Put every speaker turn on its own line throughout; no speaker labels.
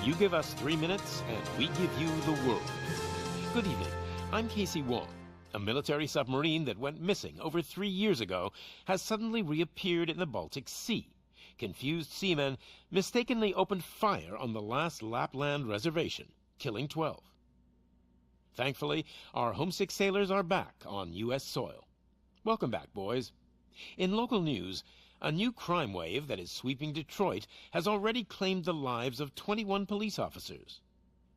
You give us 3 minutes, and we give you the world. Good evening. I'm Casey Wong. A military submarine that went missing over 3 years ago has suddenly reappeared in the Baltic Sea. Confused seamen mistakenly opened fire on the last Lapland reservation, killing 12. Thankfully, our homesick sailors are back on U.S. soil. Welcome back, boys. In local news, a new crime wave that is sweeping Detroit has already claimed the lives of 21 police officers.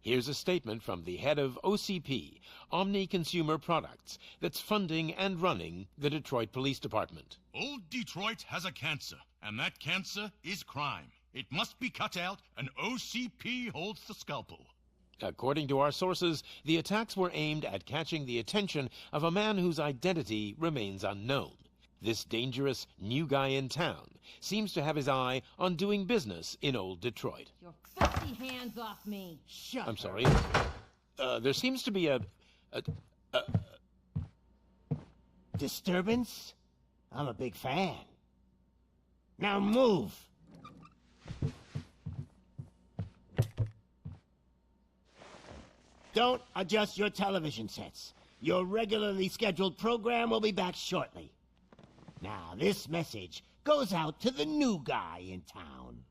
Here's a statement from the head of OCP, Omni Consumer Products, that's funding and running the Detroit Police Department.
Old Detroit has a cancer, and that cancer is crime. It must be cut out, and OCP holds the scalpel.
According to our sources, the attacks were aimed at catching the attention of a man whose identity remains unknown. This dangerous new guy in town seems to have his eye on doing business in old Detroit.
Your filthy hands off me! Shut
I'm sorry. There seems to be a
disturbance? I'm a big fan. Now move! Don't adjust your television sets. Your regularly scheduled program will be back shortly. Now, this message goes out to the new guy in town.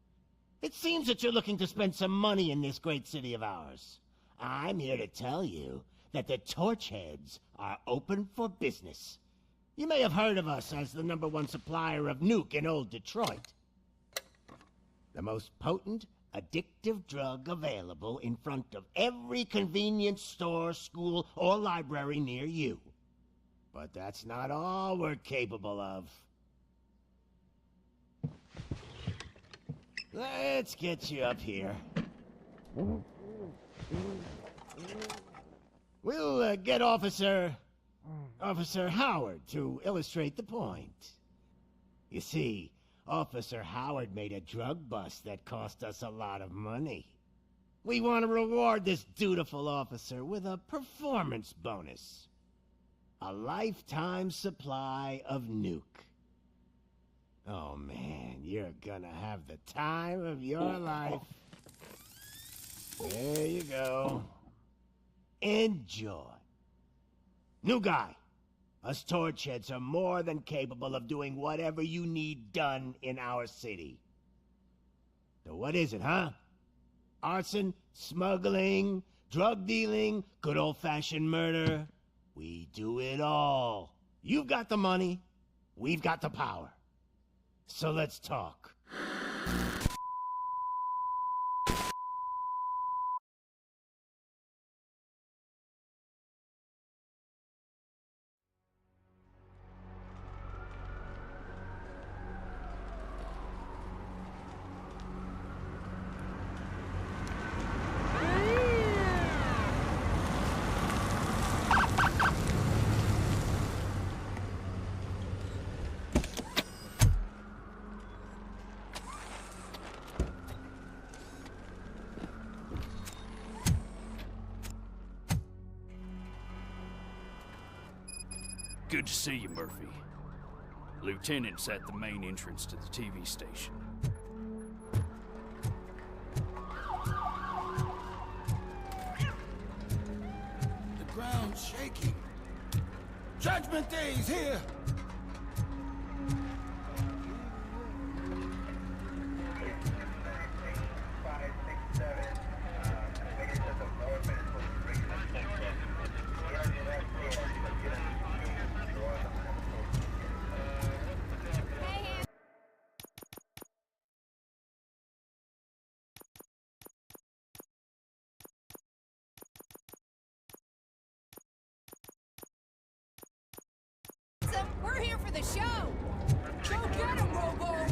It seems that you're looking to spend some money in this great city of ours. I'm here to tell you that the Torchheads are open for business. You may have heard of us as the #1 supplier of nuke in old Detroit. The most potent, addictive drug available in front of every convenience store, school, or library near you. But that's not all we're capable of. Let's get you up here. We'll get Officer Howard to illustrate the point. You see, Officer Howard made a drug bust that cost us a lot of money. We want to reward this dutiful officer with a performance bonus. A lifetime supply of nuke. Oh man, you're gonna have the time of your life. There you go. Enjoy. New guy, us Torchheads are more than capable of doing whatever you need done in our city. So what is it, huh? Arson, smuggling, drug dealing, good old-fashioned murder? We do it all. You've got the money, we've got the power. So let's talk.
Good to see you, Murphy. Lieutenant's at the main entrance to the TV station.
The ground's shaking. Judgment Day's here!
We're here for the show! Go get him, Robo!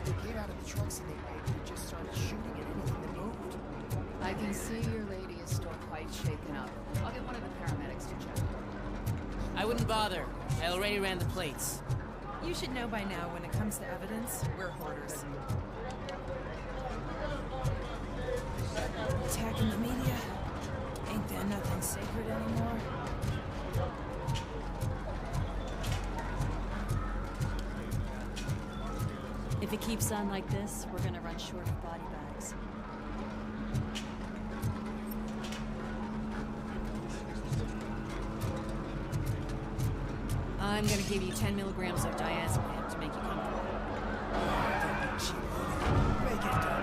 They came out of the trucks and they just started shooting at anything that moved.
I can see your lady is still quite shaken up. I'll get one of the paramedics to check.
I wouldn't bother. I already ran the plates.
You should know by now when it comes to evidence, we're hoarders. Attacking the media? Ain't there nothing sacred anymore.
If it keeps on like this, we're gonna run short of body bags.
I'm gonna give you 10 milligrams of diazepam to make you comfortable.
Make it double.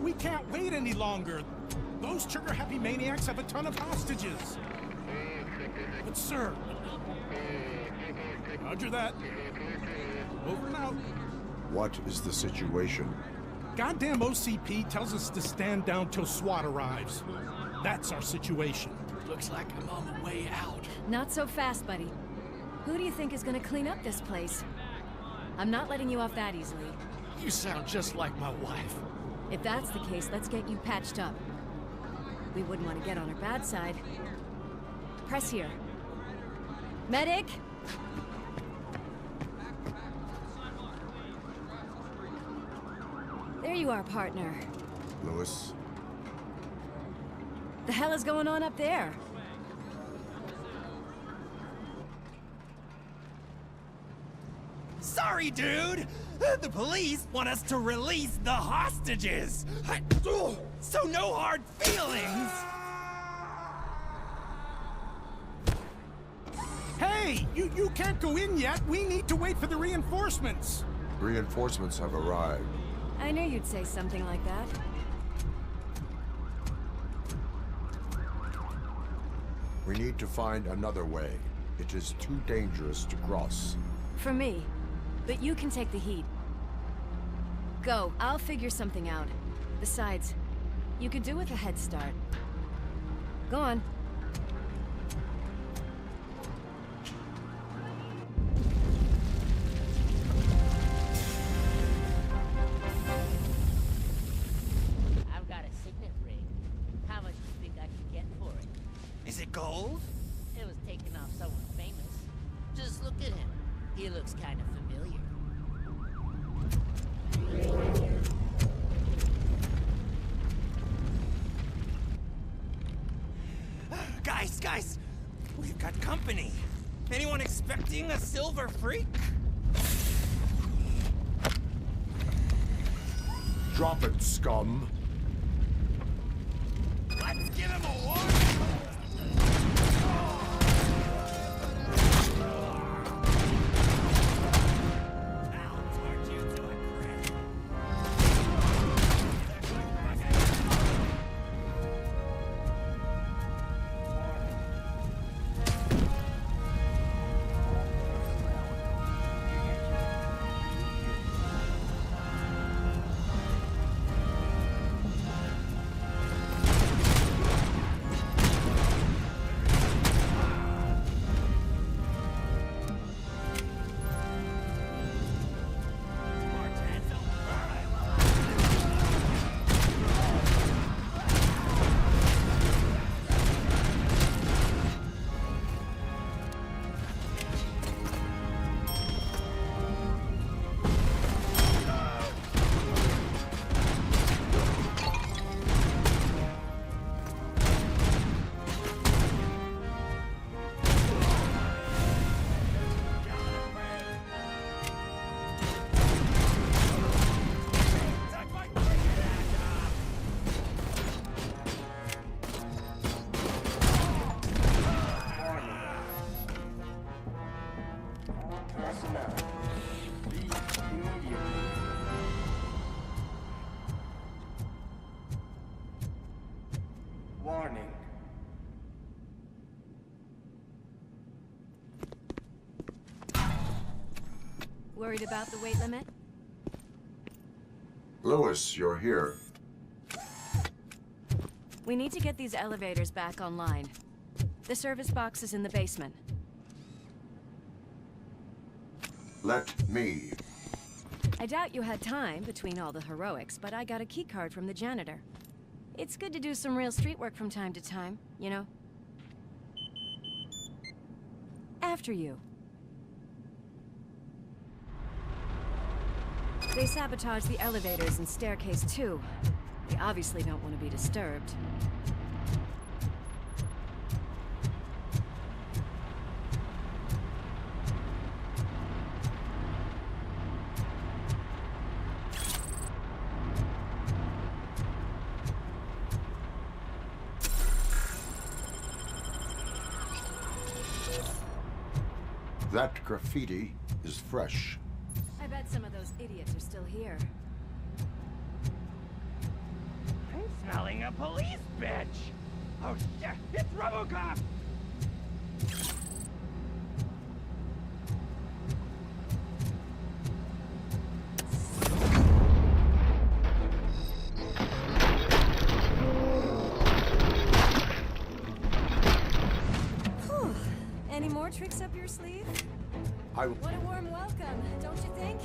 We can't wait any longer. Those trigger-happy maniacs have a ton of hostages. But sir... Roger that. Over and out.
What is the situation?
Goddamn OCP tells us to stand down till SWAT arrives. That's our situation.
Looks like I'm on the way out.
Not so fast, buddy. Who do you think is gonna clean up this place? I'm not letting you off that easily.
You sound just like my wife.
If that's the case, let's get you patched up. We wouldn't want to get on her bad side. Press here. Medic! There you are, partner.
Lewis?
The hell is going on up there?
Sorry, dude! The police want us to release the hostages! So no hard feelings!
Hey! You can't go in yet! We need to wait for the reinforcements!
Reinforcements have arrived.
I knew you'd say something like that.
We need to find another way. It is too dangerous to cross.
For me. But you can take the heat. Go. I'll figure something out. Besides, you could do with a head start. Go on.
I've got a signet ring. How much do you think I can get for it?
Is it gold?
It was taken off someone famous. Just look at him. He looks kind of familiar.
Guys! We've got company. Anyone expecting a silver freak?
Drop it, scum!
Let's give him a warning! I'll torch you to a crisp.
Warning.
Worried about the weight limit?
Lewis, you're here.
We need to get these elevators back online. The service box is in the basement.
Let me.
I doubt you had time between all the heroics, but I got a keycard from the janitor. It's good to do some real street work from time to time, you know? After you. They sabotaged the elevators and staircase too. They obviously don't want to be disturbed.
That graffiti is fresh.
I bet some of those idiots are still here.
I'm smelling a police bitch! Oh shit, it's RoboCop!
Whew. Any more tricks up your sleeve? What a warm welcome, don't you think?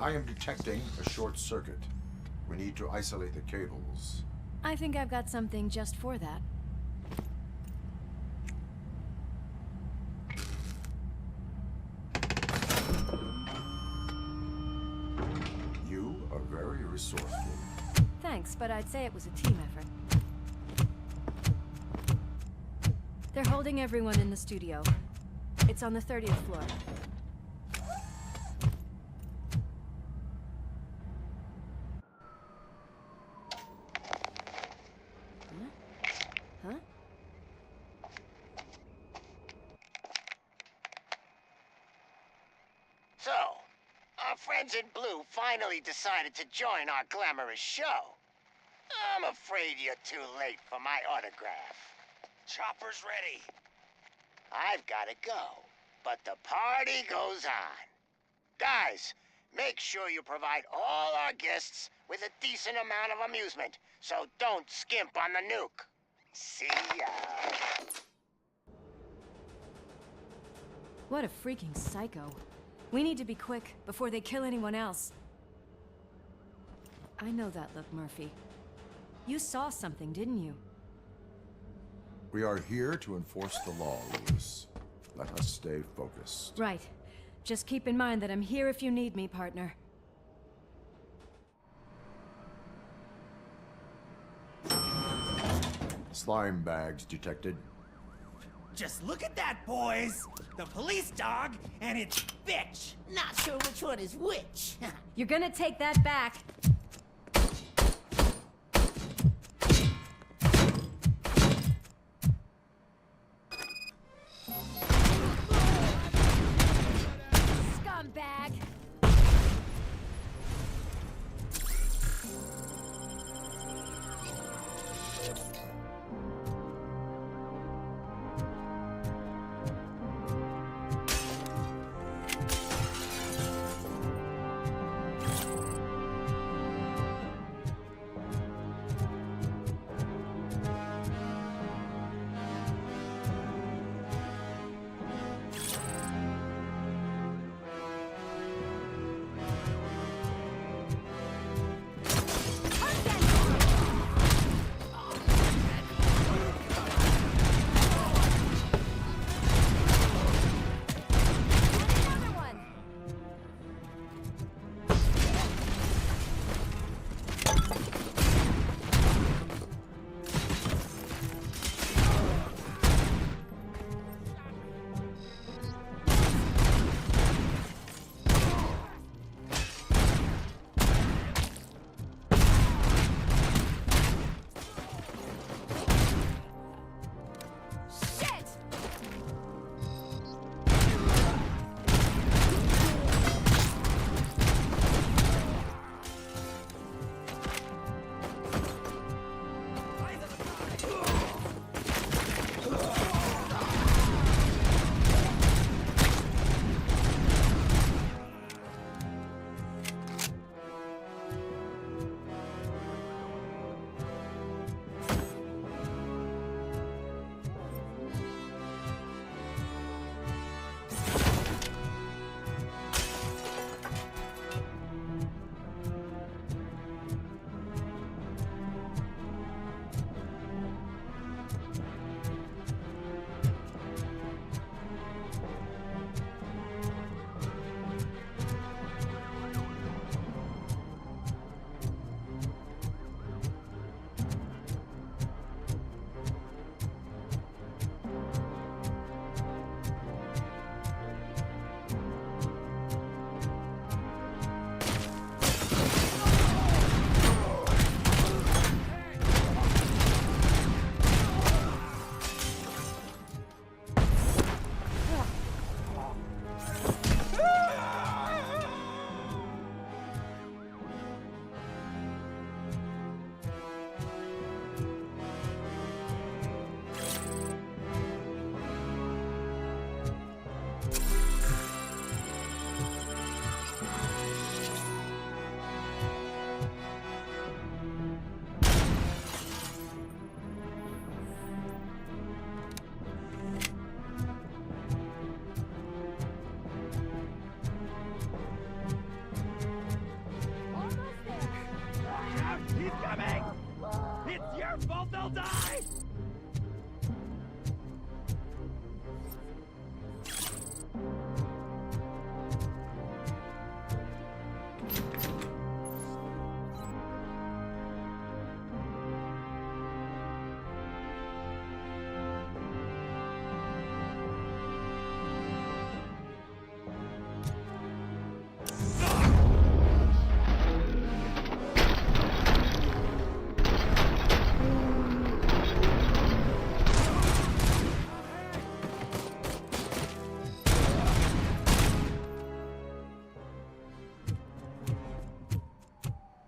I am detecting a short circuit. We need to isolate the cables.
I think I've got something just for that.
You are very resourceful.
Thanks, but I'd say it was a team effort. They're holding everyone in the studio. It's on the 30th floor. Huh?
So, our friends in blue finally decided to join our glamorous show. I'm afraid you're too late for my autograph.
Chopper's ready.
I've got to go, but the party goes on. Guys, make sure you provide all our guests with a decent amount of amusement, so don't skimp on the nuke. See ya.
What a freaking psycho. We need to be quick before they kill anyone else. I know that look, Murphy. You saw something, didn't you?
We are here to enforce the law, Lewis. Let us stay focused.
Right. Just keep in mind that I'm here if you need me, partner.
Slime bags detected.
Just look at that, boys! The police dog and its bitch!
Not sure which one is which.
You're gonna take that back. Scumbag!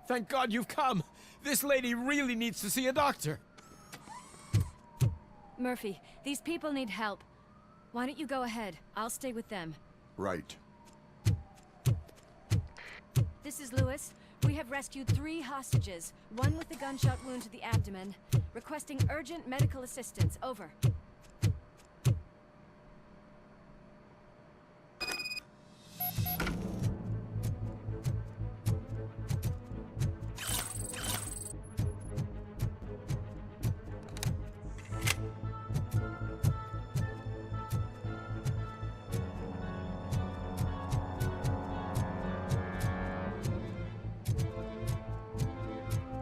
Thank God you've come. This lady really needs to see a doctor.
Murphy, these people need help. Why don't you go ahead? I'll stay with them.
Right.
This is Lewis. We have rescued 3 hostages, one with a gunshot wound to the abdomen. Requesting urgent medical assistance. Over.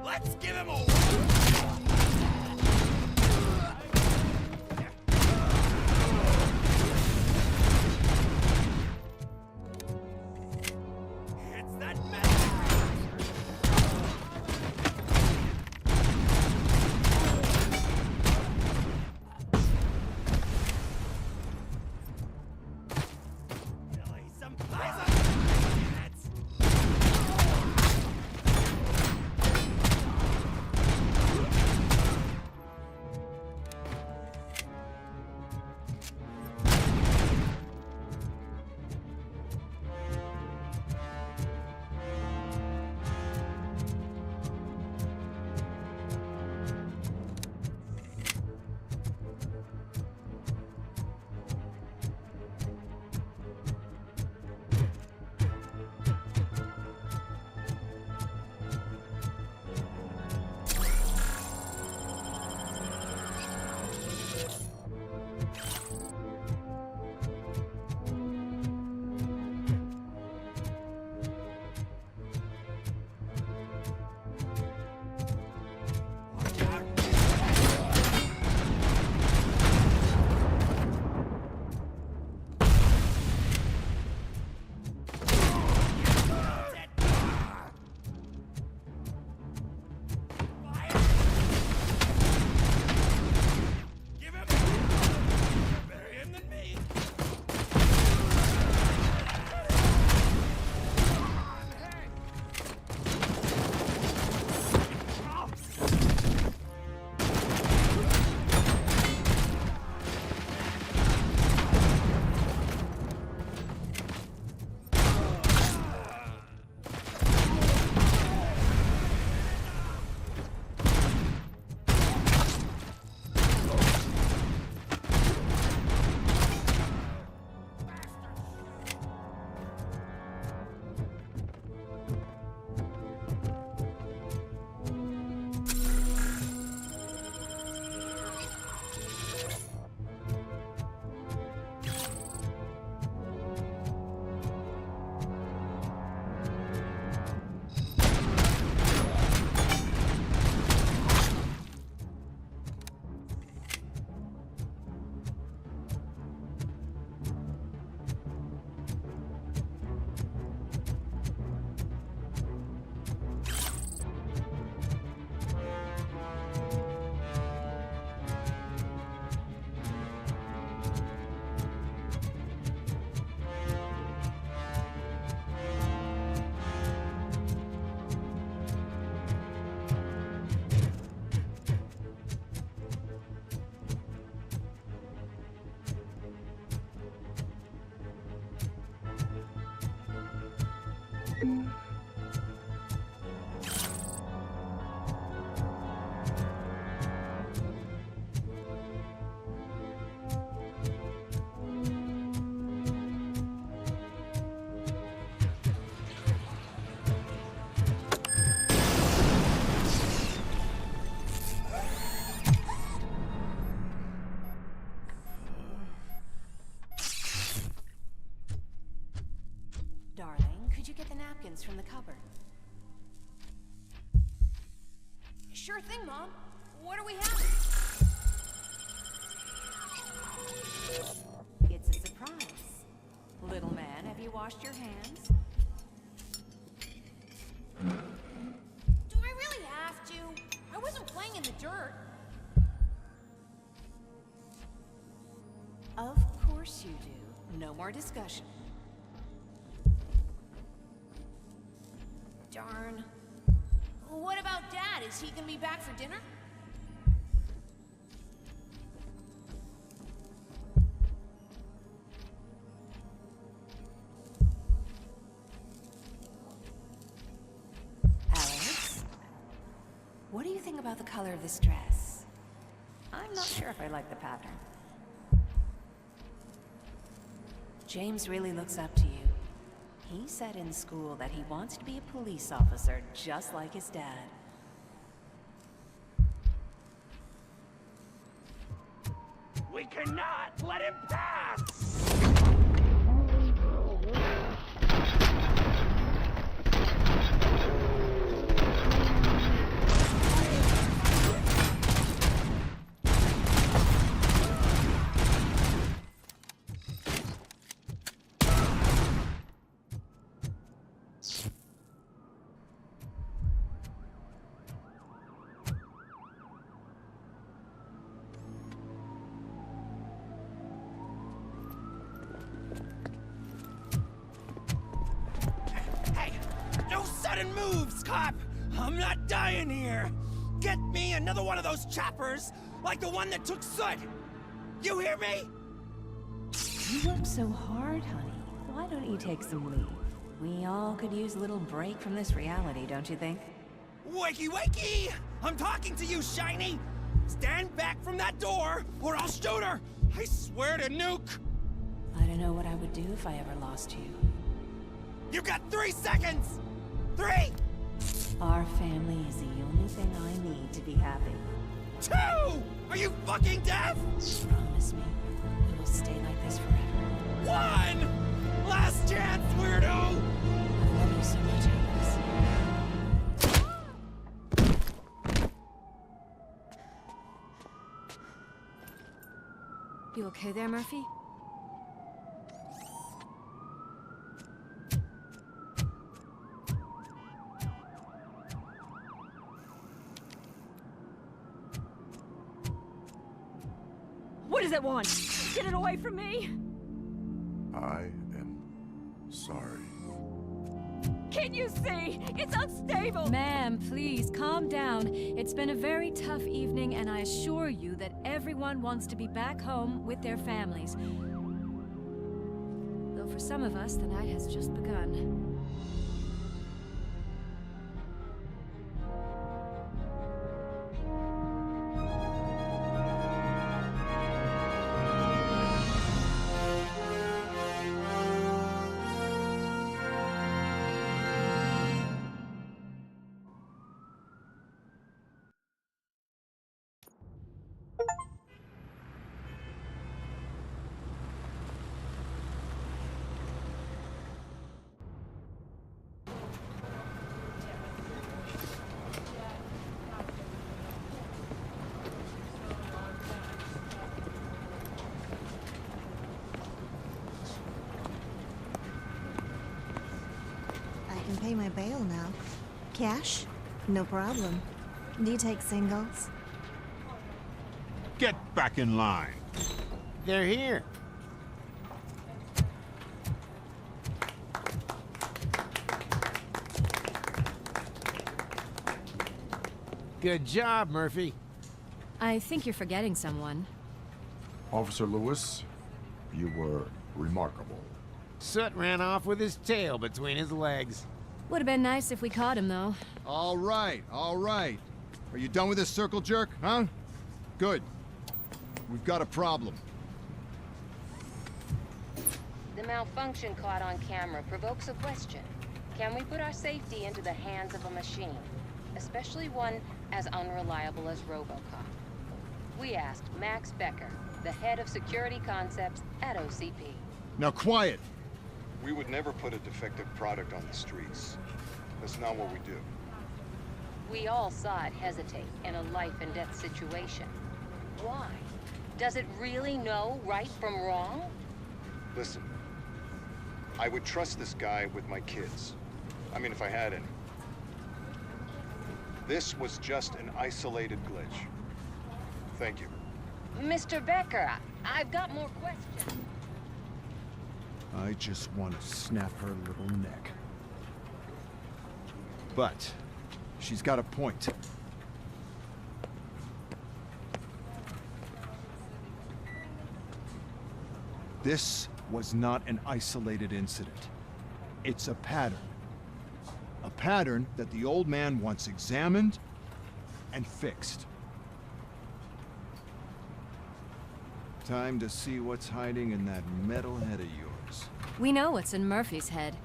Let's give him a... It's that
from the cupboard.
Sure thing, Mom. What do we have?
It's a surprise. Little man, have you washed your hands?
Do I really have to? I wasn't playing in the dirt.
Of course you do. No more discussion.
Darn. What about Dad? Is he gonna be back for dinner?
Alex, what do you think about the color of this dress? I'm not sure if I like the pattern. James really looks up to you. He said in school that he wants to be a police officer just like his dad.
We cannot let him pass! Sudden moves, cop! I'm not dying here! Get me another one of those choppers, like the one that took Soot! You hear me?
You work so hard, honey. Why don't you take some leave? We all could use a little break from this reality, don't you think?
Wakey, wakey! I'm talking to you, Shiny! Stand back from that door, or I'll shoot her! I swear to nuke!
I don't know what I would do if I ever lost you.
You got 3 seconds! 3!
Our family is the only thing I need to be happy.
2! Are you fucking deaf?
Promise me, we will stay like this forever.
1! Last chance, weirdo!
I love you so much, Alex.
You okay there, Murphy?
What does it want? Get it away from me!
I am sorry.
Can't you see? It's unstable!
Ma'am, please, calm down. It's been a very tough evening, and I assure you that everyone wants to be back home with their families. Though for some of us, the night has just begun.
Pay my bail now. Cash? No problem. Do you take singles?
Get back in line.
They're here. Good job, Murphy.
I think you're forgetting someone.
Officer Lewis, you were remarkable.
Soot ran off with his tail between his legs.
Would have been nice if we caught him, though.
All right, all right. Are you done with this circle jerk, huh? Good. We've got a problem.
The malfunction caught on camera provokes a question. Can we put our safety into the hands of a machine? Especially one as unreliable as RoboCop. We asked Max Becker, the head of security concepts at OCP.
Now quiet!
We would never put a defective product on the streets. That's not what we do.
We all saw it hesitate in a life-and-death situation. Why? Does it really know right from wrong?
Listen, I would trust this guy with my kids. I mean, if I had any. This was just an isolated glitch. Thank you.
Mr. Becker, I've got more questions.
I just want to snap her little neck. But She's got a point. This was not an isolated incident. It's a pattern. A pattern that the old man wants examined and fixed. Time to see what's hiding in that metal head of yours.
We know what's in Murphy's head.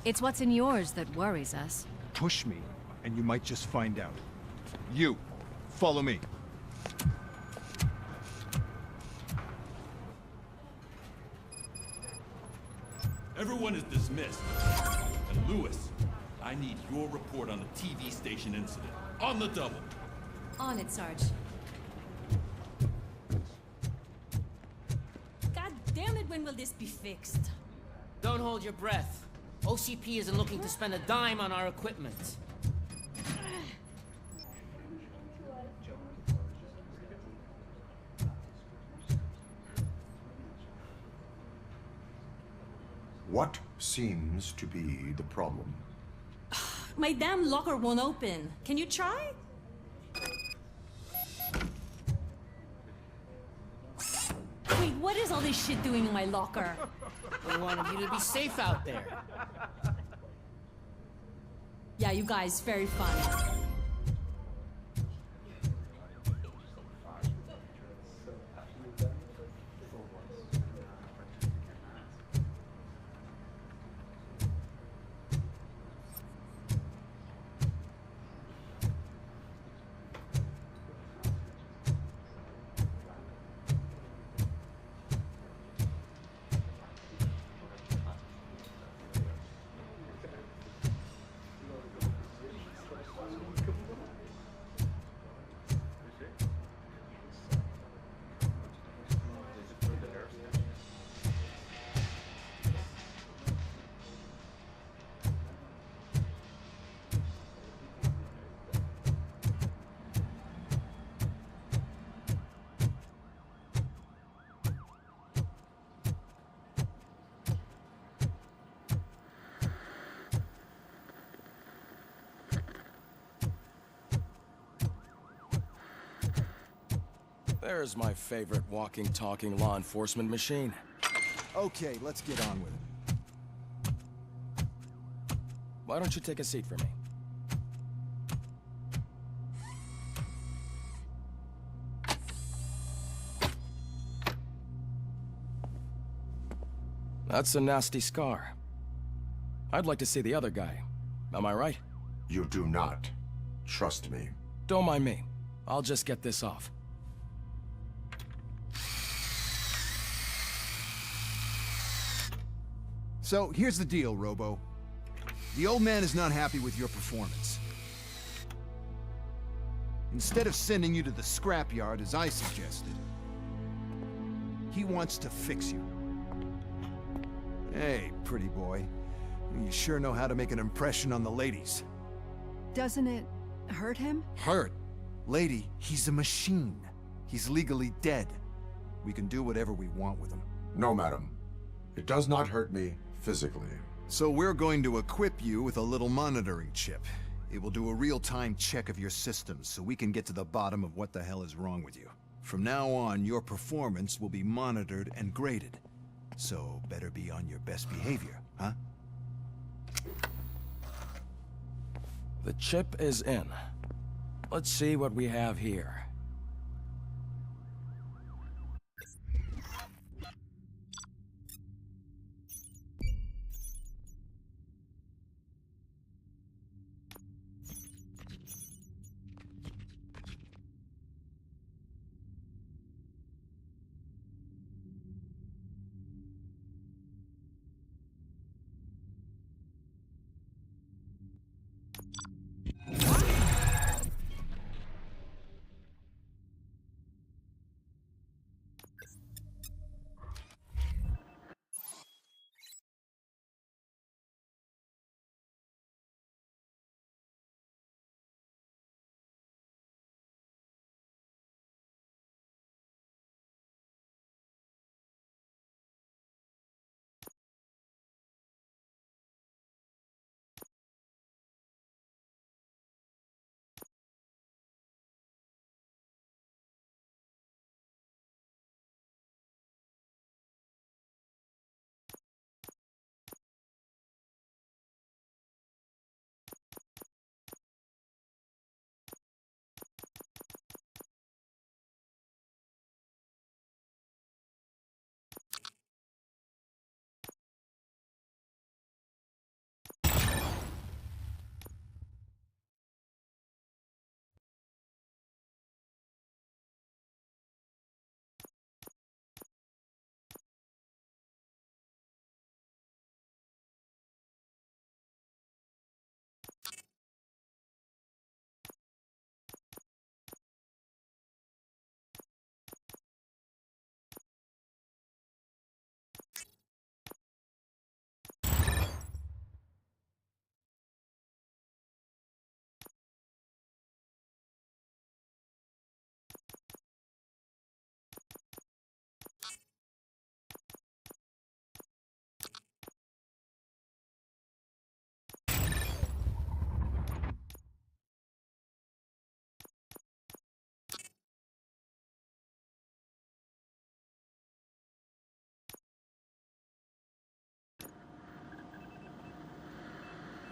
It's what's in yours that worries us.
Push me, and you might just find out. You, follow me.
Everyone is dismissed. And Lewis, I need your report on the TV station incident. On the double.
On it, Sarge.
God damn it, when will this be fixed?
Don't hold your breath. OCP isn't looking to spend a dime on our equipment.
What seems to be the problem?
My damn locker won't open. Can you try? Wait, what is all this shit doing in my locker?
We wanted you to be safe out there.
Yeah, you guys, very fun.
There's my favorite walking, talking law enforcement machine.
Okay, let's get on with it.
Why don't you take a seat for me? That's a nasty scar. I'd like to see the other guy. Am I right?
You do not. Trust me.
Don't mind me. I'll just get this off.
So, here's the deal, Robo. The old man is not happy with your performance. Instead of sending you to the scrapyard, as I suggested, he wants to fix you. Hey, pretty boy. You sure know how to make an impression on the ladies.
Doesn't it hurt him?
Hurt? Lady, he's a machine. He's legally dead. We can do whatever we want with him.
No, madam. It does not hurt me physically.
So we're going to equip you with a little monitoring chip. It will do a real-time check of your systems so we can get to the bottom of what the hell is wrong with you. From now on, your performance will be monitored and graded. So better be on your best behavior, huh?
The chip is in. Let's see what we have here.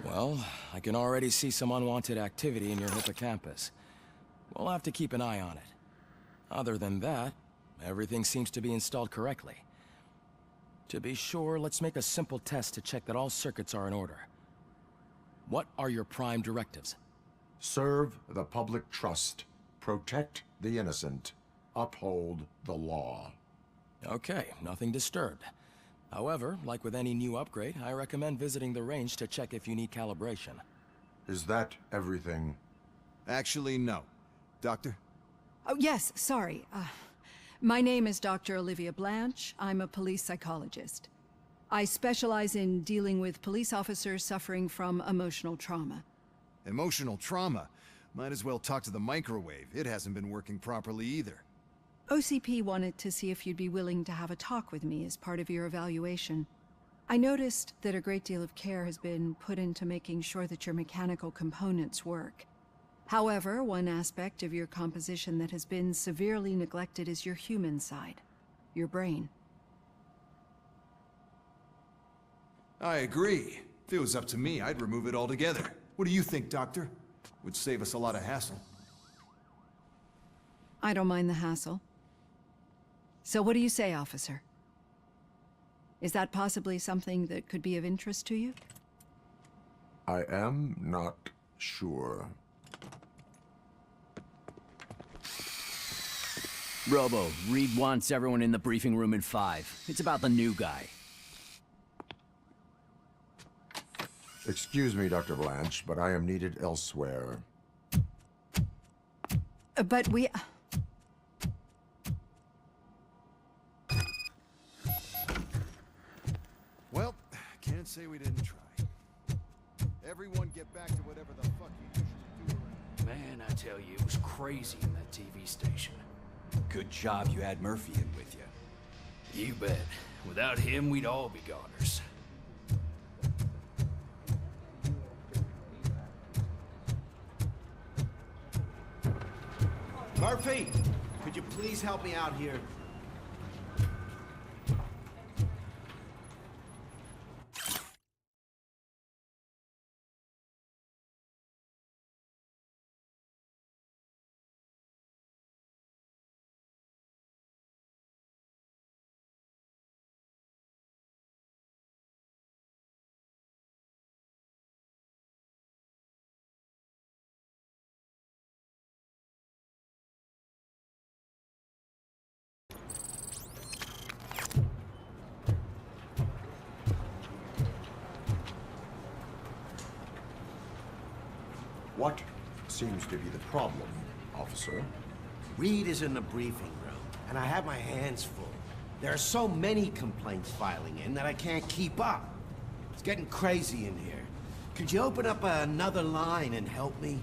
Well, I can already see some unwanted activity in your hippocampus. We'll have to keep an eye on it. Other than that, everything seems to be installed correctly. To be sure, let's make a simple test to check that all circuits are in order. What are your prime directives?
Serve the public trust. Protect the innocent. Uphold the law.
Okay, nothing disturbed. However, like with any new upgrade, I recommend visiting the range to check if you need calibration.
Is that everything?
Actually, no. Doctor?
Oh, yes, sorry. My name is Dr. Olivia Blanche. I'm a police psychologist. I specialize in dealing with police officers suffering from emotional trauma.
Emotional trauma? Might as well talk to the microwave. It hasn't been working properly either.
OCP wanted to see if you'd be willing to have a talk with me as part of your evaluation. I noticed that a great deal of care has been put into making sure that your mechanical components work. However, one aspect of your composition that has been severely neglected is your human side, your brain.
I agree. If it was up to me, I'd remove it altogether. What do you think, Doctor? Would save us a lot of hassle.
I don't mind the hassle. So what do you say, officer? Is that possibly something that could be of interest to you?
I am not sure.
Robo, Reed wants everyone in the briefing room in 5. It's about the new guy.
Excuse me, Dr. Blanche, but I am needed elsewhere.
But we...
Well, can't say we didn't try. Everyone get back to whatever the fuck you usually do around.
Man, I tell you, it was crazy in that TV station.
Good job you had Murphy in with you.
You bet. Without him, we'd all be goners.
Murphy, could you please help me out here?
What seems to be the problem, officer?
Reed is in the briefing room, and I have my hands full. There are so many complaints filing in that I can't keep up. It's getting crazy in here. Could you open up another line and help me?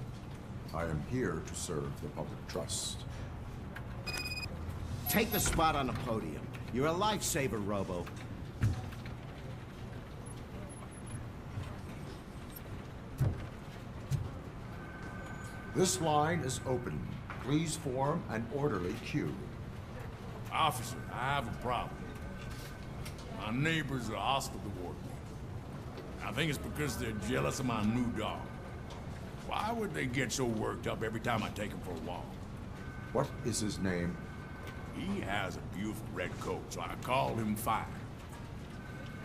I am here to serve the public trust.
Take the spot on the podium. You're a lifesaver, Robo.
This line is open. Please form an orderly queue.
Officer, I have a problem. My neighbors are hostile toward me. I think it's because they're jealous of my new dog. Why would they get so worked up every time I take him for a walk?
What is his name?
He has a beautiful red coat, so I call him Fire.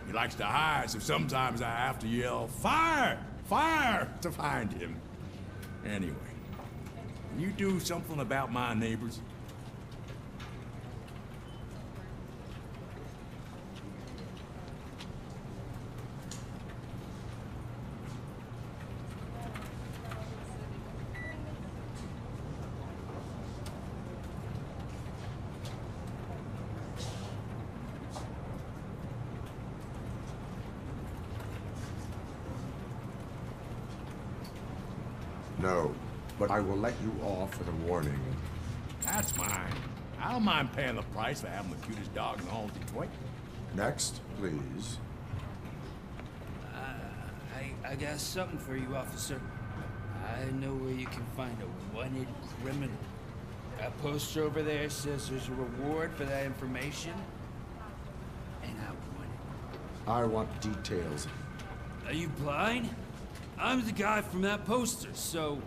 He likes to hide, so sometimes I have to yell, "Fire! Fire!" to find him. Anyway, can you do something about my neighbors?
No, but I will let you off with a warning.
That's mine. I don't mind paying the price for having the cutest dog in all of Detroit.
Next, please.
I got something for you, officer. I know where you can find a wanted criminal. That poster over there says there's a reward for that information. And I want it.
I want details.
Are you blind? I'm the guy from that poster, so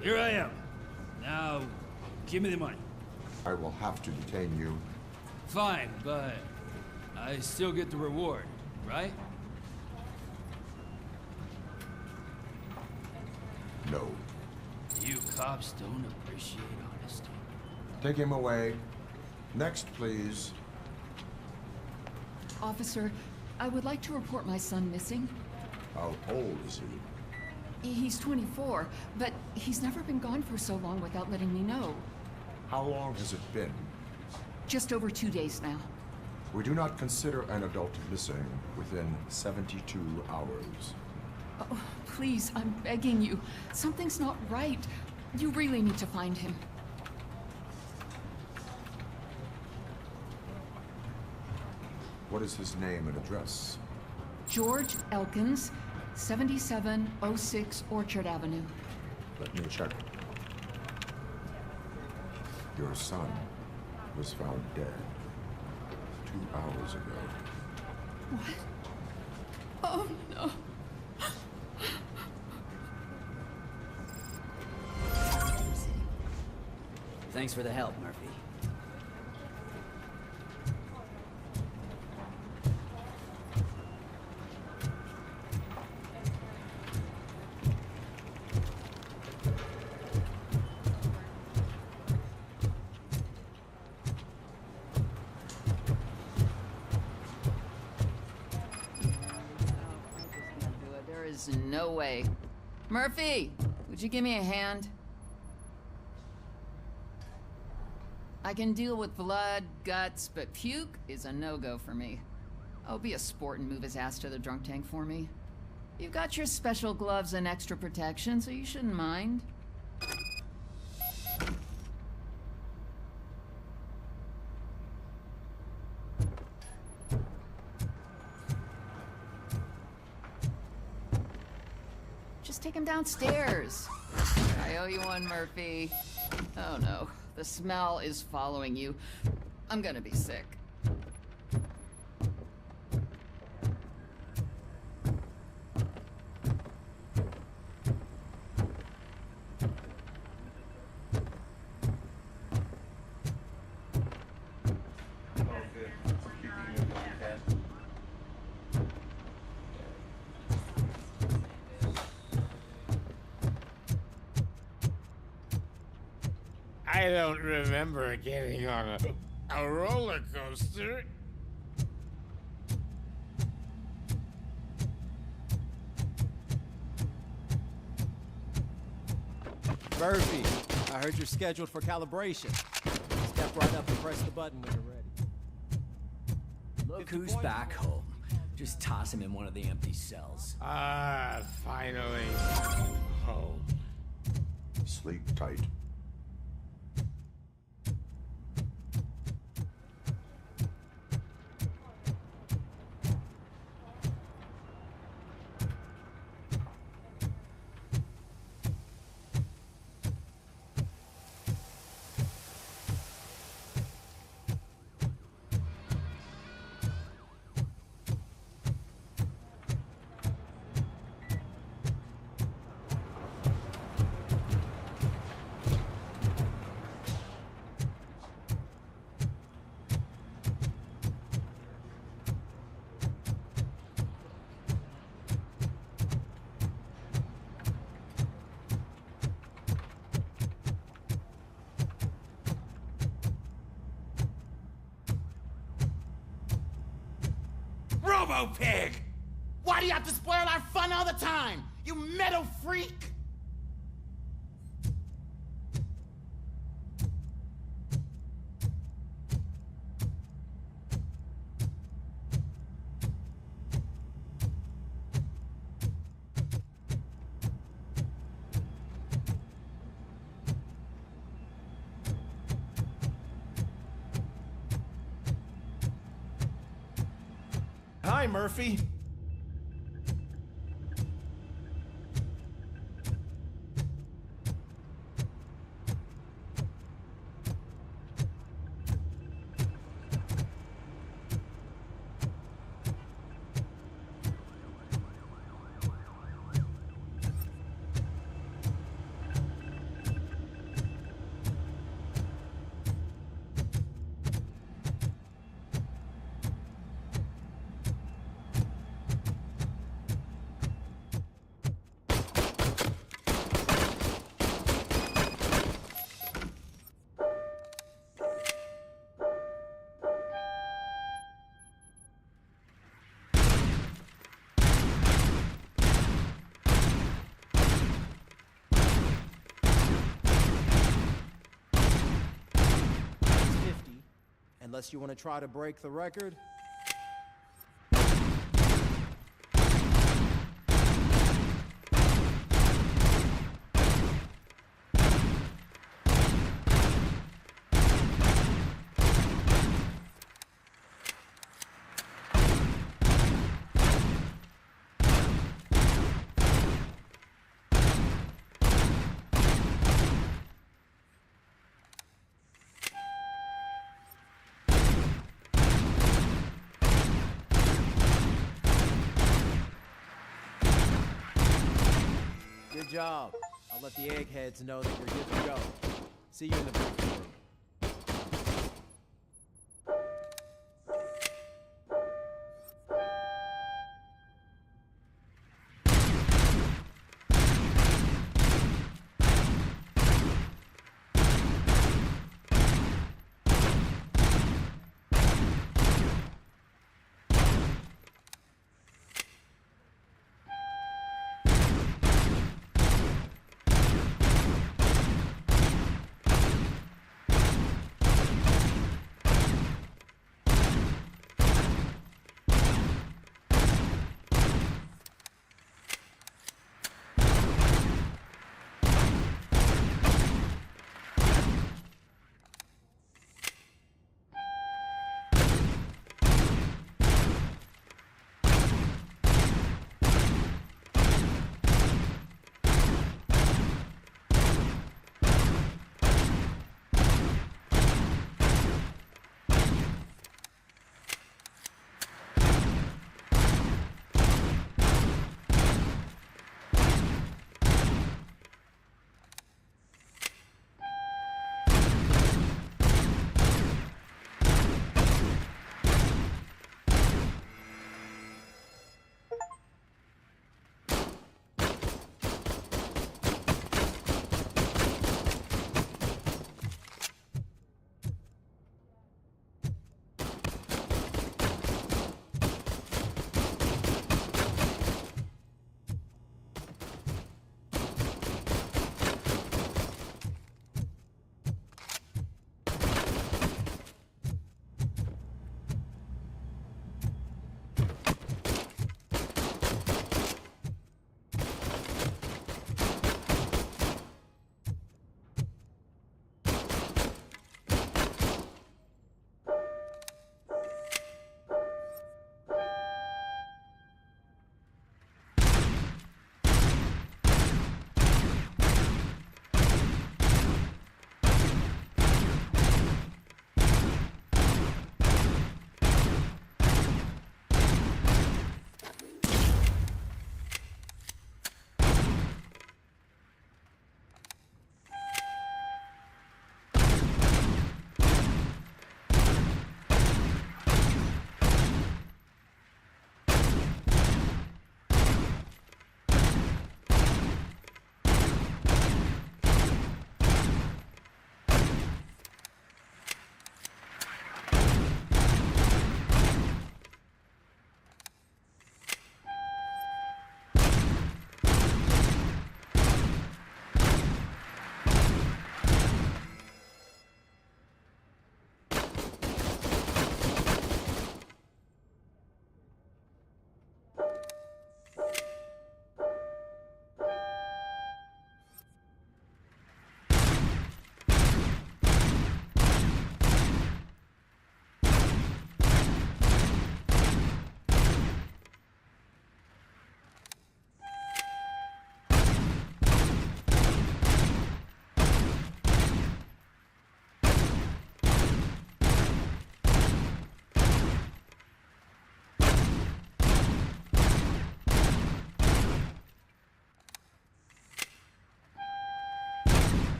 here I am. Now, give me the money.
I will have to detain you.
Fine, but I still get the reward, right?
No.
You cops don't appreciate honesty.
Take him away. Next, please.
Officer, I would like to report my son missing.
How old is he?
He's 24, but he's never been gone for so long without letting me know.
How long has it been?
Just over 2 days now.
We do not consider an adult missing within 72 hours.
Oh, please, I'm begging you. Something's not right. You really need to find him.
What is his name and address?
George Elkins, 7706 Orchard Avenue.
Let me check. Your son was found dead 2 hours ago.
What? Oh, no.
Thanks for the help, Murphy.
There is no way. Murphy, would you give me a hand? I can deal with blood, guts, but puke is a no-go for me. Oh, be a sport and move his ass to the drunk tank for me. You've got your special gloves and extra protection, so you shouldn't mind. Just take him downstairs. I owe you one, Murphy. Oh no, the smell is following you. I'm gonna be sick.
I don't remember getting on a roller coaster.
Murphy, I heard you're scheduled for calibration. Step right up and press the button when you're ready.
Look who's back home. Just toss him in one of the empty cells.
Ah, finally. Home.
Sleep tight.
RoboPig! Why do you have to spoil our fun all the time? You metal freak!
Hi, Murphy.
Unless you want to try to break the record. Good job. I'll let the eggheads know that you're good to go. See you in the briefing room.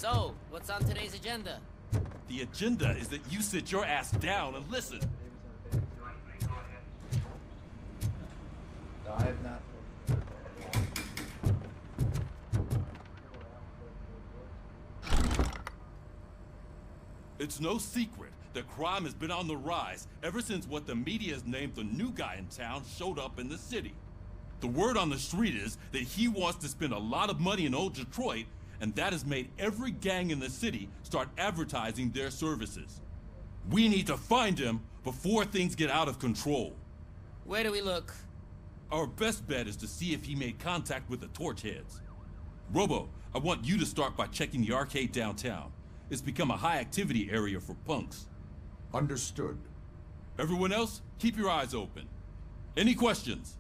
So, what's on today's agenda?
The agenda is that you sit your ass down and listen.
No, I have not.
It's no secret that crime has been on the rise ever since what the media has named the new guy in town showed up in the city. The word on the street is that he wants to spend a lot of money in old Detroit, and that has made every gang in the city start advertising their services. We need to find him before things get out of control.
Where do we look?
Our best bet is to see if he made contact with the Torchheads. Robo, I want you to start by checking the arcade downtown. It's become a high-activity area for punks.
Understood.
Everyone else, keep your eyes open. Any questions?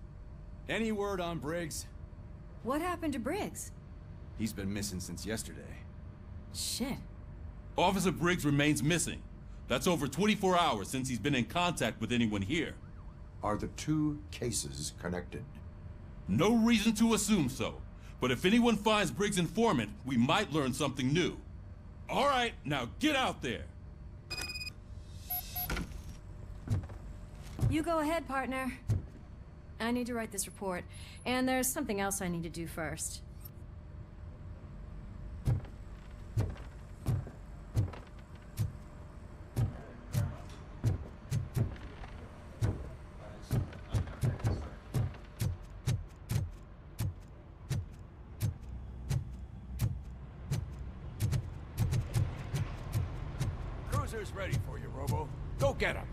Any word on Briggs?
What happened to Briggs?
He's been missing since yesterday.
Shit.
Officer Briggs remains missing. That's over 24 hours since he's been in contact with anyone here.
Are the two cases connected?
No reason to assume so. But if anyone finds Briggs' informant, we might learn something new. All right, now get out there.
You go ahead, partner. I need to write this report, and there's something else I need to do first.
Cruiser's ready for you, Robo. Go get him.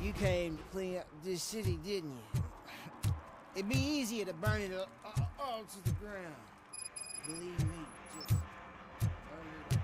You came to clean up this city, didn't you? It'd be easier to burn it all to the ground. Believe me, just burn it up.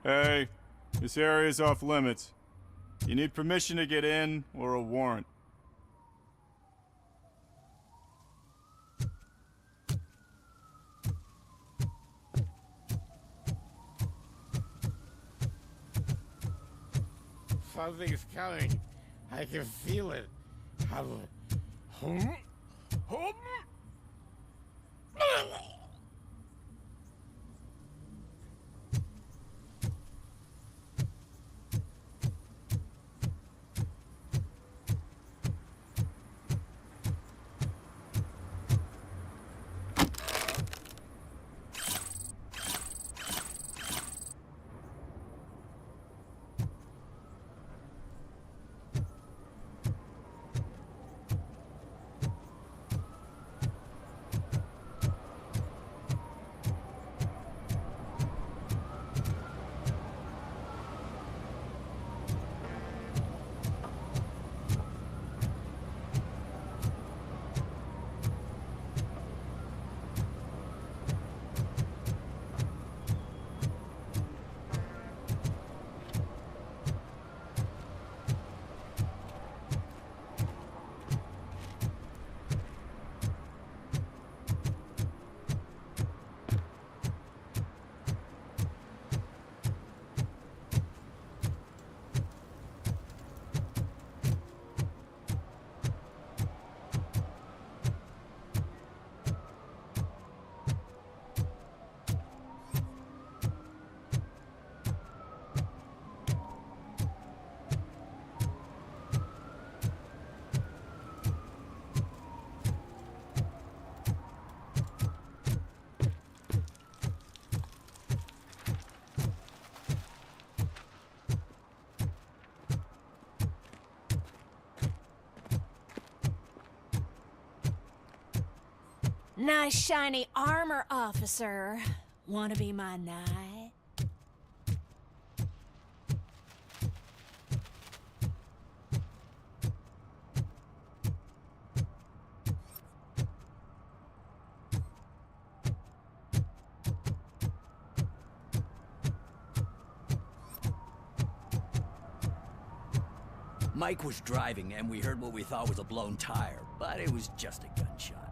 Hey, this area is off limits. You need permission to get in or a warrant.
Something's coming. I can feel it.
Nice shiny armor, officer. Wanna be my knight?
Mike was driving, and we heard what we thought was a blown tire, but it was just a gunshot.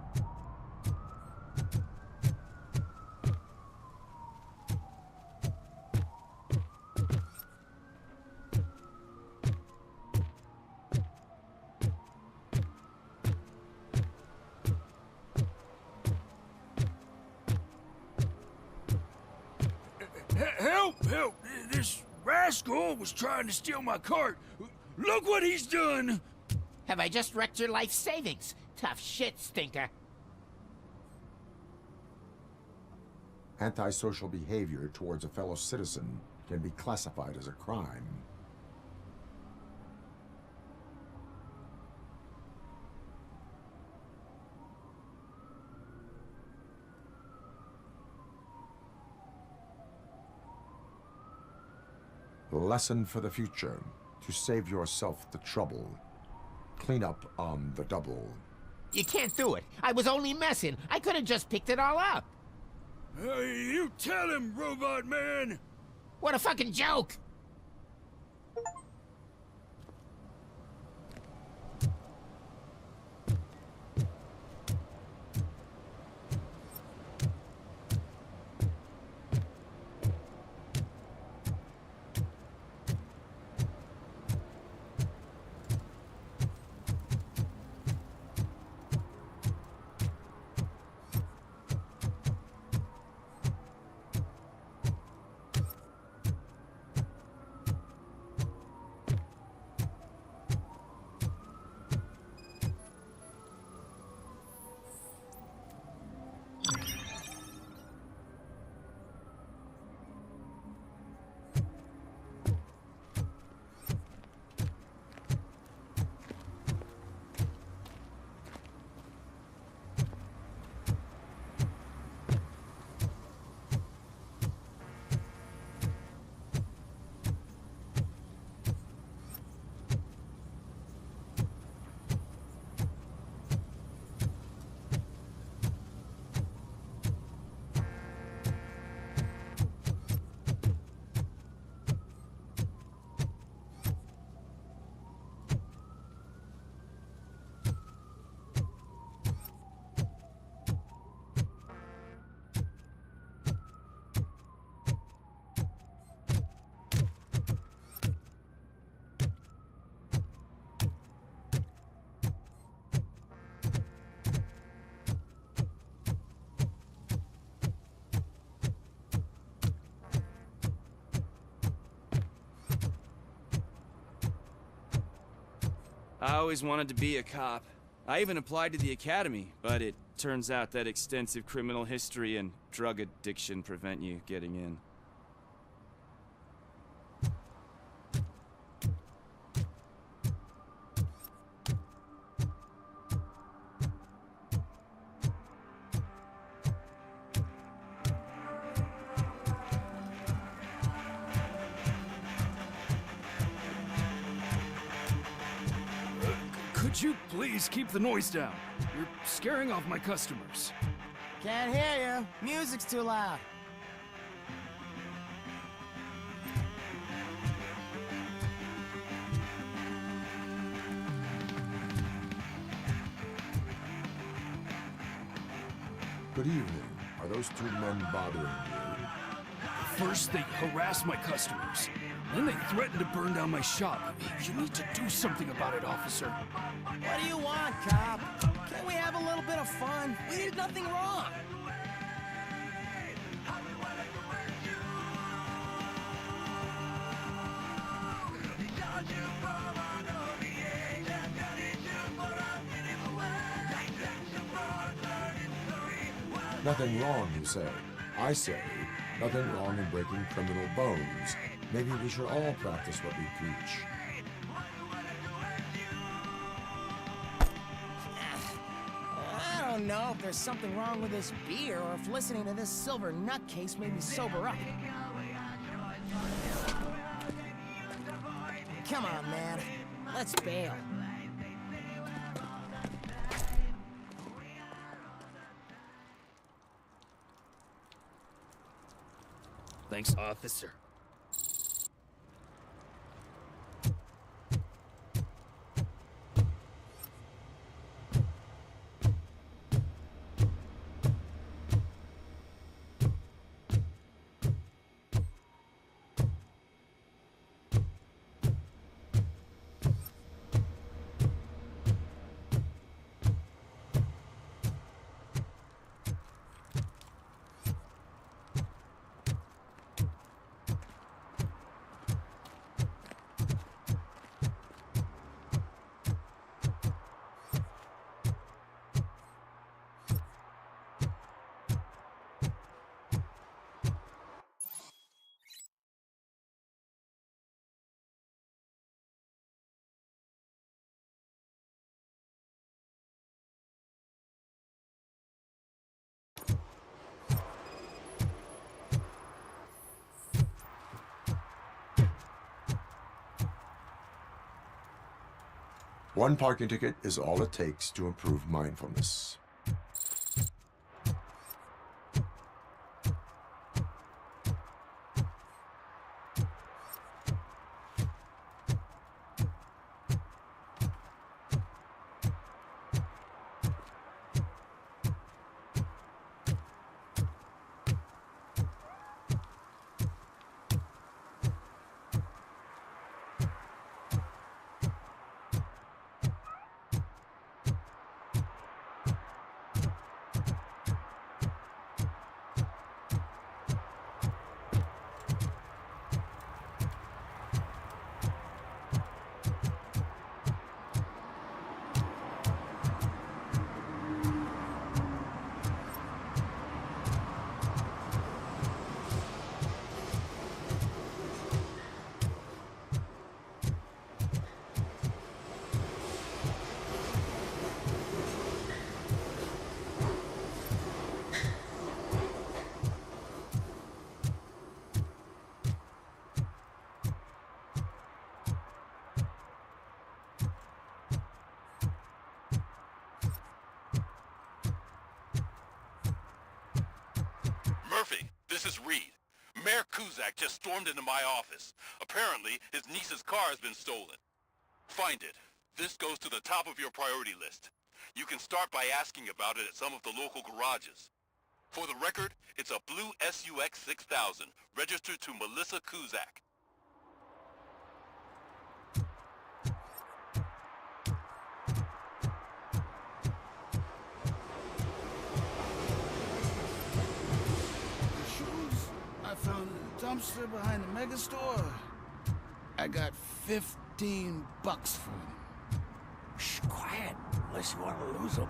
Help! Help! This rascal was trying to steal my cart. Look what he's done!
Have I just wrecked your life savings? Tough shit, stinker.
Antisocial behavior towards a fellow citizen can be classified as a crime. Lesson for the future. To save yourself the trouble. Clean up on the double.
You can't do it. I was only messing. I could have just picked it all up.
You tell him, Robot Man!
What a fucking joke!
I always wanted to be a cop. I even applied to the academy, but it turns out that extensive criminal history and drug addiction prevent you getting in.
Could you please keep the noise down? You're scaring off my customers.
Can't hear you. Music's too loud.
Good evening. Are those two men bothering you?
First, they harass my customers. Then they threaten to burn down my shop. You need to do something about it, officer.
What do you want, cop? Can't we have a little bit of fun? We did nothing wrong.
Nothing wrong, you say. I say, nothing wrong in breaking criminal bones. Maybe we should all practice what we preach.
I don't don't know if there's something wrong with this beer or if listening to this silver nutcase made me sober up. Come on, man. Let's bail.
Thanks, officer.
One parking ticket is all it takes to improve mindfulness.
Murphy, this is Reed. Mayor Kuzak just stormed into my office. Apparently, his niece's car has been stolen. Find it. This goes to the top of your priority list. You can start by asking about it at some of the local garages. For the record, it's a blue SUX 6000, registered to Melissa Kuzak.
I found a dumpster behind the mega store. I got $15 for them.
Shh, quiet, unless you want to lose them.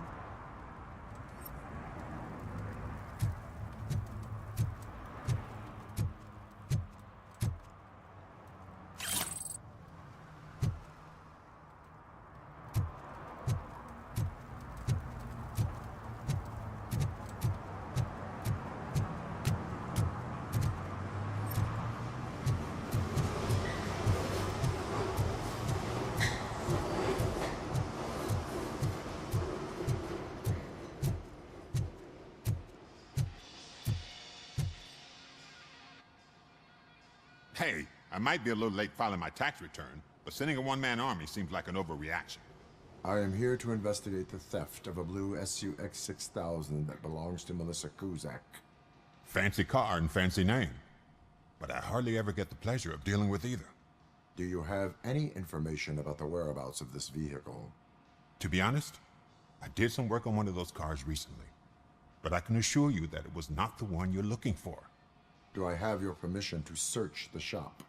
Hey, I might be a little late filing my tax return, but sending a one-man army seems like an overreaction.
I am here to investigate the theft of a blue SUX 6000 that belongs to Melissa Kuzak.
Fancy car and fancy name, but I hardly ever get the pleasure of dealing with either.
Do you have any information about the whereabouts of this vehicle?
To be honest, I did some work on one of those cars recently, but I can assure you that it was not the one you're looking for.
Do I have your permission to search the shop?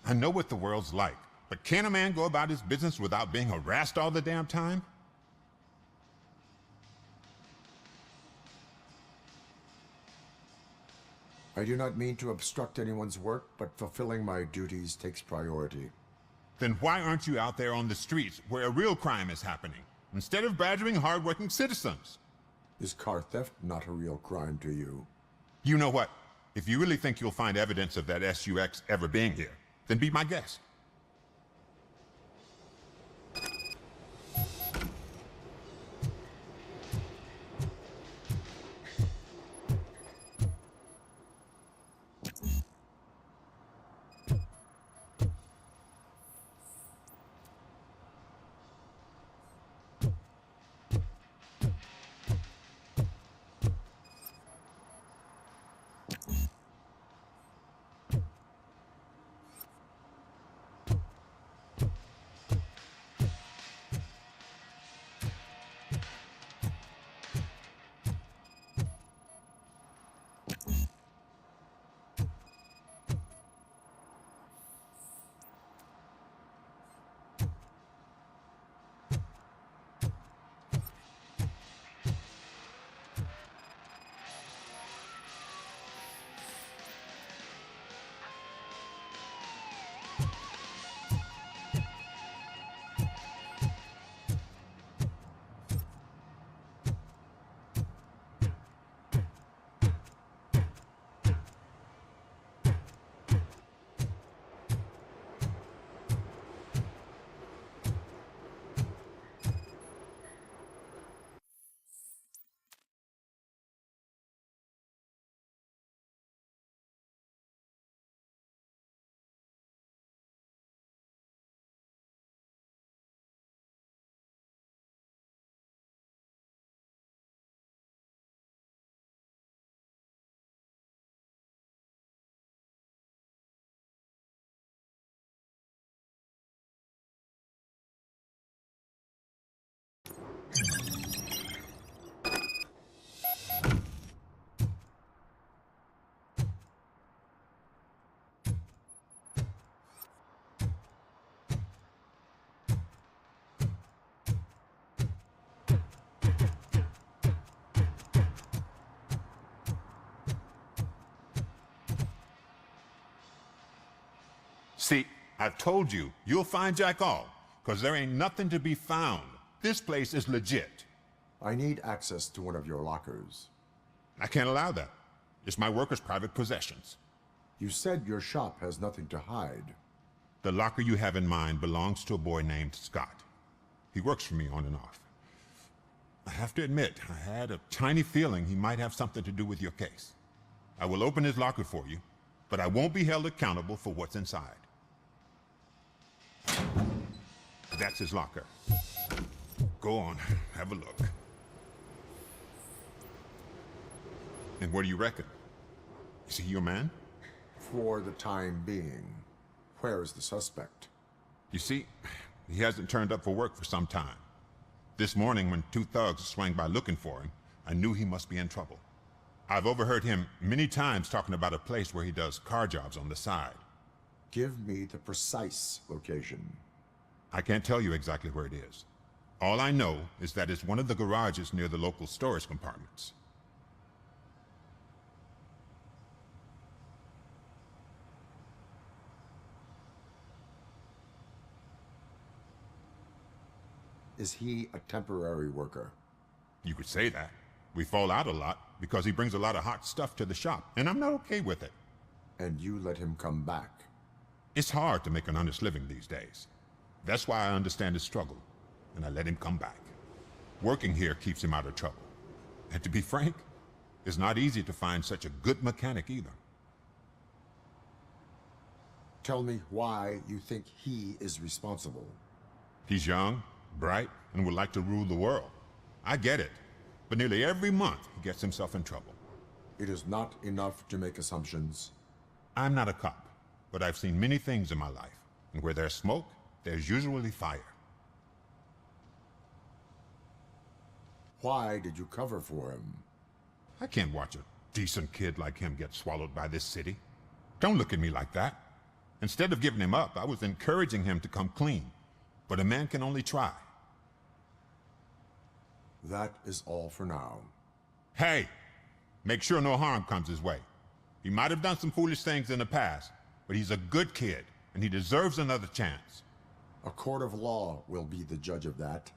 I know what the world's like, but can a man go about his business without being harassed all the damn time?
I do not mean to obstruct anyone's work, but fulfilling my duties takes priority.
Then why aren't you out there on the streets where a real crime is happening, instead of badgering hard-working citizens?
Is car theft not a real crime to you?
You know what? If you really think you'll find evidence of that SUX ever being here, then be my guest. See, I've told you, you'll find Jack all, because there ain't nothing to be found. This place is legit.
I need access to one of your lockers.
I can't allow that. It's my workers' private possessions.
You said your shop has nothing to hide.
The locker you have in mind belongs to a boy named Scott. He works for me on and off. I have to admit, I had a tiny feeling he might have something to do with your case. I will open his locker for you, but I won't be held accountable for what's inside. That's his locker. Go on, have a look. And what do you reckon? Is he your man?
For the time being. Where is the suspect?
You see, he hasn't turned up for work for some time. This morning, when two thugs swang by looking for him, I knew he must be in trouble. I've overheard him many times talking about a place where he does car jobs on the side.
Give me the precise location.
I can't tell you exactly where it is. All I know is that it's one of the garages near the local storage compartments.
Is he a temporary worker?
You could say that. We fall out a lot because he brings a lot of hot stuff to the shop, and I'm not okay with it.
And you let him come back?
It's hard to make an honest living these days. That's why I understand his struggle, and I let him come back. Working here keeps him out of trouble. And to be frank, it's not easy to find such a good mechanic either.
Tell me why you think he is responsible.
He's young, bright, and would like to rule the world. I get it. But nearly every month, he gets himself in trouble.
It is not enough to make assumptions.
I'm not a cop, but I've seen many things in my life. And where there's smoke, there's usually fire.
Why did you cover for him?
I can't watch a decent kid like him get swallowed by this city. Don't look at me like that. Instead of giving him up, I was encouraging him to come clean. But a man can only try.
That is all for now.
Hey, make sure no harm comes his way. He might have done some foolish things in the past, but he's a good kid, and he deserves another chance.
A court of law will be the judge of that.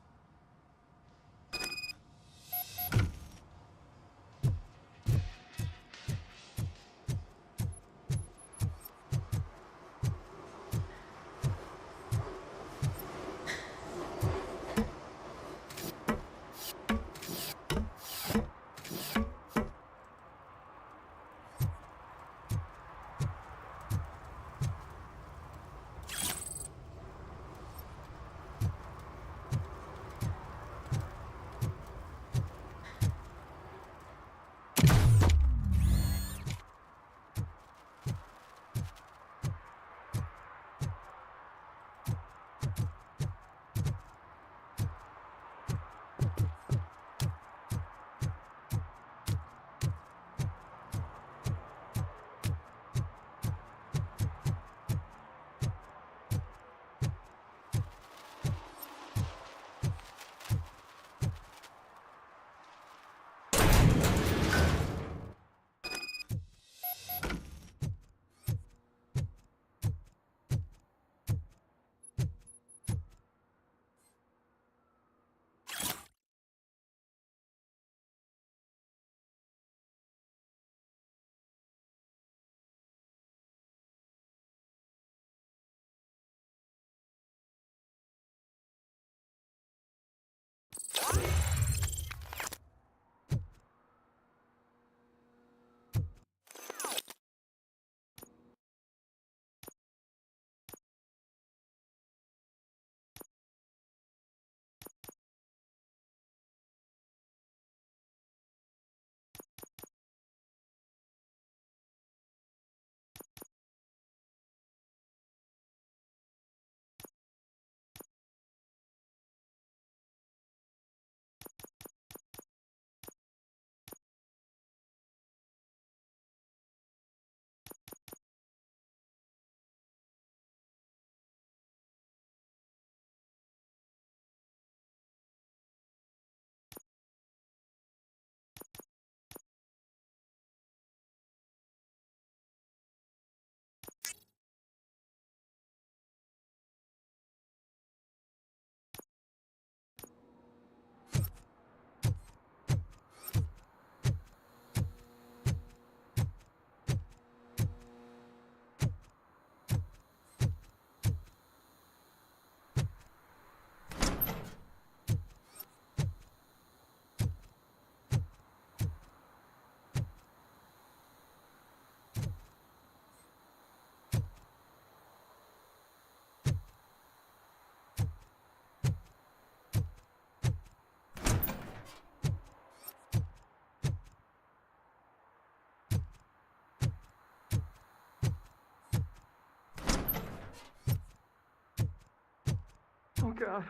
Oh God,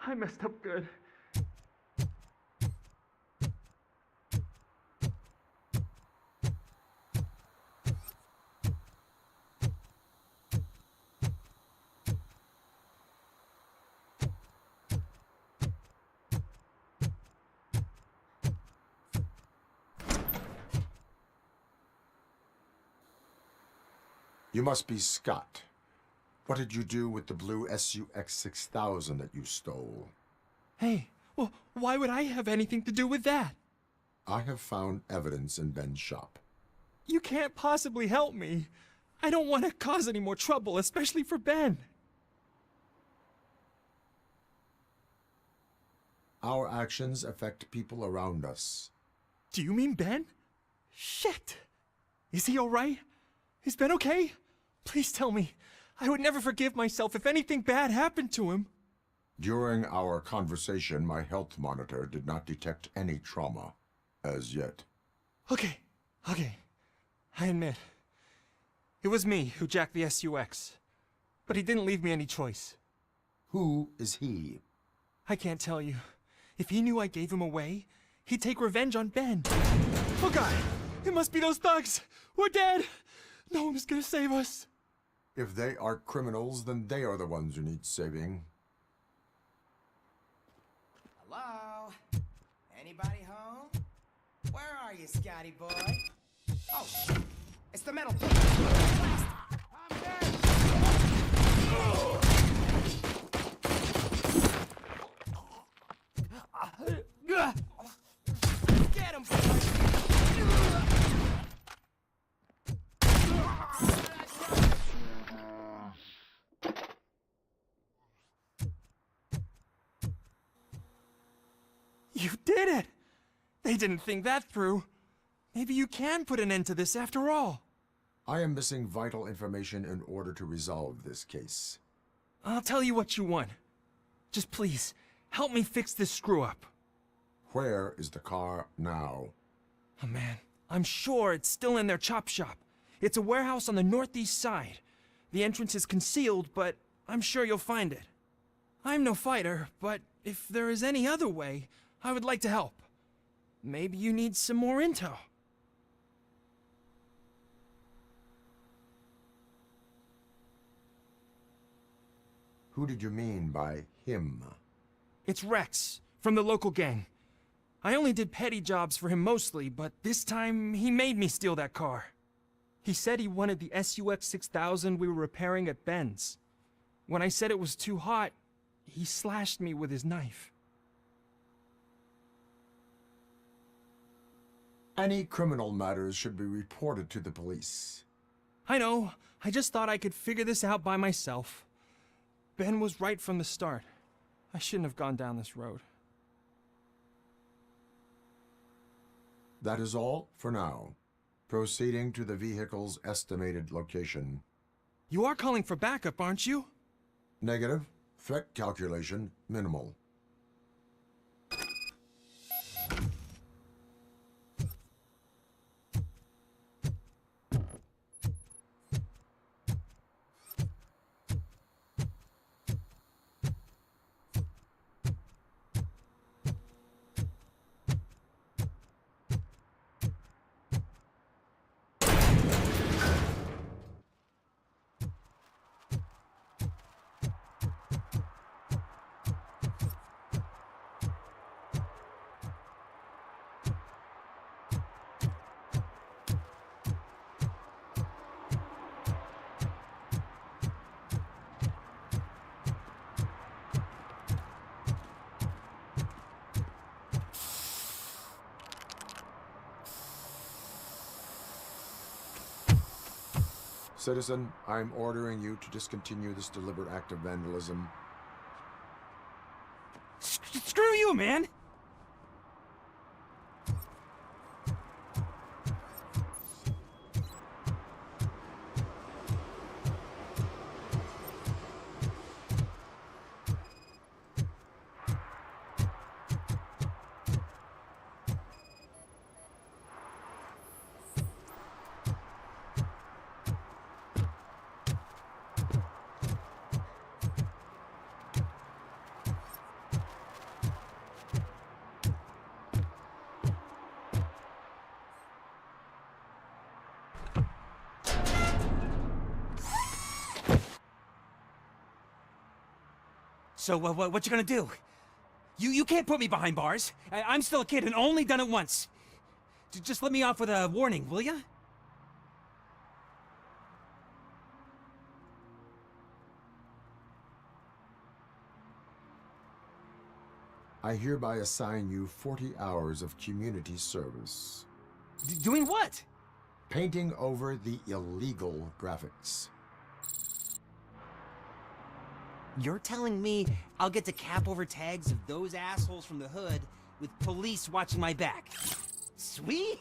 I messed up good.
You must be Scott. What did you do with the blue SUX 6000 that you stole?
Hey, well, why would I have anything to do with that?
I have found evidence in Ben's shop.
You can't possibly help me. I don't want to cause any more trouble, especially for Ben.
Our actions affect people around us.
Do you mean Ben? Shit! Is he alright? Is Ben okay? Please tell me. I would never forgive myself if anything bad happened to him.
During our conversation, my health monitor did not detect any trauma, as yet.
Okay. I admit. It was me who jacked the SUX. But he didn't leave me any choice.
Who is he?
I can't tell you. If he knew I gave him away, he'd take revenge on Ben. Oh God! It must be those thugs! We're dead! No one is gonna save us.
If they are criminals, then they are the ones who need saving.
Hello? Anybody home? Where are you, Scotty boy? Oh, shit. It's the metal thing. I'm dead. Get him, boy.
You did it! They didn't think that through. Maybe you can put an end to this after all.
I am missing vital information in order to resolve this case.
I'll tell you what you want. Just please, help me fix this screw-up.
Where is the car now?
Oh man, I'm sure it's still in their chop shop. It's a warehouse on the northeast side. The entrance is concealed, but I'm sure you'll find it. I'm no fighter, but if there is any other way, I would like to help. Maybe you need some more intel.
Who did you mean by him?
It's Rex, from the local gang. I only did petty jobs for him mostly, but this time he made me steal that car. He said he wanted the SUX 6000 we were repairing at Ben's. When I said it was too hot, he slashed me with his knife.
Any criminal matters should be reported to the police.
I know. I just thought I could figure this out by myself. Ben was right from the start. I shouldn't have gone down this road.
That is all for now. Proceeding to the vehicle's estimated location.
You are calling for backup, aren't you?
Negative. Threat calculation minimal. Citizen, I'm ordering you to discontinue this deliberate act of vandalism.
Screw you, man!
So, what you gonna do? You can't put me behind bars. I'm still a kid and only done it once. Just let me off with a warning, will ya?
I hereby assign you 40 hours of community service.
Doing what?
Painting over the illegal graphics.
You're telling me I'll get to cap over tags of those assholes from the hood with police watching my back? Sweet!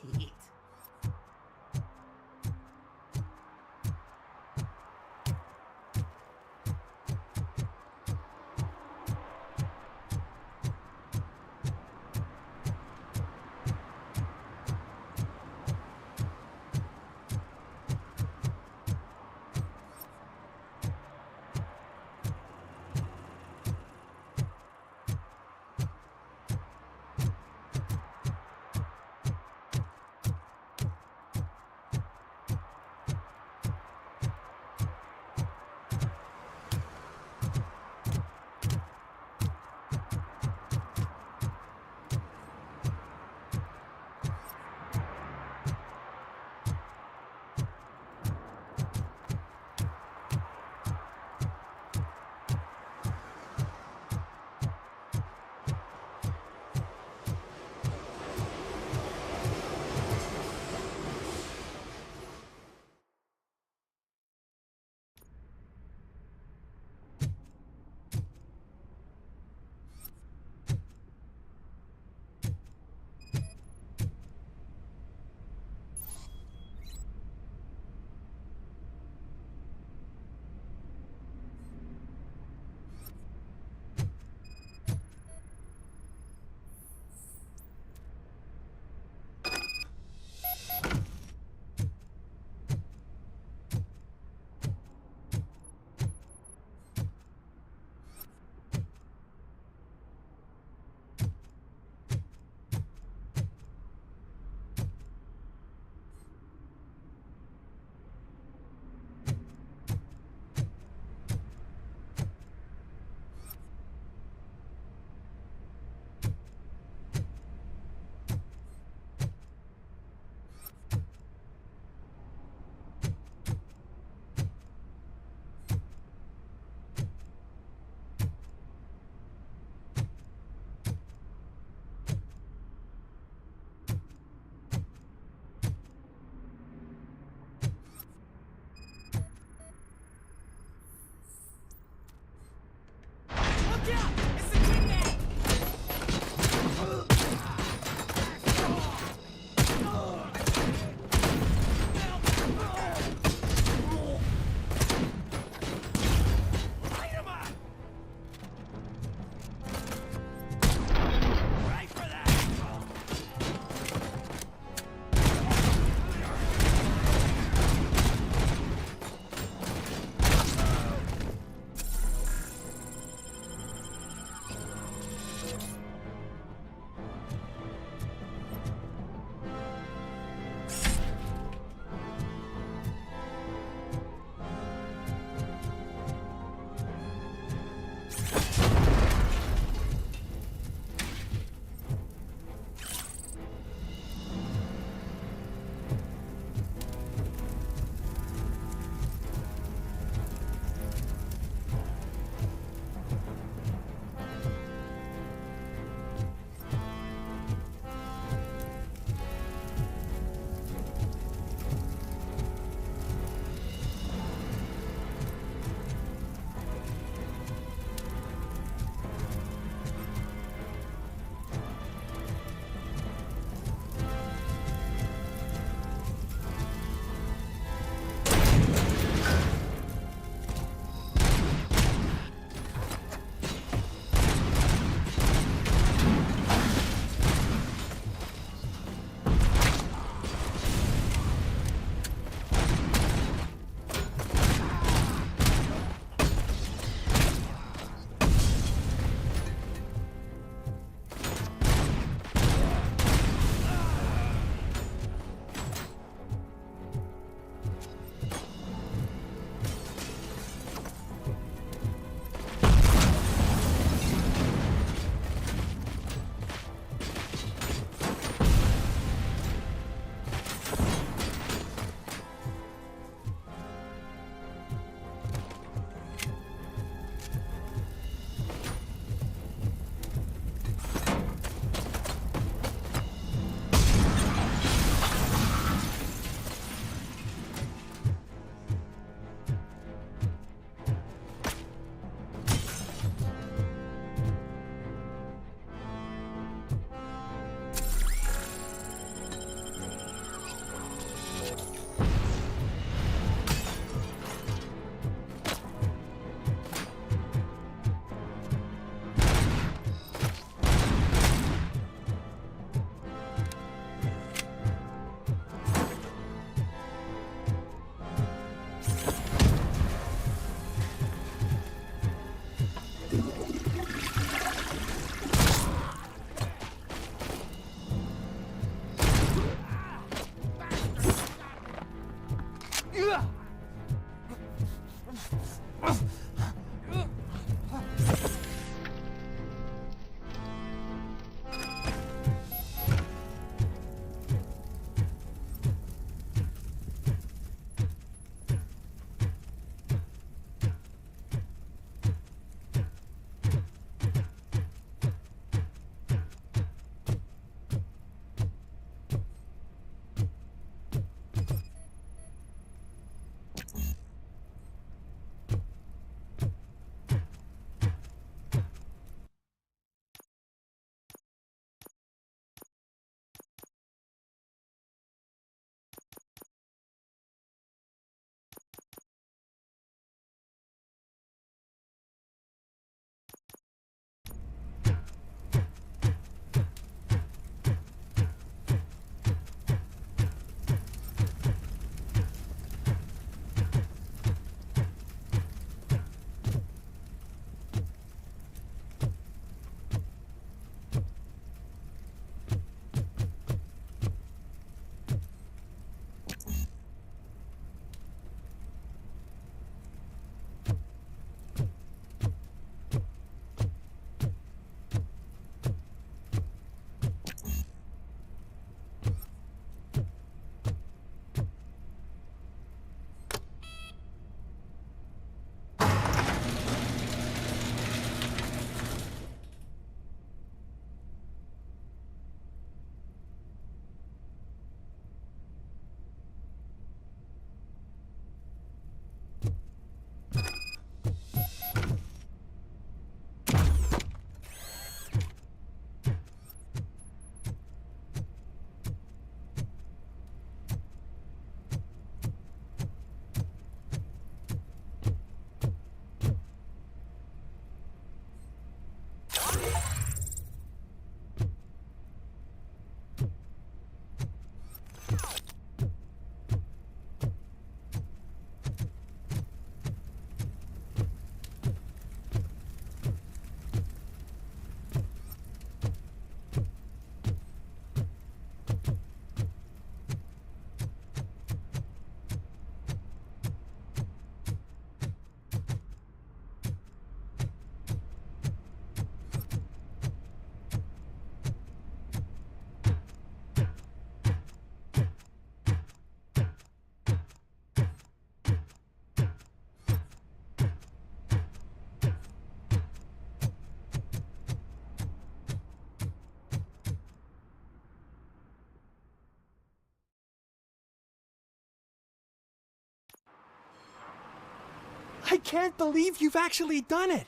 I can't believe you've actually done it!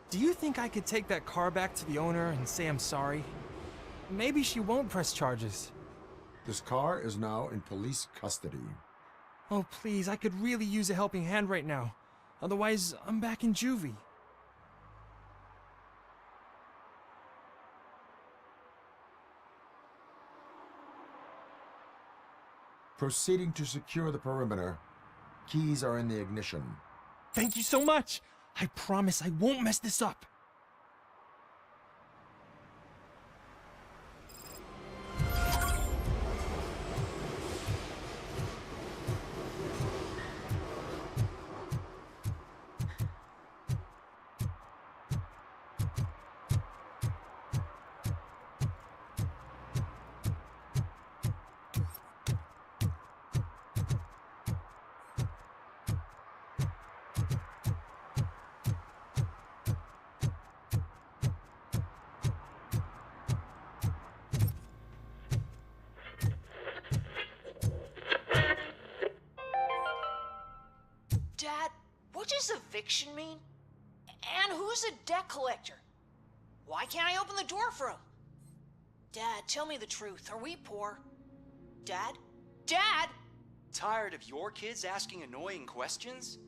Do you think I could take that car back to the owner and say I'm sorry? Maybe she won't press charges.
This car is now in police custody.
Oh, please, I could really use a helping hand right now. Otherwise, I'm back in juvie.
Proceeding to secure the perimeter. Keys are in the ignition.
Thank you so much! I promise I won't mess this up.
Dad, what does eviction mean? And who's a debt collector? Why can't I open the door for him? Dad, tell me the truth. Are we poor? Dad? Dad!
Tired of your kids asking annoying questions?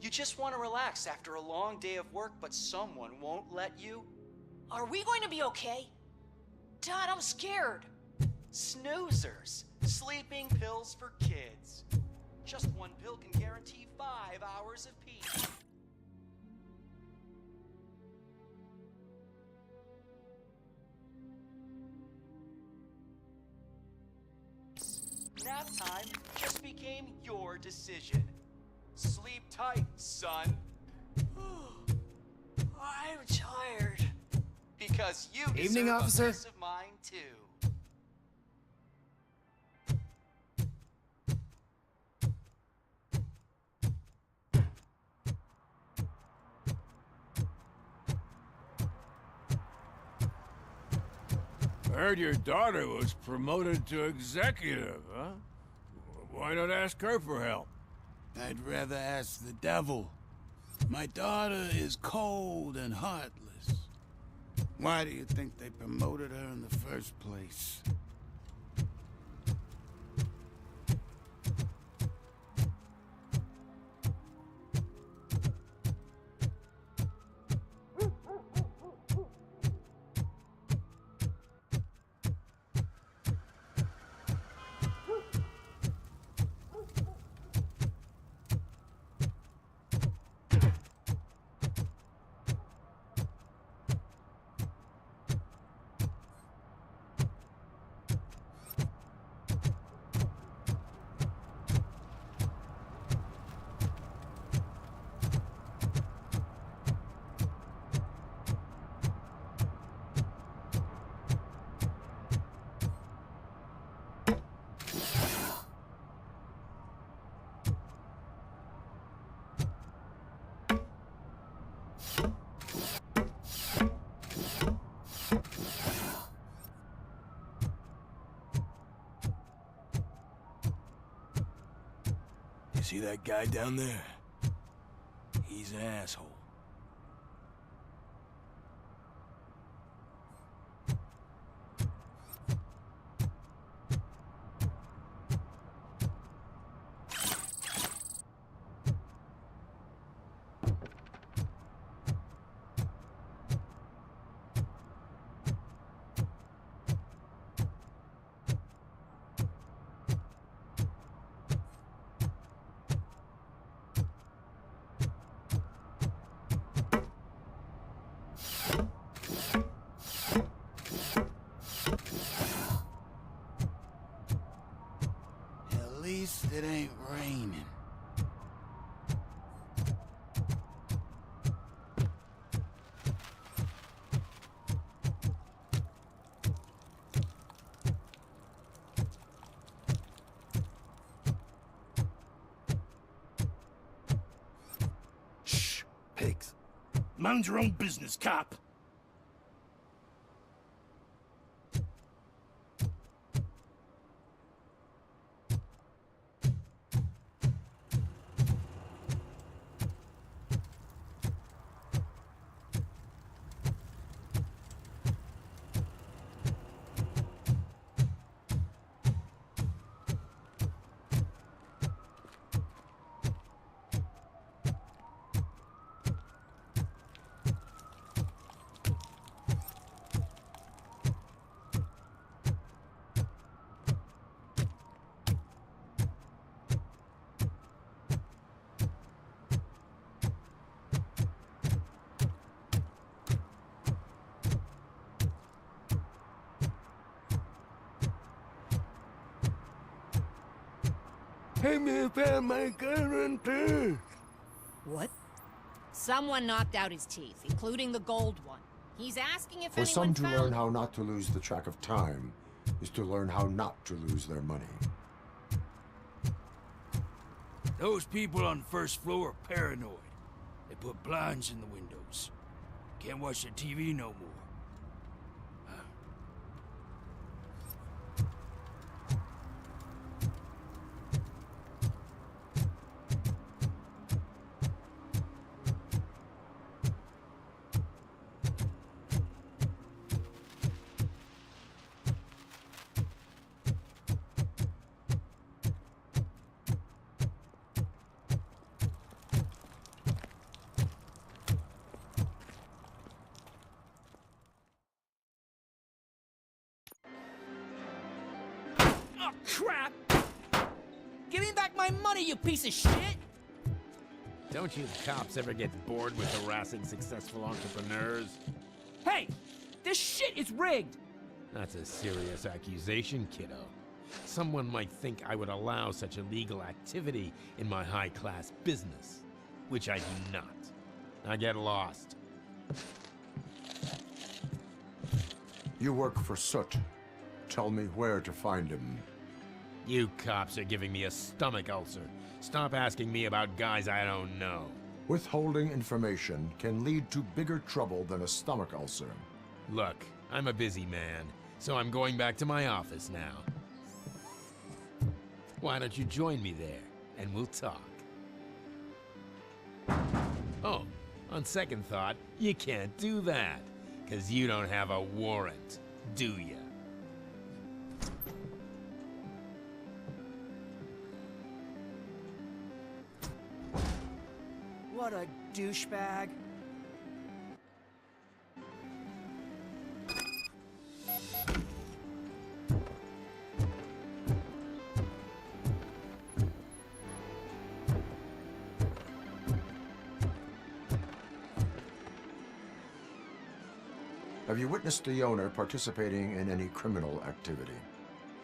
You just want to relax after a long day of work, but someone won't let you?
Are we going to be okay? Dad, I'm scared.
Snoozers. Sleeping pills for kids. Just one pill can guarantee 5 hours of peace. Nap time just became your decision. Sleep tight, son.
I'm tired.
Because you
Evening,
deserve
officer.
a peace of mind too.
I heard your daughter was promoted to executive, huh? Why not ask her for help?
I'd rather ask the devil. My daughter is cold and heartless. Why do you think they promoted her in the first place? You see that guy down there? He's an asshole. At least it ain't raining.
Shh, pigs. Mind your own business, cop.
Tell me about my guarantee.
What? Someone knocked out his teeth, including the gold one. He's asking if
For
anyone
some to
found...
learn how not to lose the track of time is to learn how not to lose their money.
Those people on the first floor are paranoid. They put blinds in the windows. Can't watch the TV no more.
Oh, crap! Give me back my money, you piece of shit!
Don't you cops ever get bored with harassing successful entrepreneurs?
Hey! This shit is rigged!
That's a serious accusation, kiddo. Someone might think I would allow such illegal activity in my high-class business, which I do not. I get lost.
You work for Soot. Tell me where to find him.
You cops are giving me a stomach ulcer. Stop asking me about guys I don't know.
Withholding information can lead to bigger trouble than a stomach ulcer.
Look, I'm a busy man, so I'm going back to my office now. Why don't you join me there, and we'll talk. Oh, on second thought, you can't do that, 'cause you don't have a warrant, do ya?
What a douchebag.
Have you witnessed the owner participating in any criminal activity?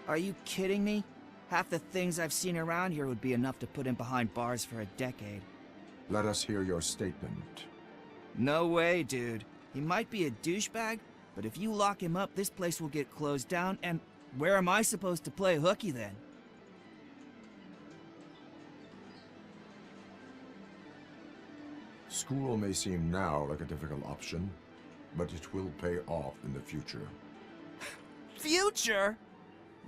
Are you kidding me? Half the things I've seen around here would be enough to put him behind bars for a decade.
Let us hear your statement.
No way, dude. He might be a douchebag, but if you lock him up, this place will get closed down, and where am I supposed to play hooky then?
School may seem now like a difficult option, but it will pay off in the future.
Future?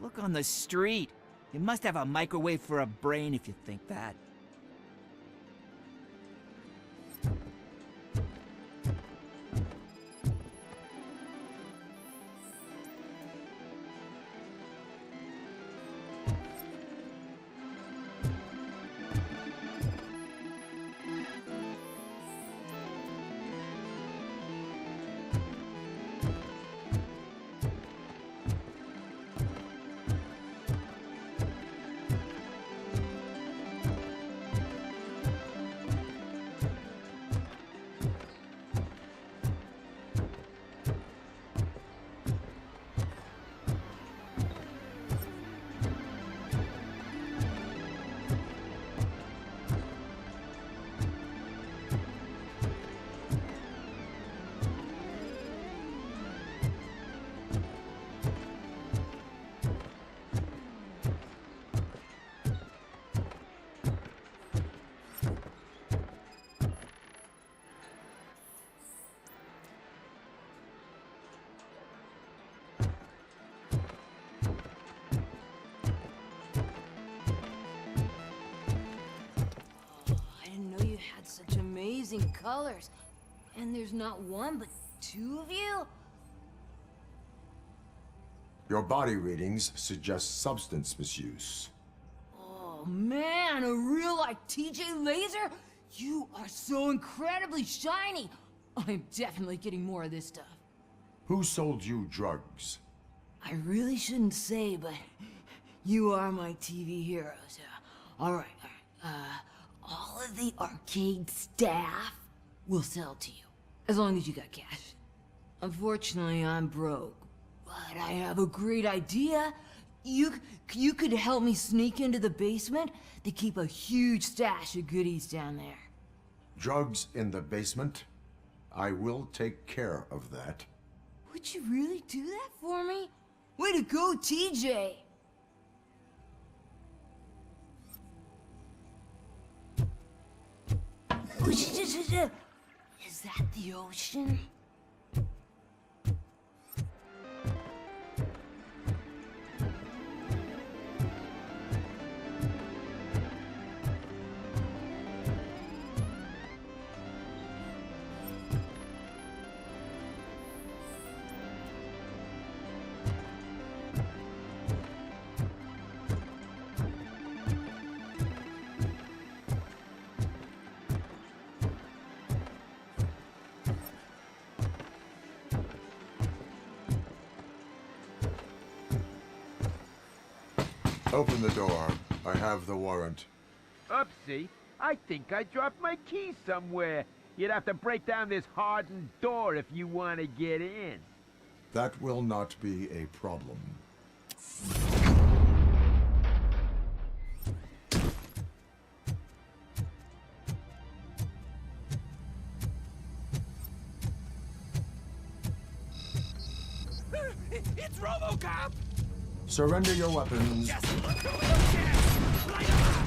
Look on the street. You must have a microwave for a brain if you think that.
Such amazing colors. And there's not one, but two of you?
Your body readings suggest substance misuse.
Oh man, a real like TJ Laser? You are so incredibly shiny. I'm definitely getting more of this stuff.
Who sold you drugs?
I really shouldn't say, but you are my TV heroes. All right. All of the arcade staff will sell to you, as long as you got cash. Unfortunately, I'm broke, but I have a great idea. You could help me sneak into the basement? They keep a huge stash of goodies down there.
Drugs in the basement? I will take care of that.
Would you really do that for me? Way to go, TJ! Is that the ocean?
Open the door. I have the warrant.
Oopsie. I think I dropped my key somewhere. You'd have to break down this hardened door if you want to get in.
That will not be a problem.
It's RoboCop!
Surrender your weapons.
Yes! Light up!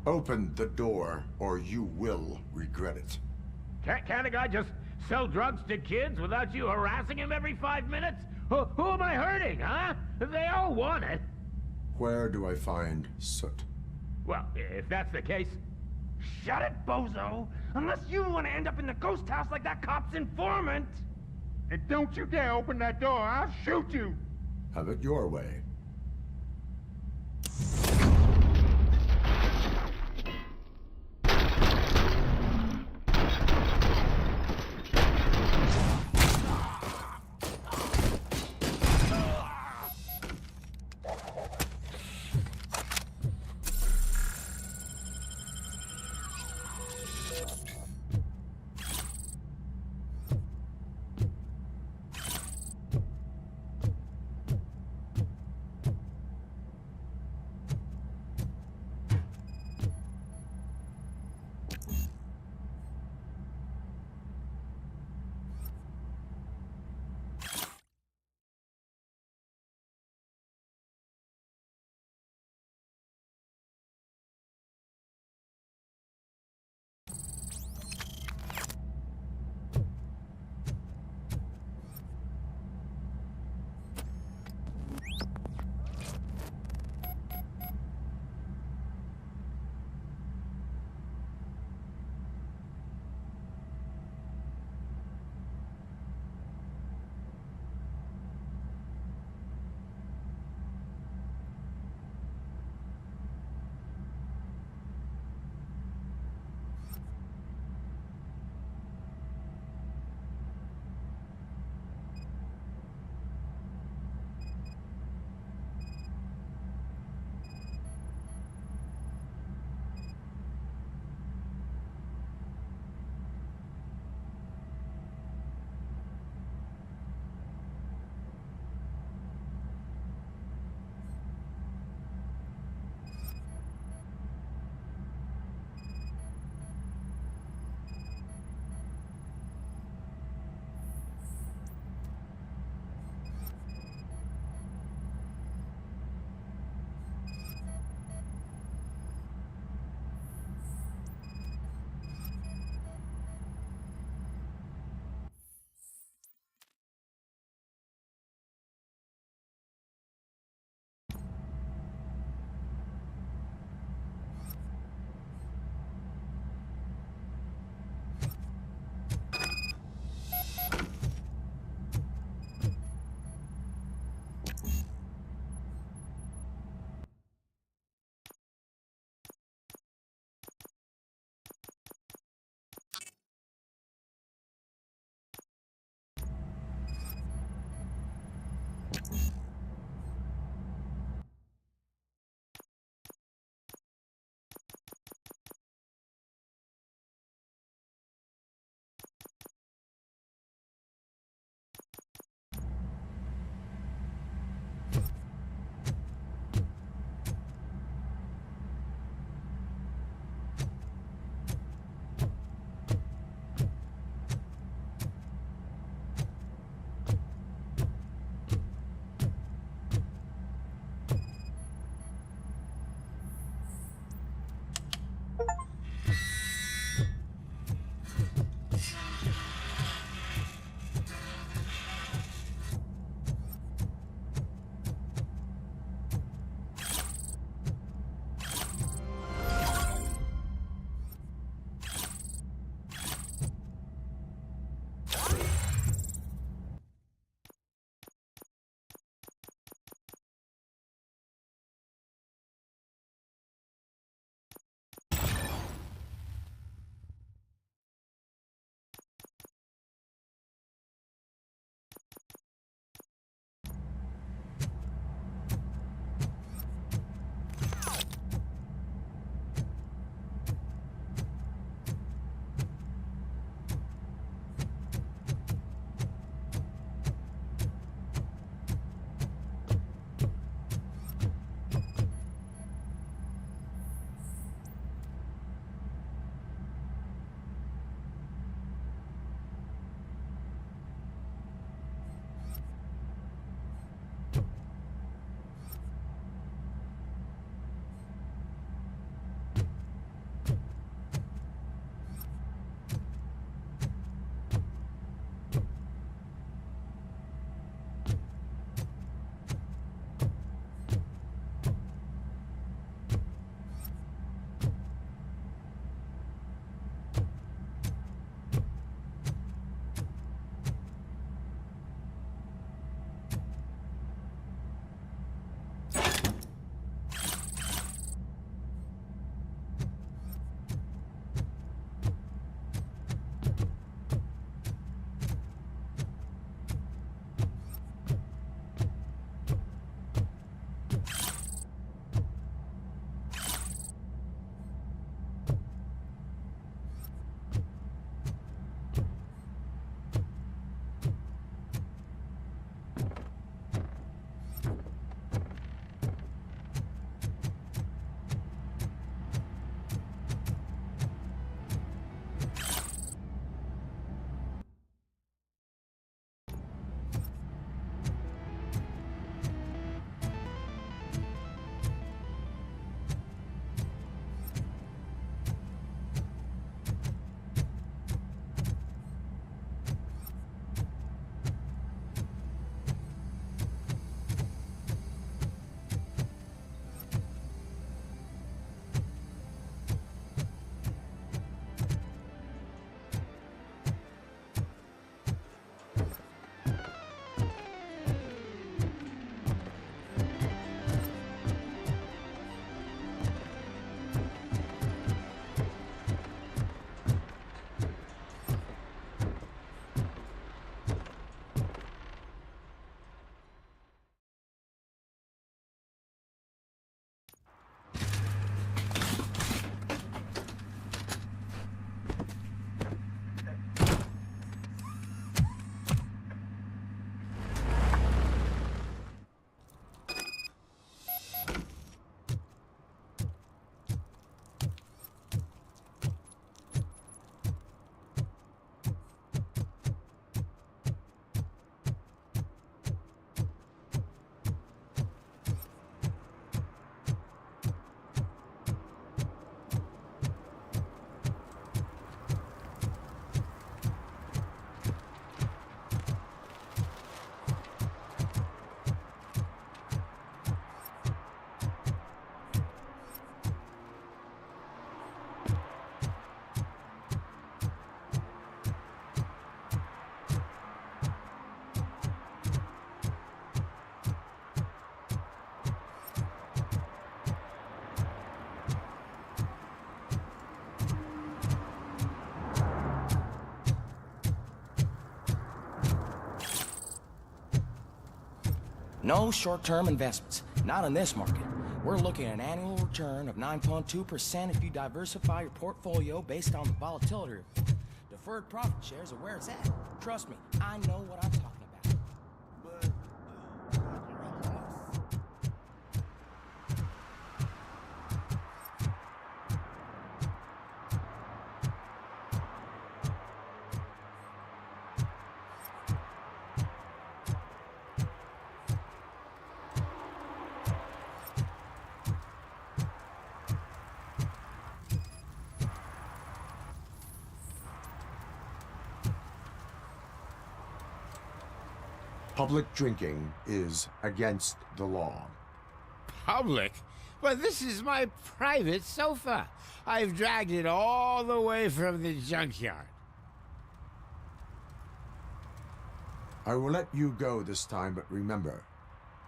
Open the door, or you will regret it.
Can't a guy just sell drugs to kids without you harassing him every 5 minutes? Who am I hurting, huh? They all want it.
Where do I find Soot?
Well, if that's the case, shut it, bozo! Unless you want to end up in the ghost house like that cop's informant! And don't you dare open that door, I'll shoot you!
Have it your way.
No short-term investments. Not in this market. We're looking at an annual return of 9.2% if you diversify your portfolio based on the volatility. Deferred profit shares are where it's at. Trust me, I know what I'm talking about.
Public drinking is against the law.
Public? But this is my private sofa. I've dragged it all the way from the junkyard.
I will let you go this time, but remember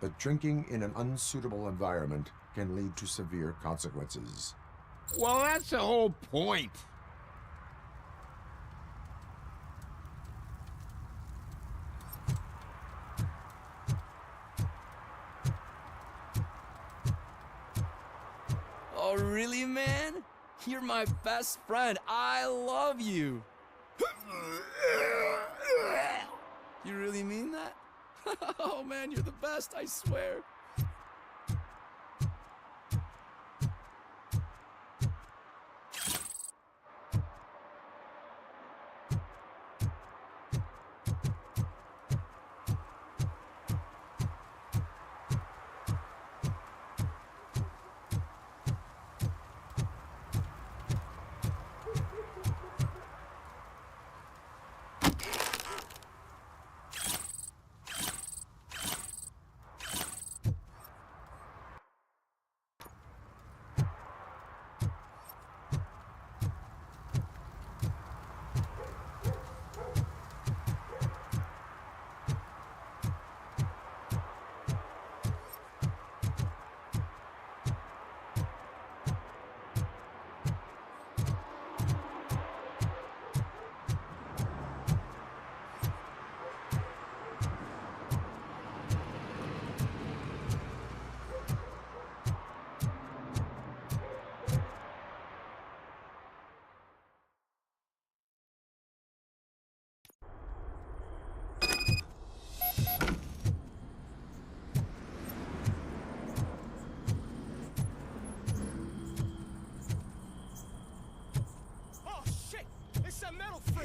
that drinking in an unsuitable environment can lead to severe consequences.
Well, that's the whole point.
Oh, really, man? You're my best friend. I love you. You really mean that? Oh, man, you're the best, I swear.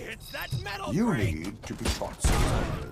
It's that metal
You
break.
need to be taught something.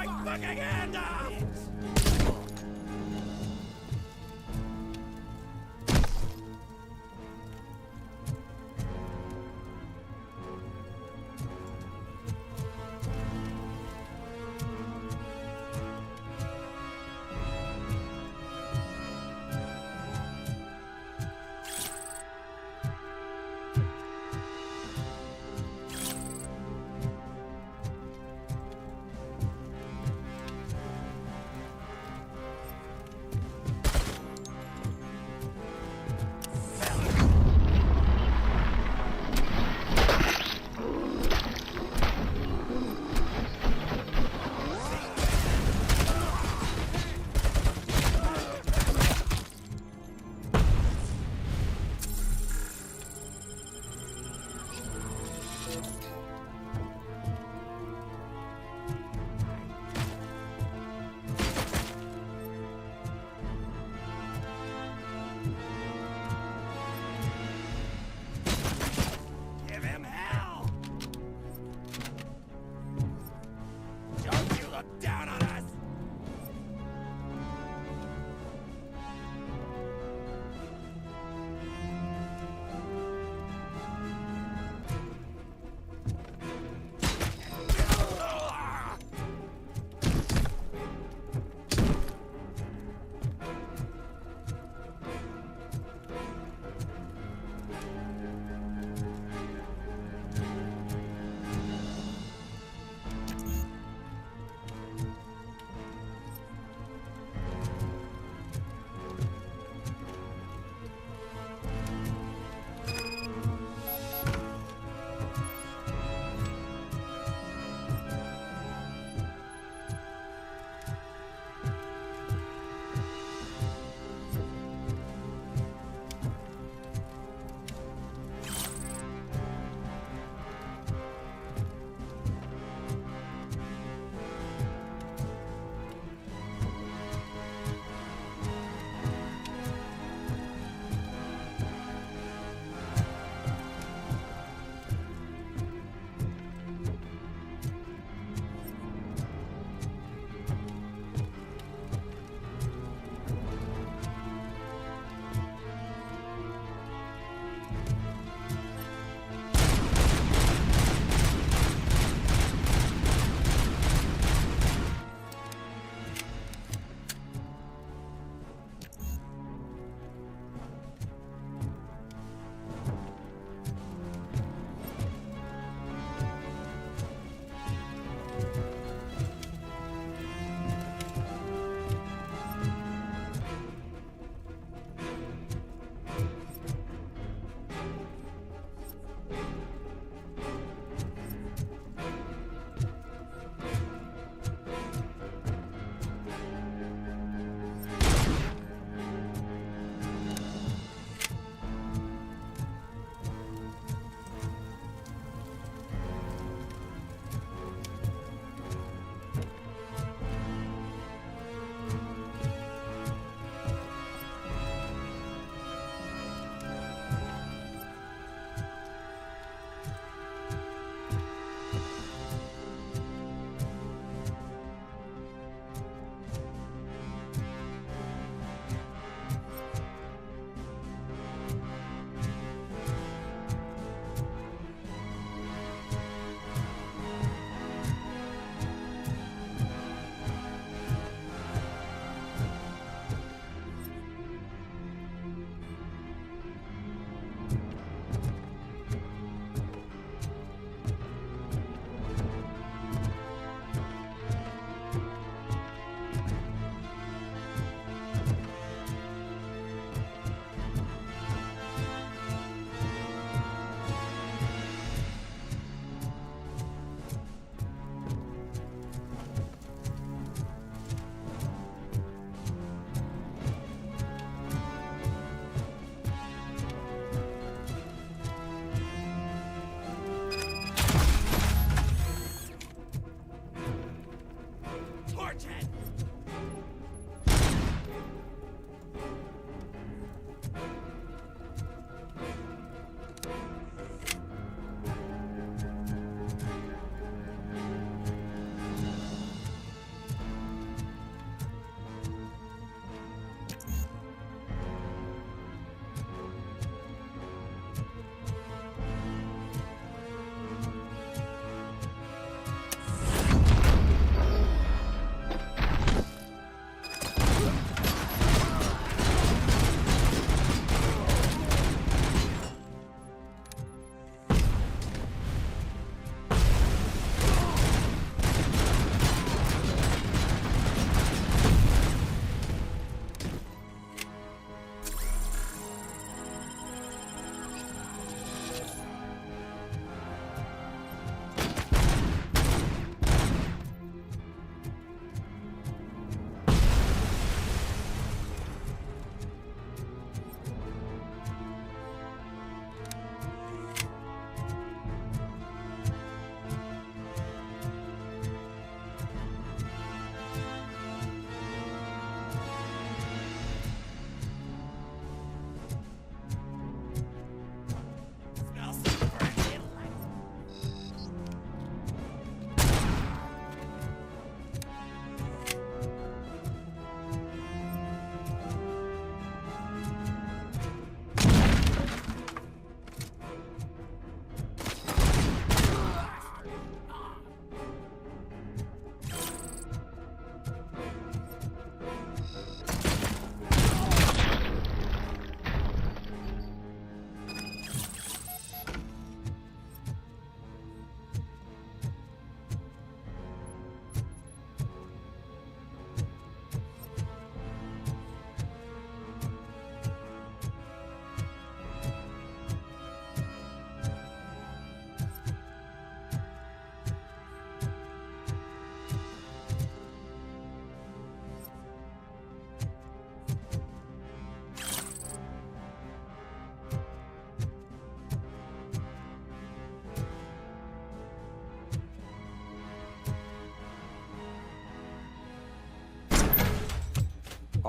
my fucking hand off!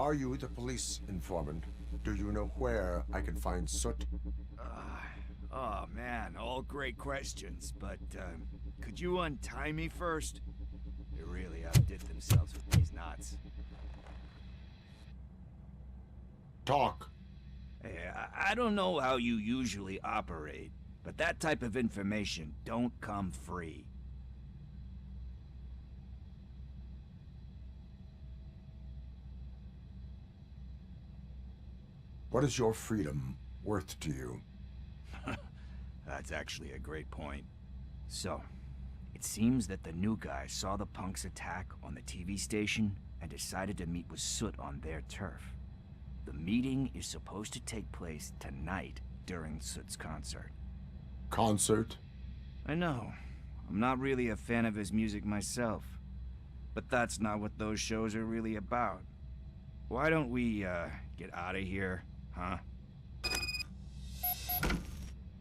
Are you the police informant? Do you know where I can find Soot?
Oh man, all great questions, but could you untie me first? They really outdid themselves with these knots.
Talk.
Hey, I don't know how you usually operate, but that type of information don't come free.
What is your freedom worth to you?
That's actually a great point. So, it seems that the new guy saw the punks attack on the TV station and decided to meet with Soot on their turf. The meeting is supposed to take place tonight during Soot's concert.
Concert?
I know. I'm not really a fan of his music myself. But that's not what those shows are really about. Why don't we, get out of here, huh?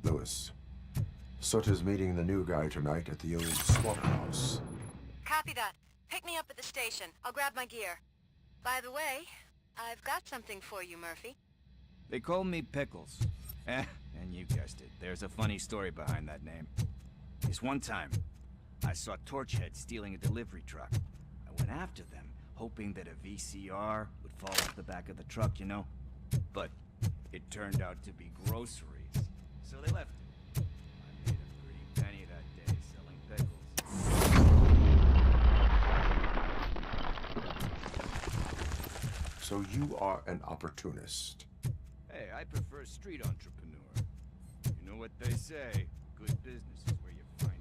Lewis. Soot is meeting the new guy tonight at the old slaughterhouse.
Copy that. Pick me up at the station. I'll grab my gear. By the way, I've got something for you, Murphy.
They call me Pickles. And you guessed it, there's a funny story behind that name. This one time, I saw Torchhead stealing a delivery truck. I went after them, hoping that a VCR would fall off the back of the truck, you know? But it turned out to be groceries, so they left it. I made a pretty penny that day selling pickles.
So you are an opportunist.
Hey, I prefer street entrepreneur. You know what they say, good business is where you find it.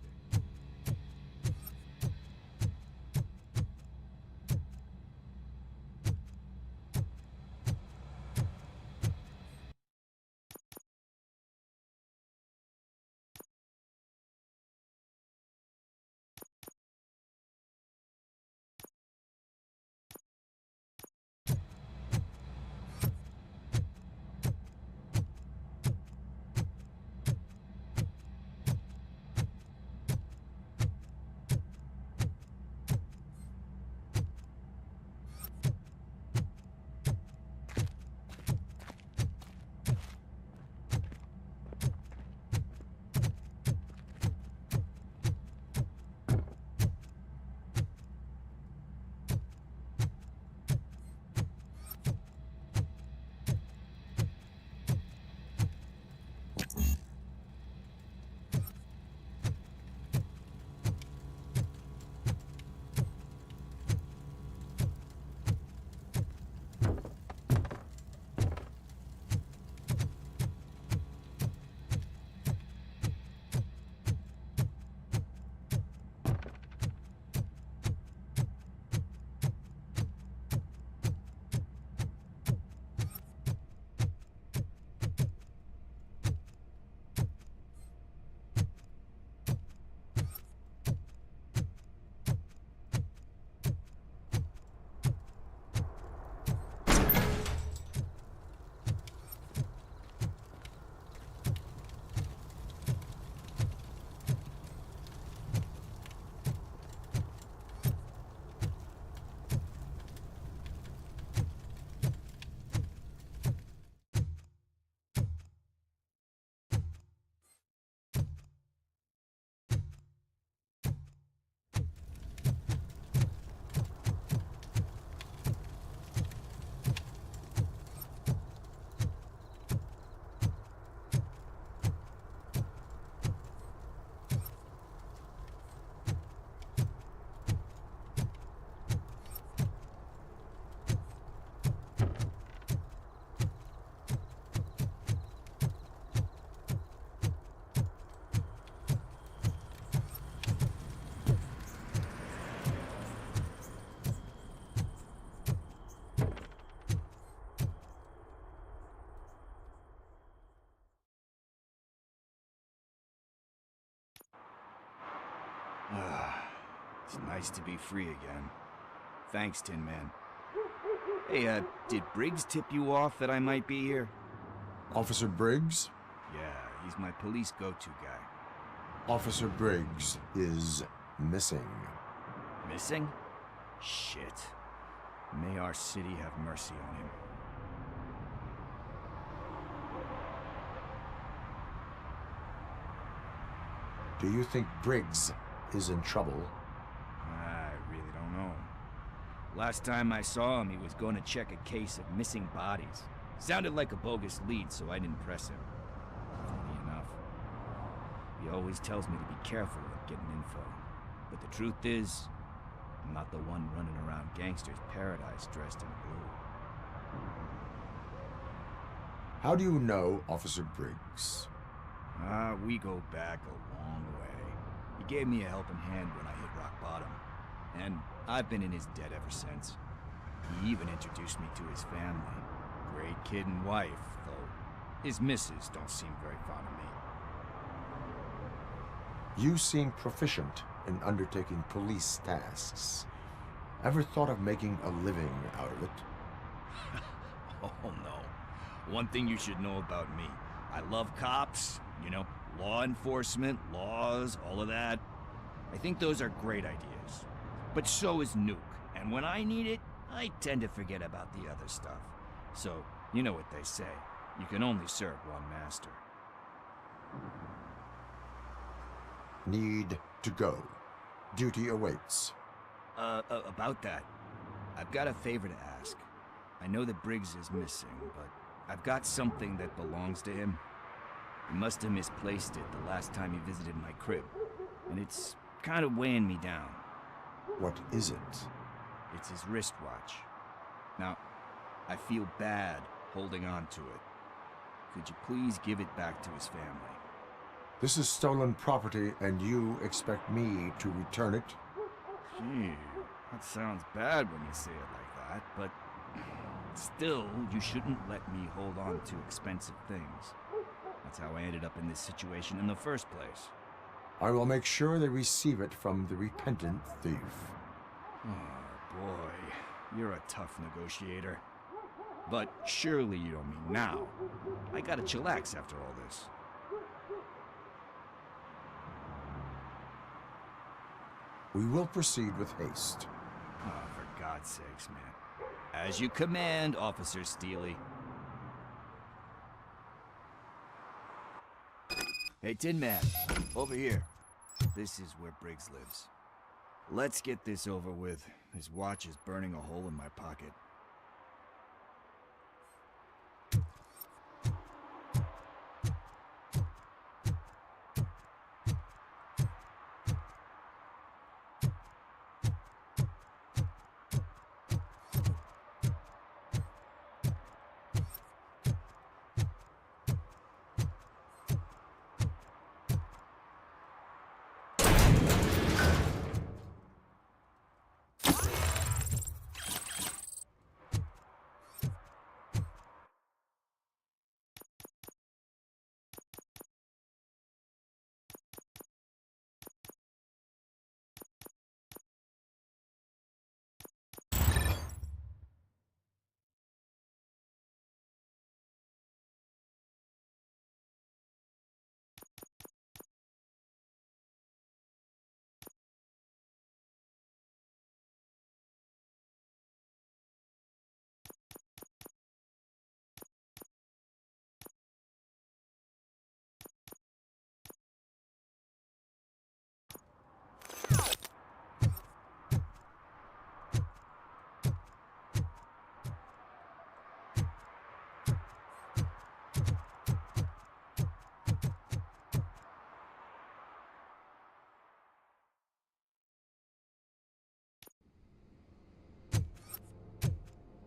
It's nice to be free again. Thanks, Tin Man. Hey, did Briggs tip you off that I might be here?
Officer Briggs?
Yeah, he's my police go-to guy.
Officer Briggs is missing.
Missing? Shit. May our city have mercy on him.
Do you think Briggs is in trouble?
I really don't know. Last time I saw him, he was going to check a case of missing bodies. Sounded like a bogus lead, so I didn't press him. Funny enough. He always tells me to be careful with getting info. But the truth is, I'm not the one running around Gangster's Paradise dressed in blue.
How do you know Officer Briggs?
We go back a long way. He gave me a helping hand when I hit rock bottom. And I've been in his debt ever since. He even introduced me to his family. Great kid and wife, though his missus don't seem very fond of me.
You seem proficient in undertaking police tasks. Ever thought of making a living out of it?
Oh no. One thing you should know about me. I love cops, you know, law enforcement, laws, all of that. I think those are great ideas. But so is Nuke, and when I need it, I tend to forget about the other stuff. So, you know what they say. You can only serve one master.
Need to go. Duty awaits.
About that, I've got a favor to ask. I know that Briggs is missing, but I've got something that belongs to him. He must have misplaced it the last time he visited my crib, and it's kind of weighing me down.
What is it?
It's his wristwatch. Now, I feel bad holding on to it. Could you please give it back to his family?
This is stolen property, and you expect me to return it?
Gee, that sounds bad when you say it like that, but still, you shouldn't let me hold on to expensive things. That's how I ended up in this situation in the first place.
I will make sure they receive it from the repentant thief.
Oh, boy. You're a tough negotiator. But surely you don't mean now. I gotta chillax after all this.
We will proceed with haste.
Oh, for God's sakes, man. As you command, Officer Steely. Hey, Tin Man, over here. This is where Briggs lives. Let's get this over with. His watch is burning a hole in my pocket.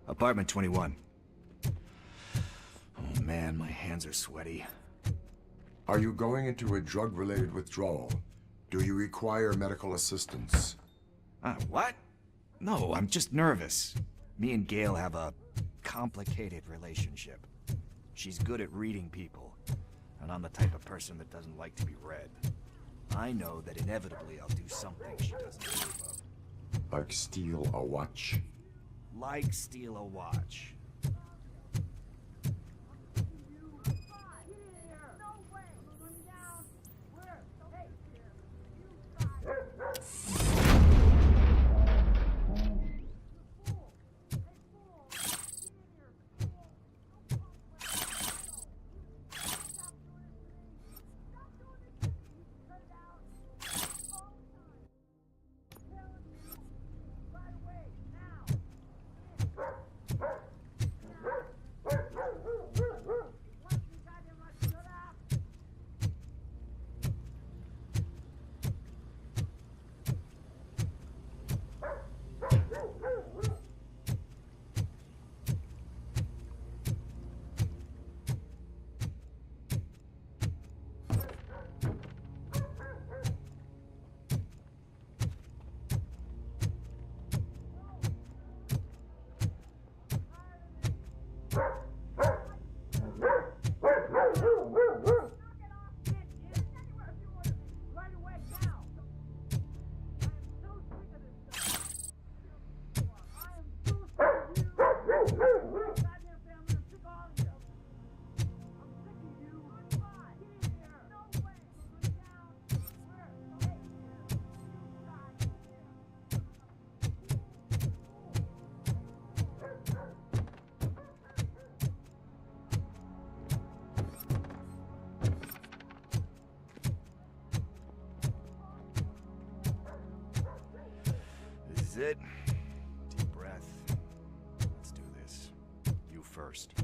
Apartment 21. Oh man, my hands are sweaty.
Are you going into a drug-related withdrawal? Do you require medical assistance?
What? No, I'm just nervous. Me and Gail have a complicated relationship. She's good at reading people, and I'm the type of person that doesn't like to be read. I know that inevitably I'll do something she doesn't approve of.
Like steal a watch?
Like steal a watch. is it. Deep breath. Let's do this. You first.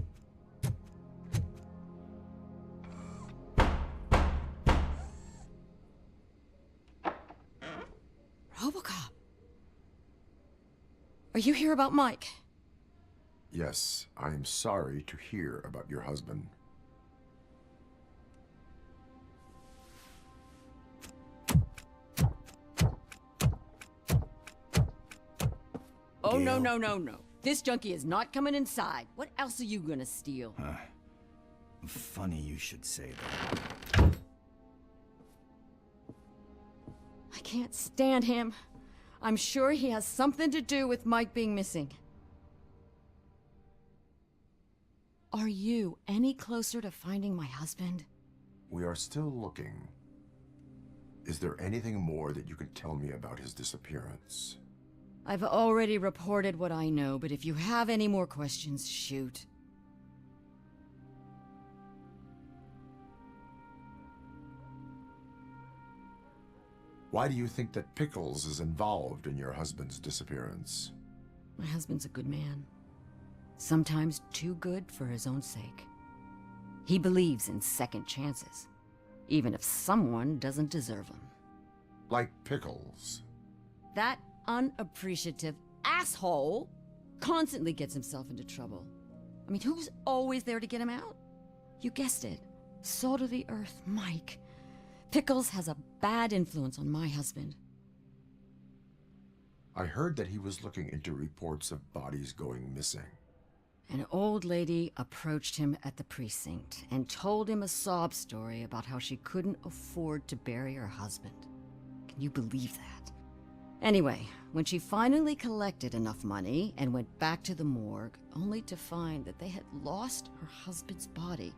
RoboCop. Are you here about Mike?
Yes, I am sorry to hear about your husband.
Oh, no, no, no, no. This junkie is not coming inside. What else are you gonna steal?
Funny you should say that.
I can't stand him. I'm sure he has something to do with Mike being missing. Are you any closer to finding my husband?
We are still looking. Is there anything more that you can tell me about his disappearance?
I've already reported what I know, but if you have any more questions, shoot.
Why do you think that Pickles is involved in your husband's disappearance?
My husband's a good man. Sometimes too good for his own sake. He believes in second chances, even if someone doesn't deserve them.
Like Pickles.
That unappreciative asshole constantly gets himself into trouble. I mean, who's always there to get him out? You guessed it. Salt of the earth, Mike. Pickles has a bad influence on my husband.
I heard that he was looking into reports of bodies going missing.
An old lady approached him at the precinct and told him a sob story about how she couldn't afford to bury her husband. Can you believe that? Anyway, when she finally collected enough money and went back to the morgue, only to find that they had lost her husband's body,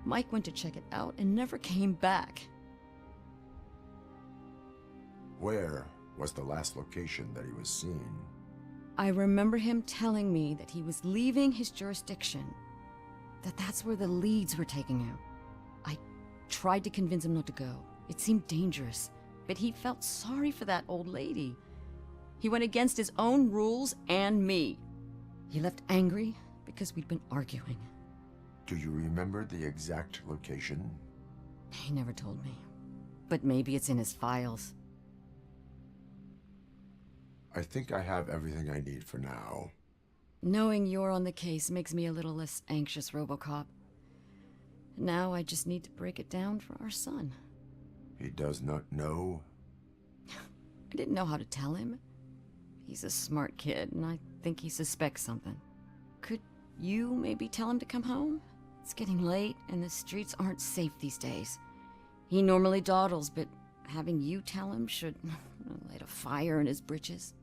Mike went to check it out and never came back.
Where was the last location that he was seen?
I remember him telling me that he was leaving his jurisdiction, that's where the leads were taking him. I tried to convince him not to go. It seemed dangerous, but he felt sorry for that old lady. He went against his own rules and me. He left angry because we'd been arguing.
Do you remember the exact location?
He never told me, but maybe it's in his files.
I think I have everything I need for now.
Knowing you're on the case makes me a little less anxious, RoboCop. Now I just need to break it down for our son.
He does not know?
I didn't know how to tell him. He's a smart kid, and I think he suspects something. Could you maybe tell him to come home? It's getting late, and the streets aren't safe these days. He normally dawdles, but having you tell him should light a fire in his britches.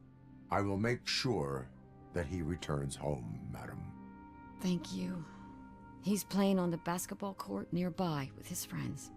I will make sure that he returns home, madam.
Thank you. He's playing on the basketball court nearby with his friends.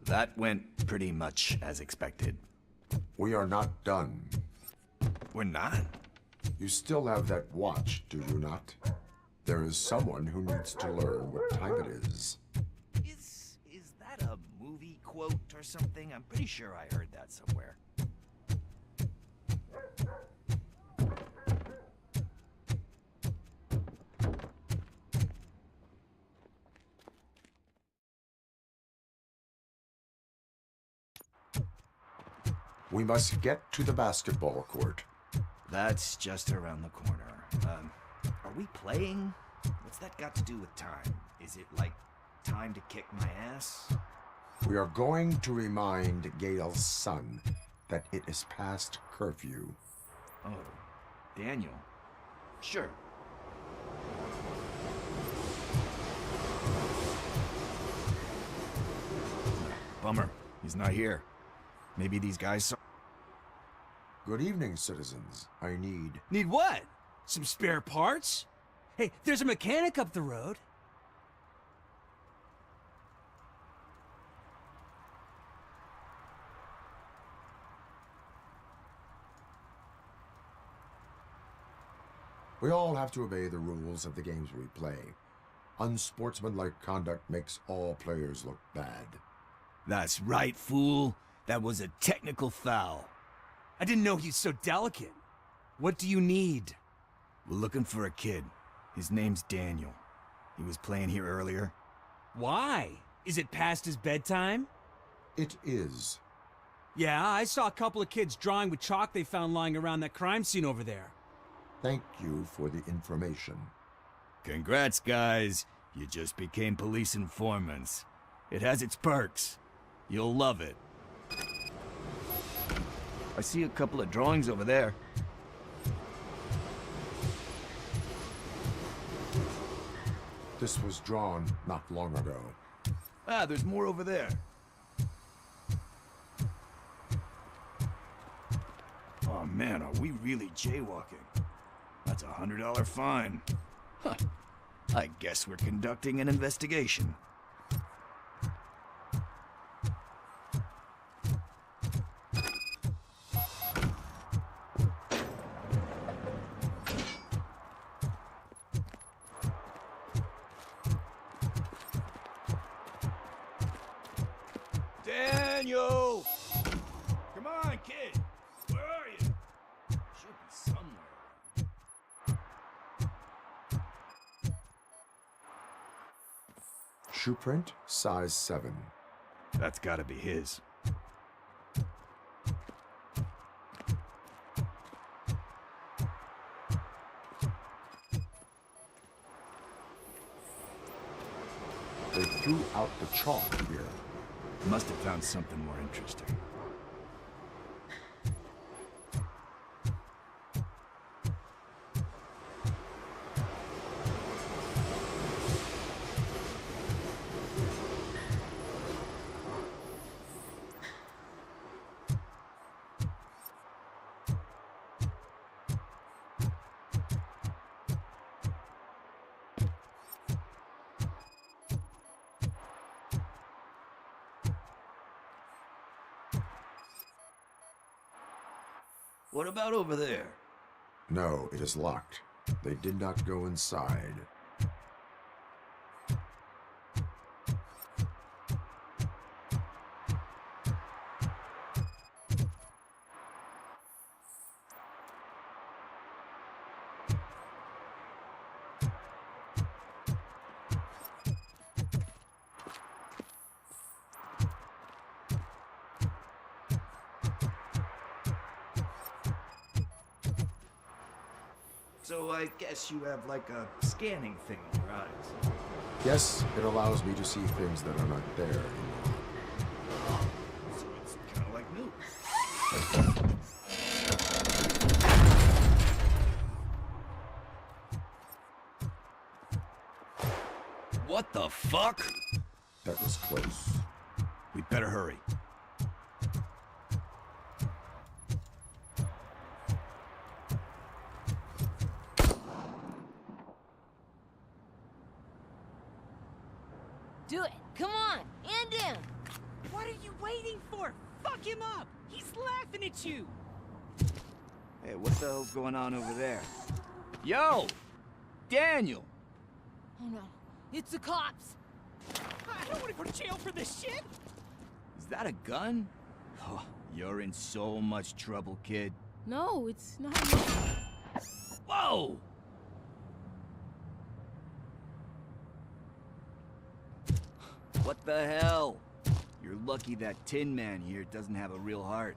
That went pretty much as expected.
We are not done.
We're not?
You still have that watch, do you not? There is someone who needs to learn what time it is.
Is that a movie quote or something? I'm pretty sure I heard that somewhere.
We must get to the basketball court.
That's just around the corner. Are we playing? What's that got to do with time? Is it like time to kick my ass?
We are going to remind Gale's son that it is past curfew.
Oh, Daniel. Sure. Bummer. He's not here. Maybe these guys saw...
Good evening, citizens. I need...
Need what? Some spare parts? Hey, there's a mechanic up the road.
We all have to obey the rules of the games we play. Unsportsmanlike conduct makes all players look bad.
That's right, fool. That was a technical foul.
I didn't know he's so delicate. What do you need?
We're looking for a kid. His name's Daniel. He was playing here earlier.
Why? Is it past his bedtime?
It is.
Yeah, I saw a couple of kids drawing with chalk they found lying around that crime scene over there.
Thank you for the information.
Congrats, guys. You just became police informants. It has its perks. You'll love it. I see a couple of drawings over there.
This was drawn not long ago.
Ah, there's more over there. Oh man, are we really jaywalking? That's a $100 fine. Huh. I guess we're conducting an investigation. Daniel! Come on, kid! Where are you? Should be somewhere.
Shoe print, size 7.
That's gotta be his.
They threw out the chalk here.
Must have found something more interesting. What about over there?
No, it is locked. They did not go inside.
So I guess you have like a scanning thing in your eyes.
Yes, it allows me to see things that are not there anymore.
So it's kind of like new. What the fuck?
That was close.
We'd better hurry.
Do it. Come on. End him.
What are you waiting for? Fuck him up. He's laughing at you.
Hey, what the hell's going on over there? Yo! Daniel!
Oh no, it's the cops!
I don't want to go to jail for this shit!
Is that a gun? Oh, you're in so much trouble, kid.
No, it's not.
Whoa! What the hell? You're lucky that Tin Man here doesn't have a real heart.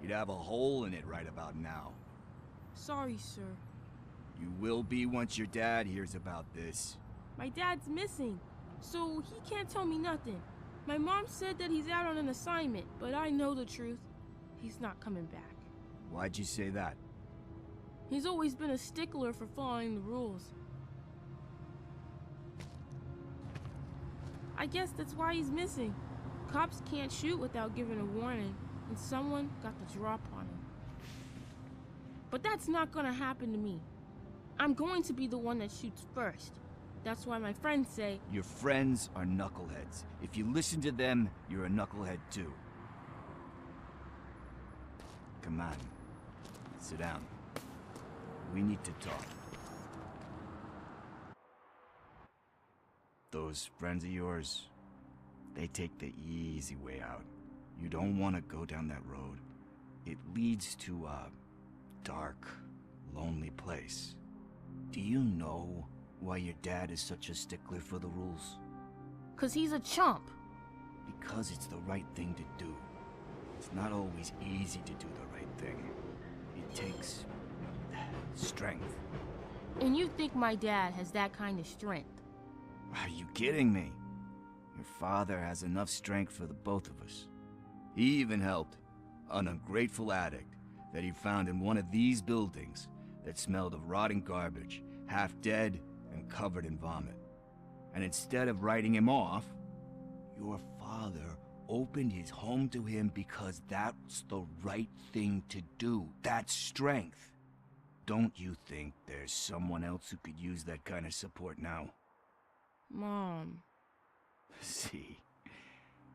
You'd have a hole in it right about now.
Sorry, sir.
You will be once your dad hears about this.
My dad's missing, so he can't tell me nothing. My mom said that he's out on an assignment, but I know the truth. He's not coming back.
Why'd you say that?
He's always been a stickler for following the rules. I guess that's why he's missing. Cops can't shoot without giving a warning, and someone got the drop on him. But that's not gonna happen to me. I'm going to be the one that shoots first. That's why my friends say...
Your friends are knuckleheads. If you listen to them, you're a knucklehead too. Come on. Sit down. We need to talk. Those friends of yours, they take the easy way out. You don't want to go down that road. It leads to a dark, lonely place. Do you know why your dad is such a stickler for the rules?
'Cause he's a chump.
Because it's the right thing to do. It's not always easy to do the right thing. It takes strength.
And you think my dad has that kind of strength?
Are you kidding me? Your father has enough strength for the both of us. He even helped an ungrateful addict that he found in one of these buildings that smelled of rotting garbage, half dead and covered in vomit. And instead of writing him off, your father opened his home to him because that's the right thing to do. That's strength. Don't you think there's someone else who could use that kind of support now?
Mom.
See,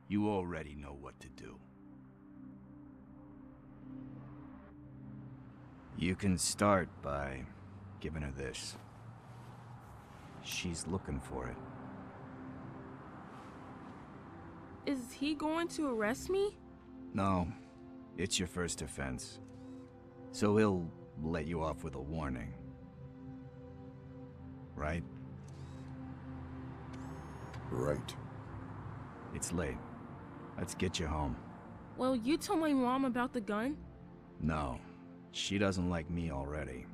you already know what to do. You can start by giving her this. She's looking for it.
Is he going to arrest me?
No, it's your first offense. So he'll let you off with a warning. Right?
Right.
It's late. Let's get you home.
Well, you told my mom about the gun?
No, she doesn't like me already.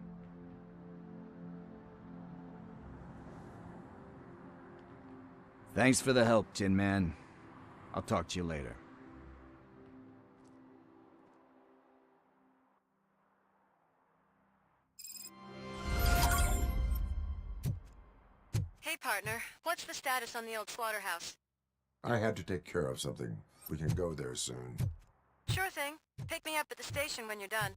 Thanks for the help, Tin Man. I'll talk to you later.
Hey, partner. What's the status on the old slaughterhouse?
I had to take care of something. We can go there soon.
Sure thing. Pick me up at the station when you're done.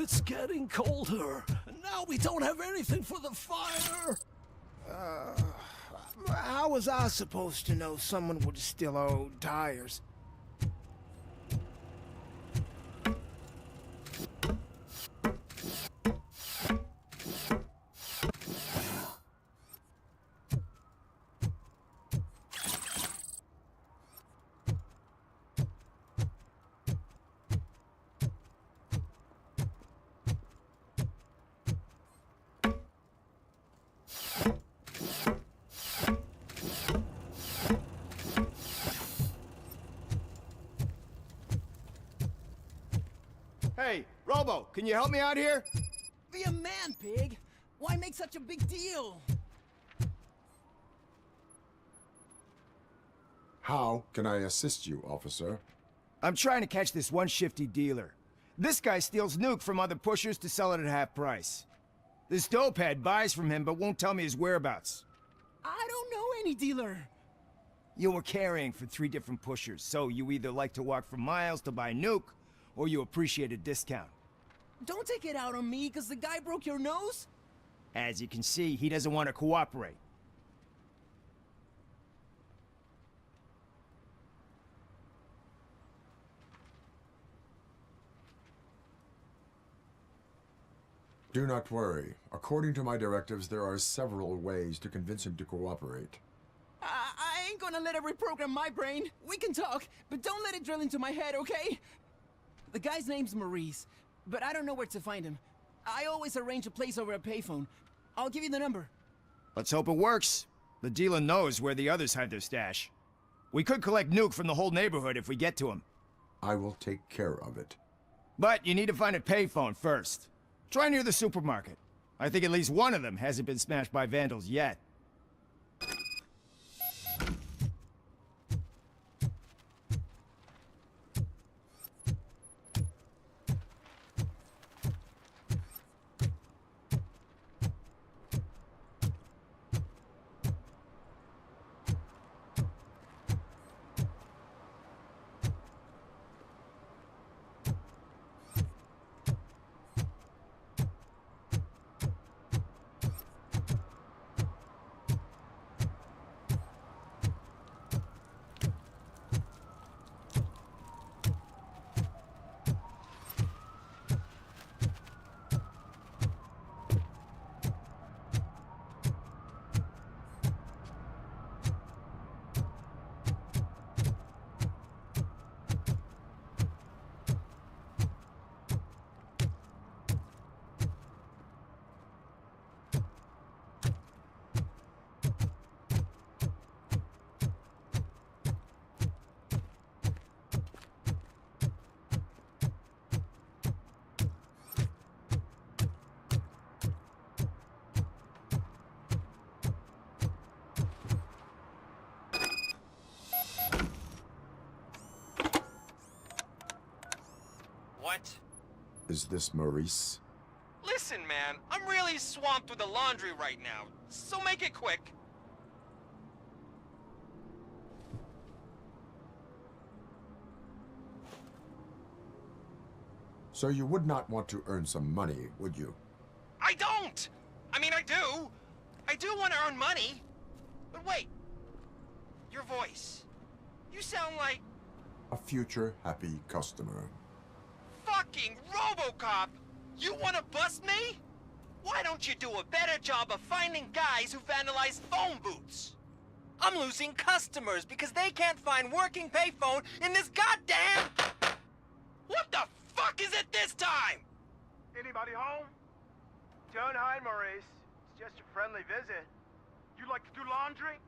It's getting colder. Now we don't have anything for the fire.
How was I supposed to know someone would steal our old tires?
Hey, Robo, can you help me out here?
Be a man, pig. Why make such a big deal?
How can I assist you, officer?
I'm trying to catch this one shifty dealer. This guy steals nuke from other pushers to sell it at half price. This dopehead buys from him but won't tell me his whereabouts.
I don't know any dealer.
You were carrying for 3 different pushers, so you either like to walk for miles to buy nuke, or you appreciate a discount.
Don't take it out on me because the guy broke your nose?
As you can see, he doesn't want to cooperate.
Do not worry. According to my directives, there are several ways to convince him to cooperate.
I ain't gonna let it reprogram my brain. We can talk, but don't let it drill into my head, okay? The guy's name's Maurice, but I don't know where to find him. I always arrange a place over a payphone. I'll give you the number.
Let's hope it works. The dealer knows where the others hide their stash. We could collect nuke from the whole neighborhood if we get to him.
I will take care of it.
But you need to find a payphone first. Try near the supermarket. I think at least one of them hasn't been smashed by vandals yet.
What?
Is this Maurice?
Listen, man, I'm really swamped with the laundry right now, so make it quick.
So you would not want to earn some money, would you?
I don't! I mean, I do. I do want to earn money. But wait. Your voice. You sound like...
A future happy customer.
Fucking RoboCop! You want to bust me? Why don't you do a better job of finding guys who vandalize phone booths? I'm losing customers because they can't find working payphone in this goddamn... What the fuck is it this time?
Anybody home? Don't hide, Maurice. It's just a friendly visit. You like to do laundry?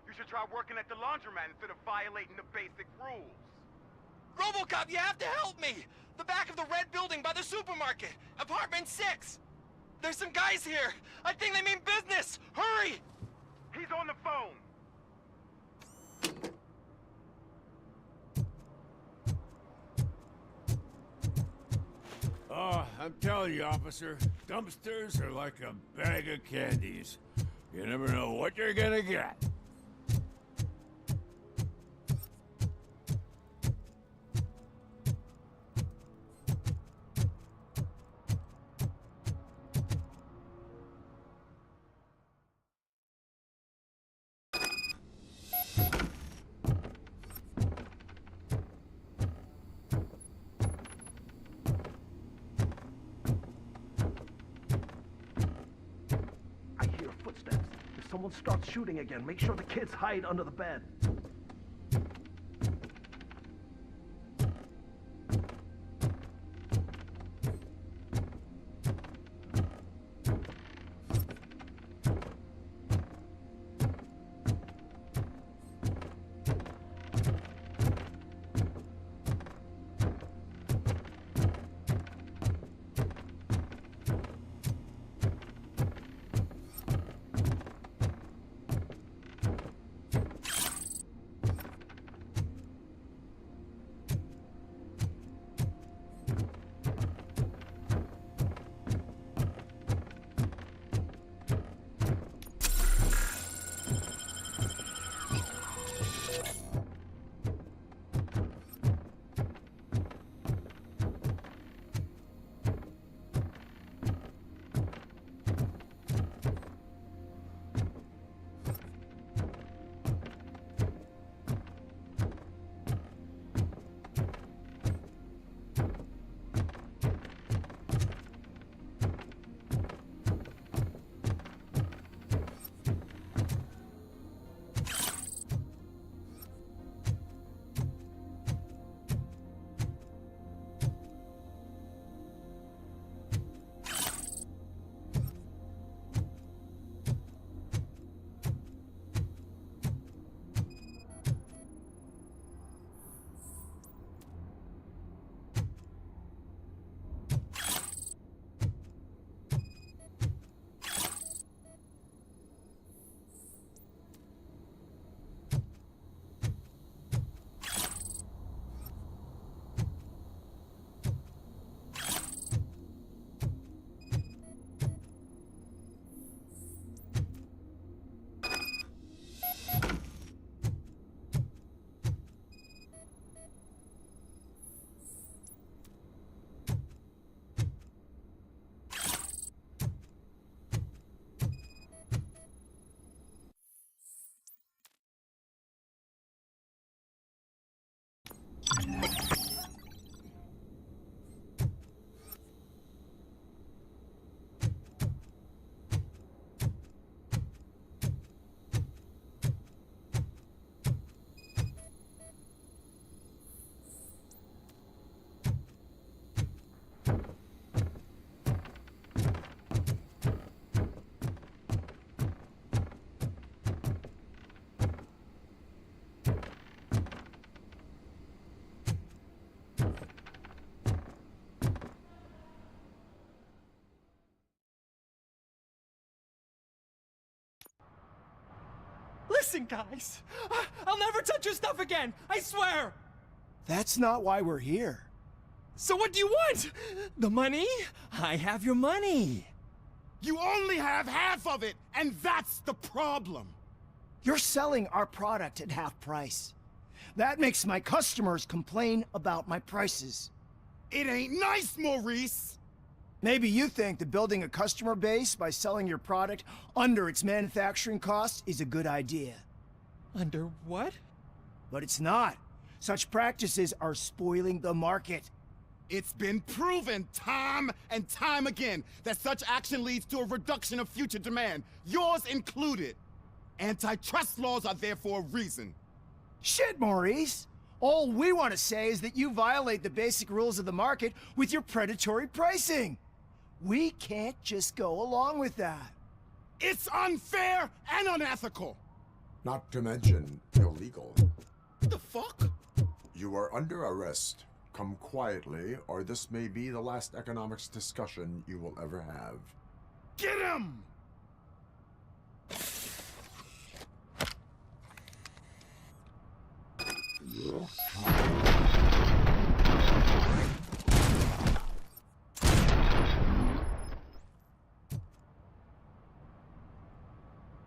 You should try working at the laundromat instead of violating the basic rules.
RoboCop, you have to help me! The back of the red building by the supermarket. Apartment 6. There's some guys here. I think they mean business. Hurry!
He's on the phone.
Oh, I'm telling you, officer, dumpsters are like a bag of candies. You never know what you're gonna get.
someone starts shooting again, make sure the kids hide under the bed.
Listen, guys! I'll never touch your stuff again! I swear!
That's not why we're here.
So what do you want? The money? I have your money.
You only have half of it, and that's the problem. You're selling our product at half price. That makes my customers complain about my prices. It ain't nice, Maurice! Maybe you think that building a customer base by selling your product under its manufacturing cost is a good idea.
Under what?
But it's not. Such practices are spoiling the market.
It's been proven time and time again that such action leads to a reduction of future demand, yours included. Antitrust laws are there for a reason.
Shit, Maurice! All we want to say is that you violate the basic rules of the market with your predatory pricing. We can't just go along with that.
It's unfair and unethical!
Not to mention illegal.
The fuck?
You are under arrest. Come quietly, or this may be the last economics discussion you will ever have.
Get him!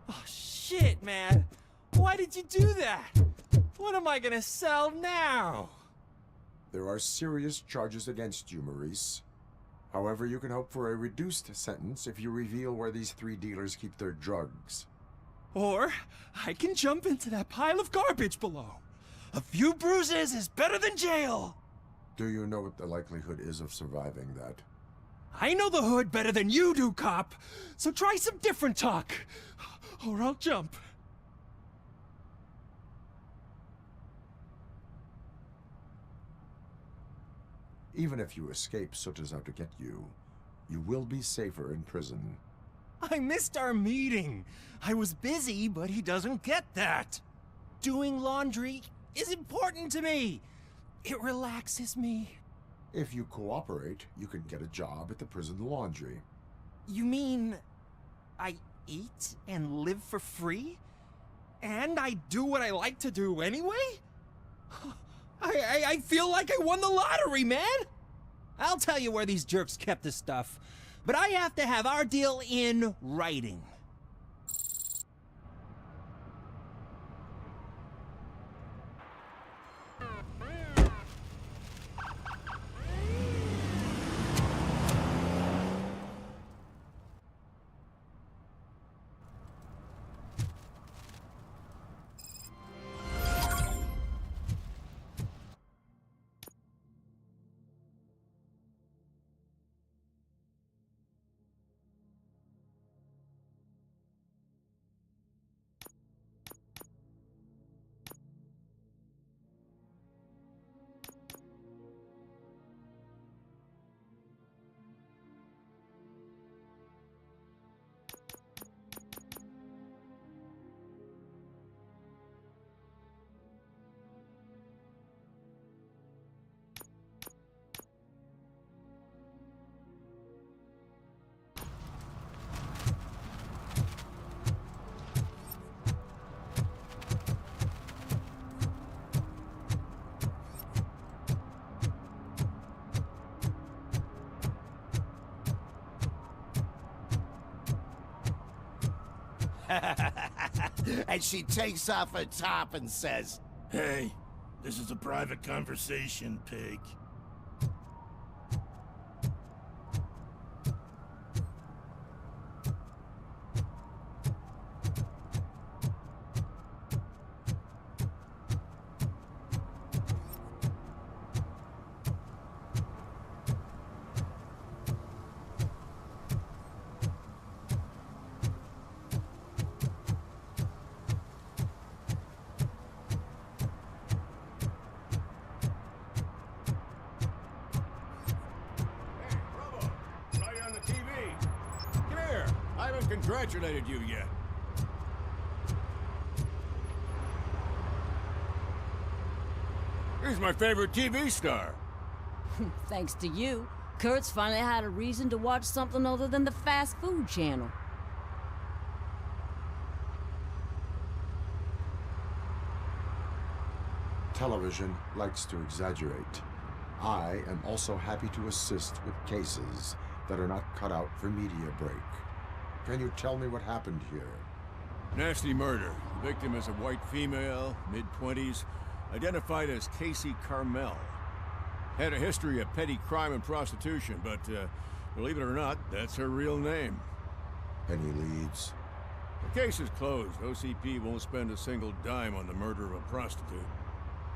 Oh, shit, man. Why did you do that? What am I gonna sell now?
There are serious charges against you, Maurice. However, you can hope for a reduced sentence if you reveal where these 3 dealers keep their drugs.
Or I can jump into that pile of garbage below. A few bruises is better than jail.
Do you know what the likelihood is of surviving that?
I know the hood better than you do, cop. So try some different talk. or I'll jump.
Even if you escape Soot is out to get you, you will be safer in prison.
I missed our meeting. I was busy, but he doesn't get that. Doing laundry is important to me. It relaxes me.
If you cooperate, you can get a job at the prison laundry.
You mean I eat and live for free? And I do what I like to do anyway? I feel like I won the lottery, man! I'll tell you where these jerks kept the stuff, but I have to have our deal in writing.
And she takes off her top and says,
"Hey, this is a private conversation, pig."
Congratulated you yet. He's my favorite TV star.
Thanks to you, Kurt's finally had a reason to watch something other than the fast food channel.
Television likes to exaggerate. I am also happy to assist with cases that are not cut out for media break. Can you tell me what happened here?
Nasty murder. The victim is a white female, mid-20s, identified as Casey Carmel. Had a history of petty crime and prostitution, but believe it or not, that's her real name.
Any leads?
The case is closed. OCP won't spend a single dime on the murder of a prostitute.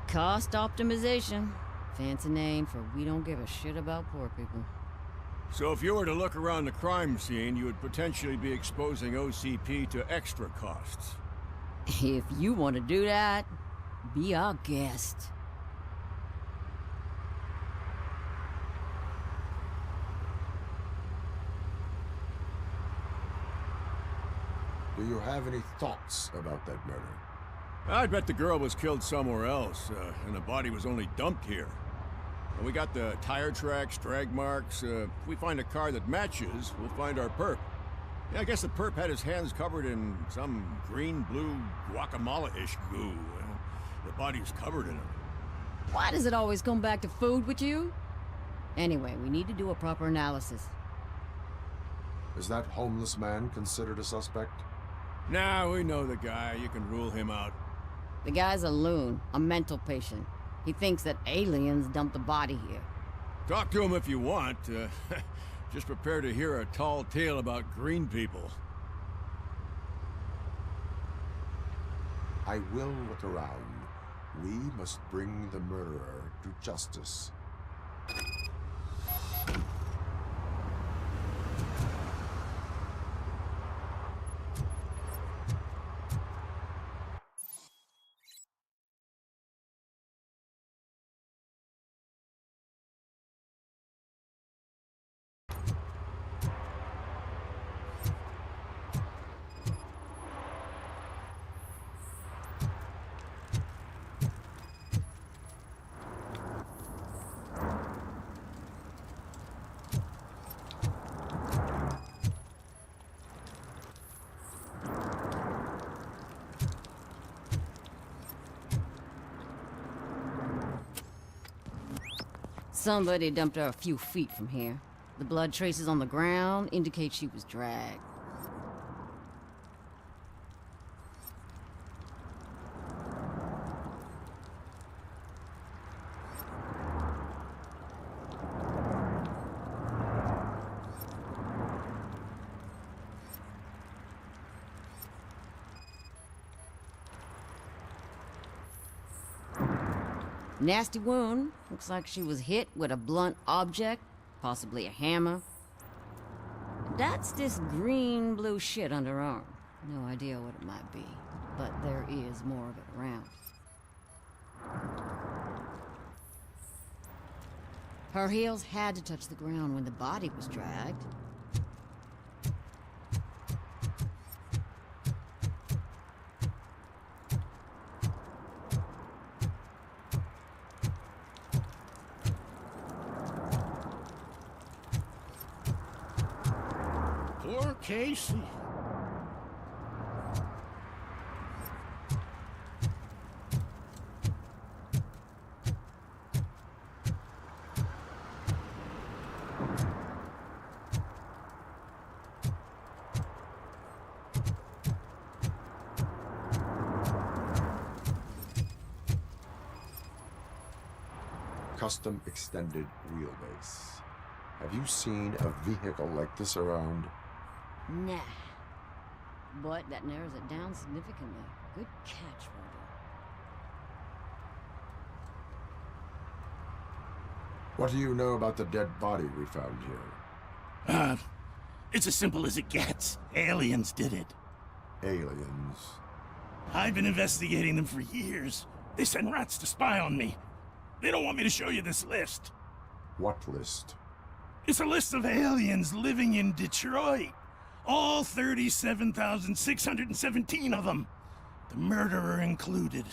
Cost optimization. Fancy name for we don't give a shit about poor people.
So if you were to look around the crime scene, you would potentially be exposing OCP to extra costs.
If you want to do that, be our guest.
Do you have any thoughts about that murder?
I'd bet the girl was killed somewhere else, and the body was only dumped here. And we got the tire tracks, drag marks. If we find a car that matches, we'll find our perp. Yeah, I guess the perp had his hands covered in some green-blue guacamole-ish goo. The body's covered in it.
Why does it always come back to food with you? Anyway, we need to do a proper analysis.
Is that homeless man considered a suspect?
Nah, we know the guy. You can rule him out.
The guy's a loon, a mental patient. He thinks that aliens dumped the body here.
Talk to him if you want. Just prepare to hear a tall tale about green people.
I will look around. We must bring the murderer to justice.
Somebody dumped her a few feet from here. The blood traces on the ground indicate she was dragged. Nasty wound. Looks like she was hit with a blunt object, possibly a hammer. That's this green-blue shit on her arm. No idea what it might be, but there is more of it around. Her heels had to touch the ground when the body was dragged.
Poor Casey.
Custom extended wheelbase. Have you seen a vehicle like this around?
Nah. But that narrows it down significantly. Good catch, Robo.
What do you know about the dead body we found here?
It's as simple as it gets. Aliens did it.
Aliens?
I've been investigating them for years. They send rats to spy on me. They don't want me to show you this list.
What list?
It's a list of aliens living in Detroit. All 37,617 of them. The murderer included.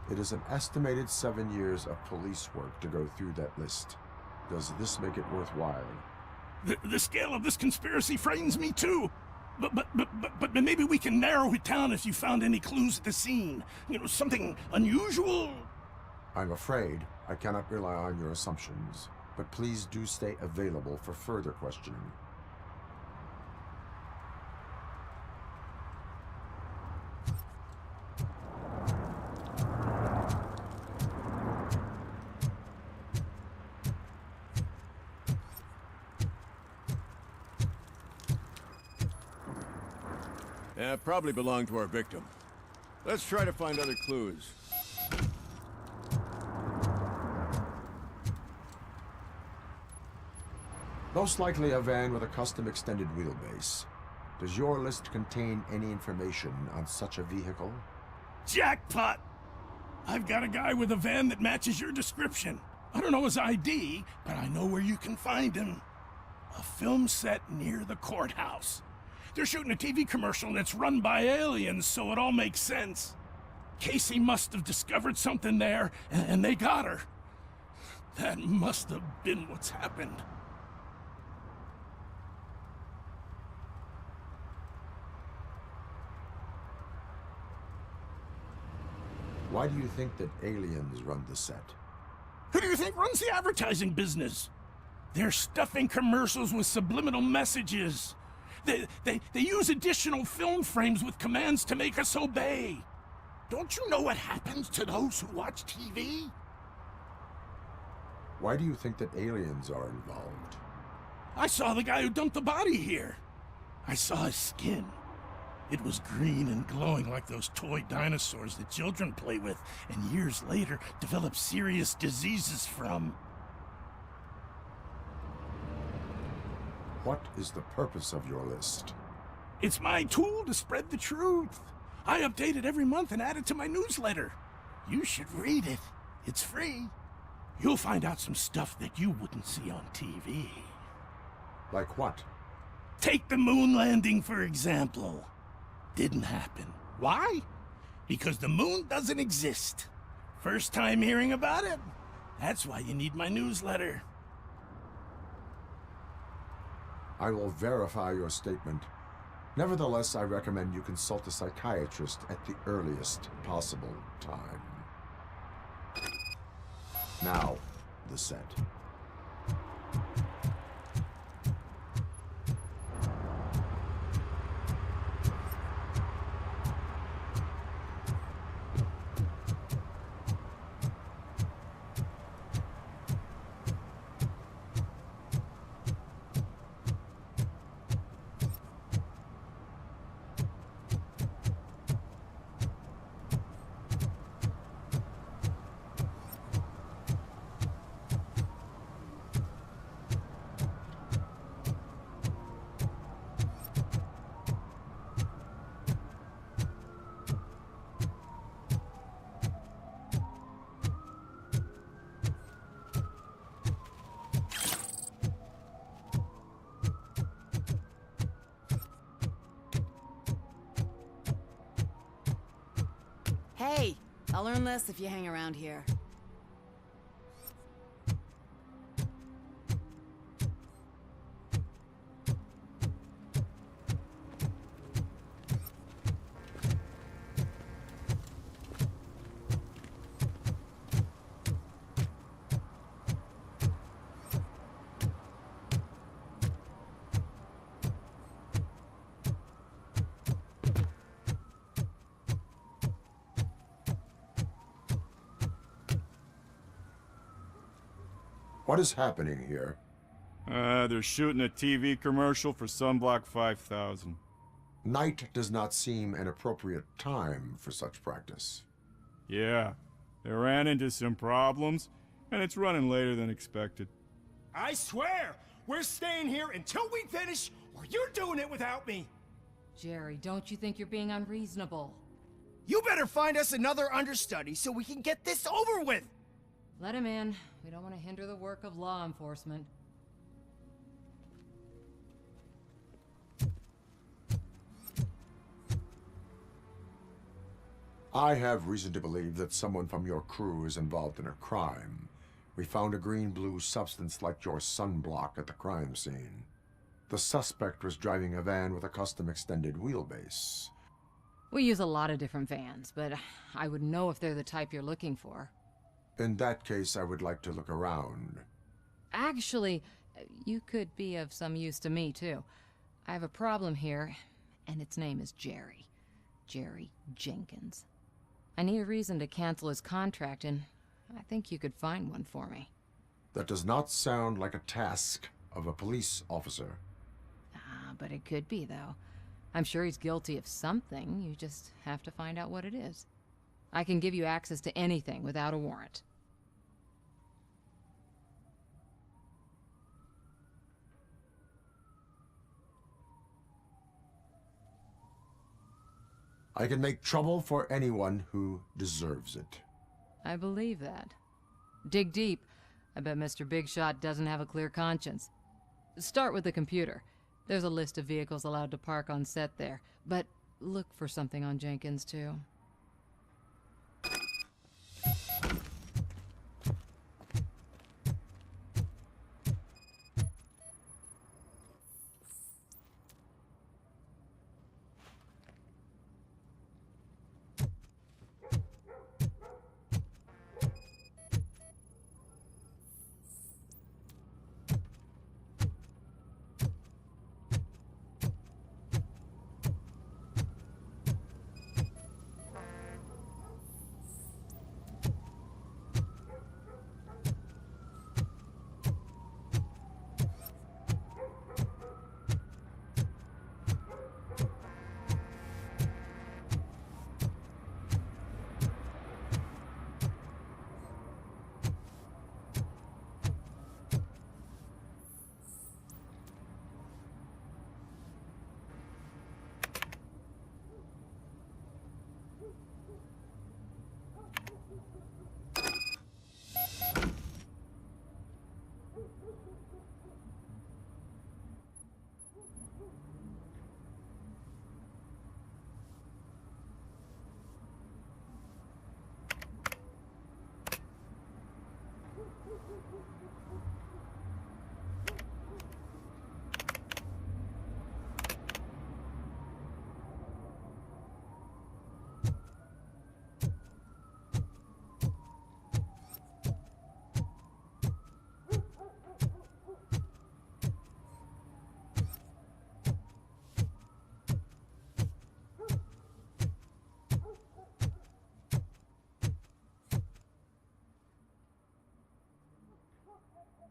It is an estimated 7 years of police work to go through that list. Does this make it worthwhile?
The scale of this conspiracy frightens me too. But maybe we can narrow it down if you found any clues at the scene. You know, something unusual?
I'm afraid I cannot rely on your assumptions, but please do stay available for further questioning.
Yeah, probably belonged to our victim. Let's try to find other clues.
Most likely a van with a custom extended wheelbase. Does your list contain any information on such a vehicle?
Jackpot! I've got a guy with a van that matches your description. I don't know his ID, but I know where you can find him. A film set near the courthouse. They're shooting a TV commercial and it's run by aliens, so it all makes sense. Casey must have discovered something there, and they got her. That must have been what's happened.
Why do you think that aliens run the set?
Who do you think runs the advertising business? They're stuffing commercials with subliminal messages. They use additional film frames with commands to make us obey. Don't you know what happens to those who watch TV?
Why do you think that aliens are involved?
I saw the guy who dumped the body here. I saw his skin. It was green and glowing like those toy dinosaurs that children play with and years later develop serious diseases from.
What is the purpose of your list?
It's my tool to spread the truth. I update it every month and add it to my newsletter. You should read it. It's free. You'll find out some stuff that you wouldn't see on TV.
Like what?
Take the moon landing, for example. Didn't happen. Why? Because the moon doesn't exist. First time hearing about it? That's why you need my newsletter.
I will verify your statement. Nevertheless, I recommend you consult a psychiatrist at the earliest possible time. Now, the set.
Hey, I'll learn less if you hang around here.
What is happening here?
They're shooting a TV commercial for Sunblock 5000.
Night does not seem an appropriate time for such practice.
Yeah, they ran into some problems, and it's running later than expected.
I swear, we're staying here until we finish, or you're doing it without me.
Jerry, don't you think you're being unreasonable?
You better find us another understudy so we can get this over with.
Let him in. We don't want to hinder the work of law enforcement.
I have reason to believe that someone from your crew is involved in a crime. We found a green-blue substance like your sunblock at the crime scene. The suspect was driving a van with a custom extended wheelbase.
We use a lot of different vans, but I would know if they're the type you're looking for.
In that case, I would like to look around.
Actually, you could be of some use to me, too. I have a problem here, and its name is Jerry. Jerry Jenkins. I need a reason to cancel his contract, and I think you could find one for me.
That does not sound like a task of a police officer.
But it could be, though. I'm sure he's guilty of something. You just have to find out what it is. I can give you access to anything without a warrant.
I can make trouble for anyone who deserves it.
I believe that. Dig deep. I bet Mr. Big Shot doesn't have a clear conscience. Start with the computer. There's a list of vehicles allowed to park on set there, but look for something on Jenkins, too.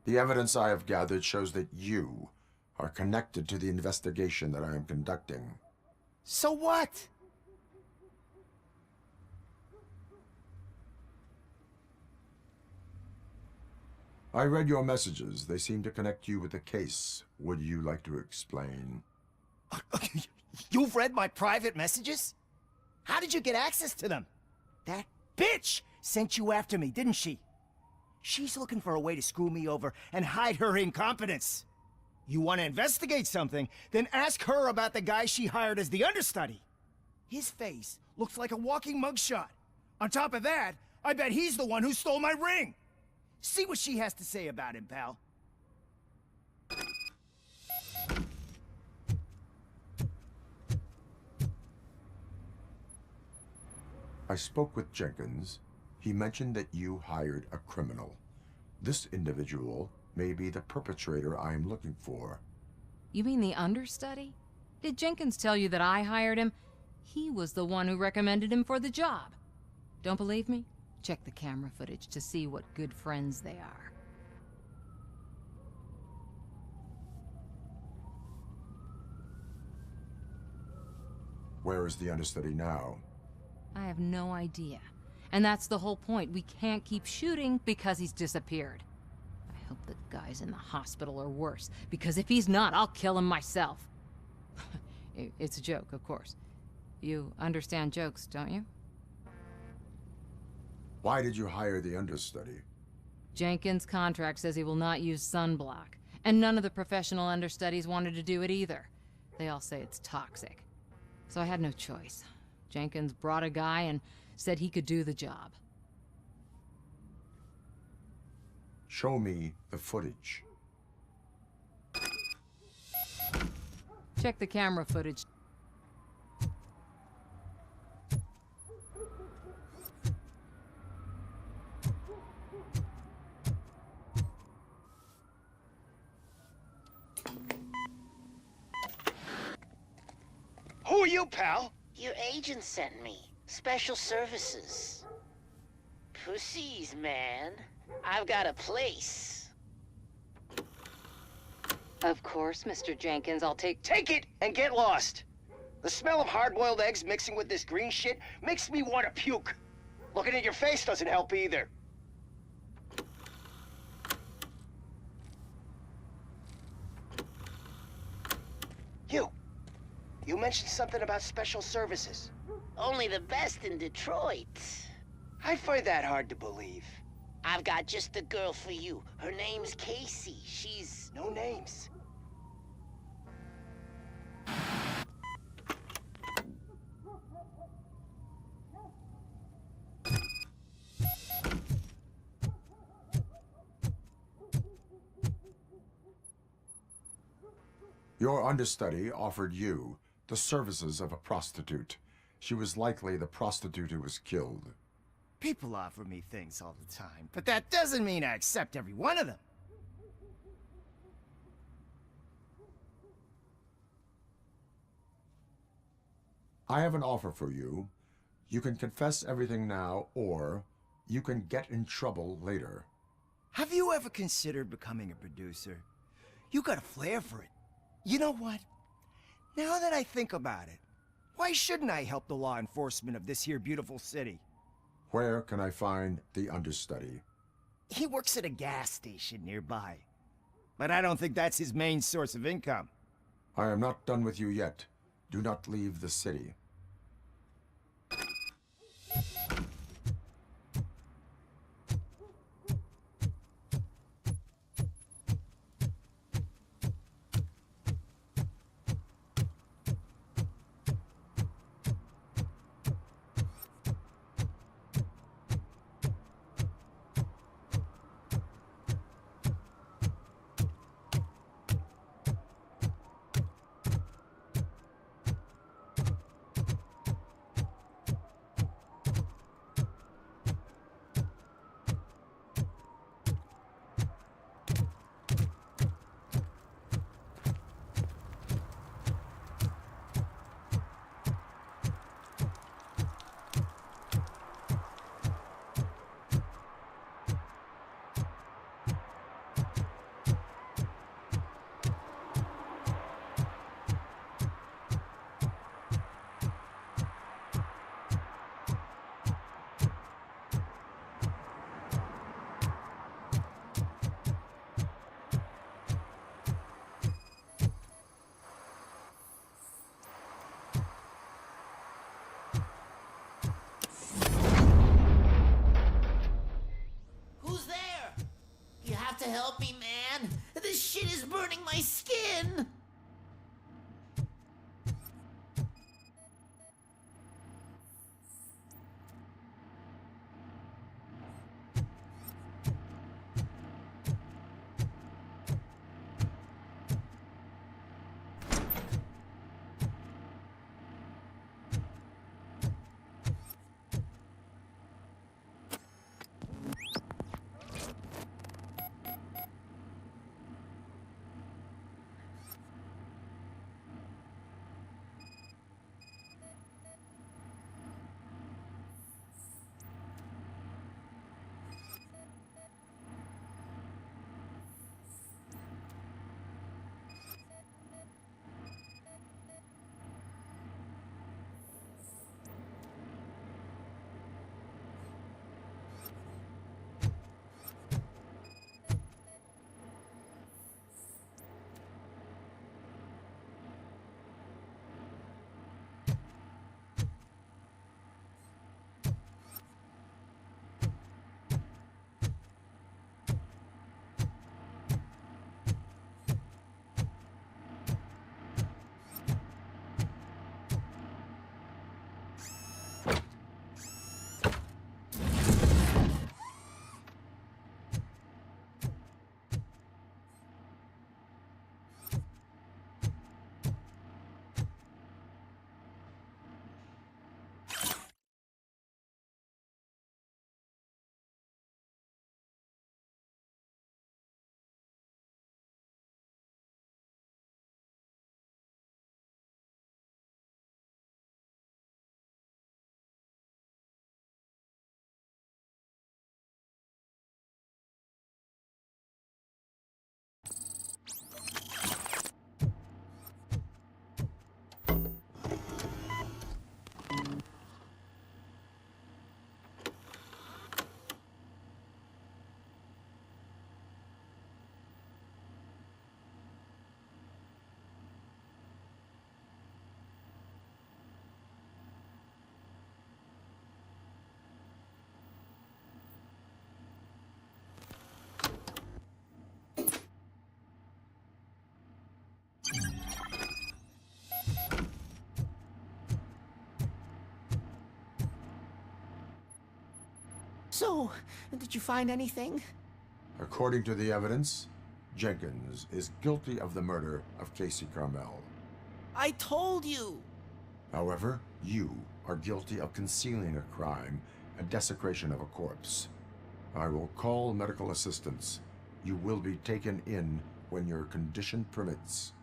The evidence I have gathered shows that you are connected to the investigation that I am conducting.
So what?
I read your messages. They seem to connect you with the case. Would you like to explain?
You've read my private messages? How did you get access to them? That bitch sent you after me, didn't she? She's looking for a way to screw me over and hide her incompetence. You want to investigate something, then ask her about the guy she hired as the understudy. His face looks like a walking mugshot. On top of that, I bet he's the one who stole my ring. See what she has to say about him, pal.
I spoke with Jenkins. He mentioned that you hired a criminal. This individual may be the perpetrator I am looking for.
You mean the understudy? Did Jenkins tell you that I hired him? He was the one who recommended him for the job. Don't believe me? Check the camera footage to see what good friends they are.
Where is the understudy now?
I have no idea. And that's the whole point. We can't keep shooting because he's disappeared. I hope the guy's in the hospital or worse, because if he's not, I'll kill him myself. It's a joke, of course. You understand jokes, don't you?
Why did you hire the understudy?
Jenkins' contract says he will not use sunblock, and none of the professional understudies wanted to do it either. They all say it's toxic. So I had no choice. Jenkins brought a guy and said he could do the job.
Show me the footage.
Check the camera footage.
Who are you, pal?
Your agent sent me. Special services. Pussies, man. I've got a place.
Of course, Mr. Jenkins, I'll take...
Take it and get lost. The smell of hard-boiled eggs mixing with this green shit makes me want to puke. Looking at your face doesn't help either. You mentioned something about special services.
Only the best in Detroit.
I find that hard to believe.
I've got just the girl for you. Her name's Casey. She's...
No names.
Your understudy offered you the services of a prostitute. She was likely the prostitute who was killed.
People offer me things all the time, but that doesn't mean I accept every one of them.
I have an offer for you. You can confess everything now, or you can get in trouble later.
Have you ever considered becoming a producer? You got a flair for it. You know what? Now that I think about it, why shouldn't I help the law enforcement of this here beautiful city?
Where can I find the understudy?
He works at a gas station nearby. But I don't think that's his main source of income.
I am not done with you yet. Do not leave the city.
help me, man. This shit is burning my skin. So, did you find anything?
According to the evidence, Jenkins is guilty of the murder of Casey Carmel.
I told you!
However, you are guilty of concealing a crime and desecration of a corpse. I will call medical assistance. You will be taken in when your condition permits.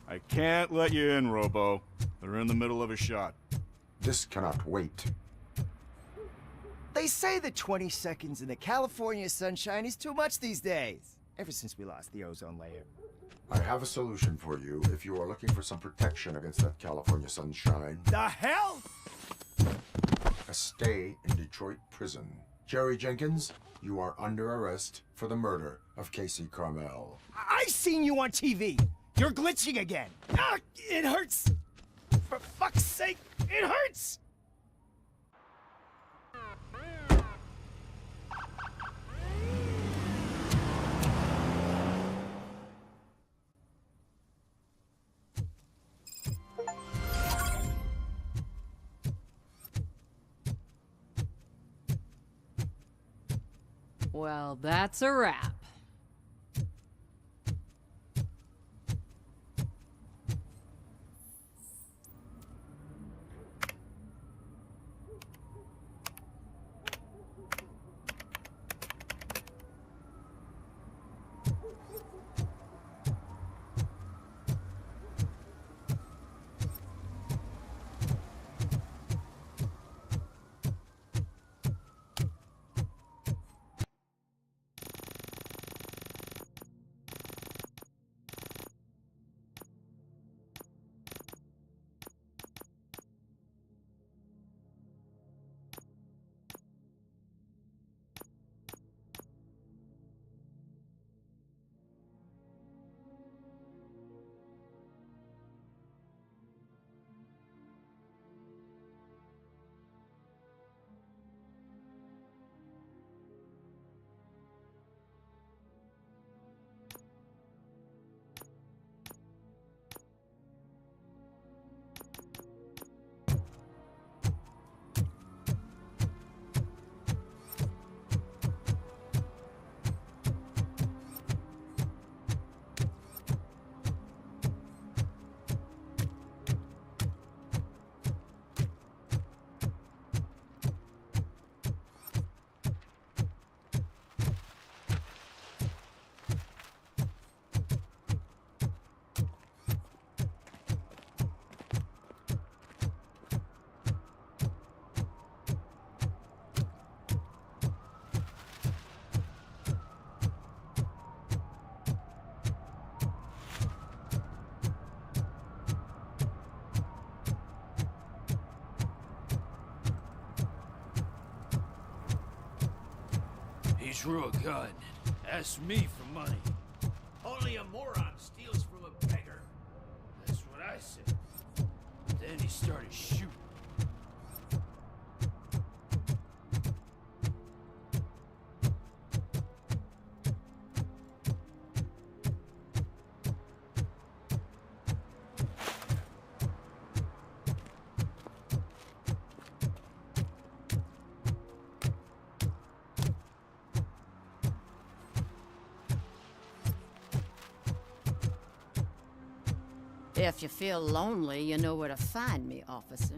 I can't let you in, Robo. They're in the middle of a shot.
This cannot wait.
They say that 20 seconds in the California sunshine is too much these days. Ever since we lost the ozone layer.
I have a solution for you if you are looking for some protection against that California sunshine.
The hell?
A stay in Detroit prison. Jerry Jenkins, you are under arrest for the murder of Casey Carmel.
I seen you on TV. You're glitching again. Ah, it hurts. For fuck's sake, it hurts.
Well, that's a wrap.
He's real good. Ask me for money. Only a moron steals from a beggar. That's what I said. Then he started shooting.
If you feel lonely, you know where to find me, officer.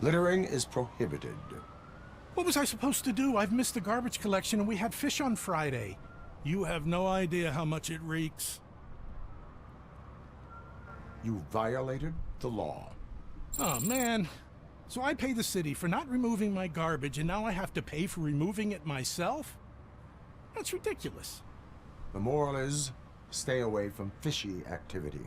Littering is prohibited.
What was I supposed to do? I've missed the garbage collection and we had fish on Friday. You have no idea how much it reeks.
You violated the law.
Oh, man. So I pay the city for not removing my garbage, and now I have to pay for removing it myself? That's ridiculous.
The moral is, stay away from fishy activity.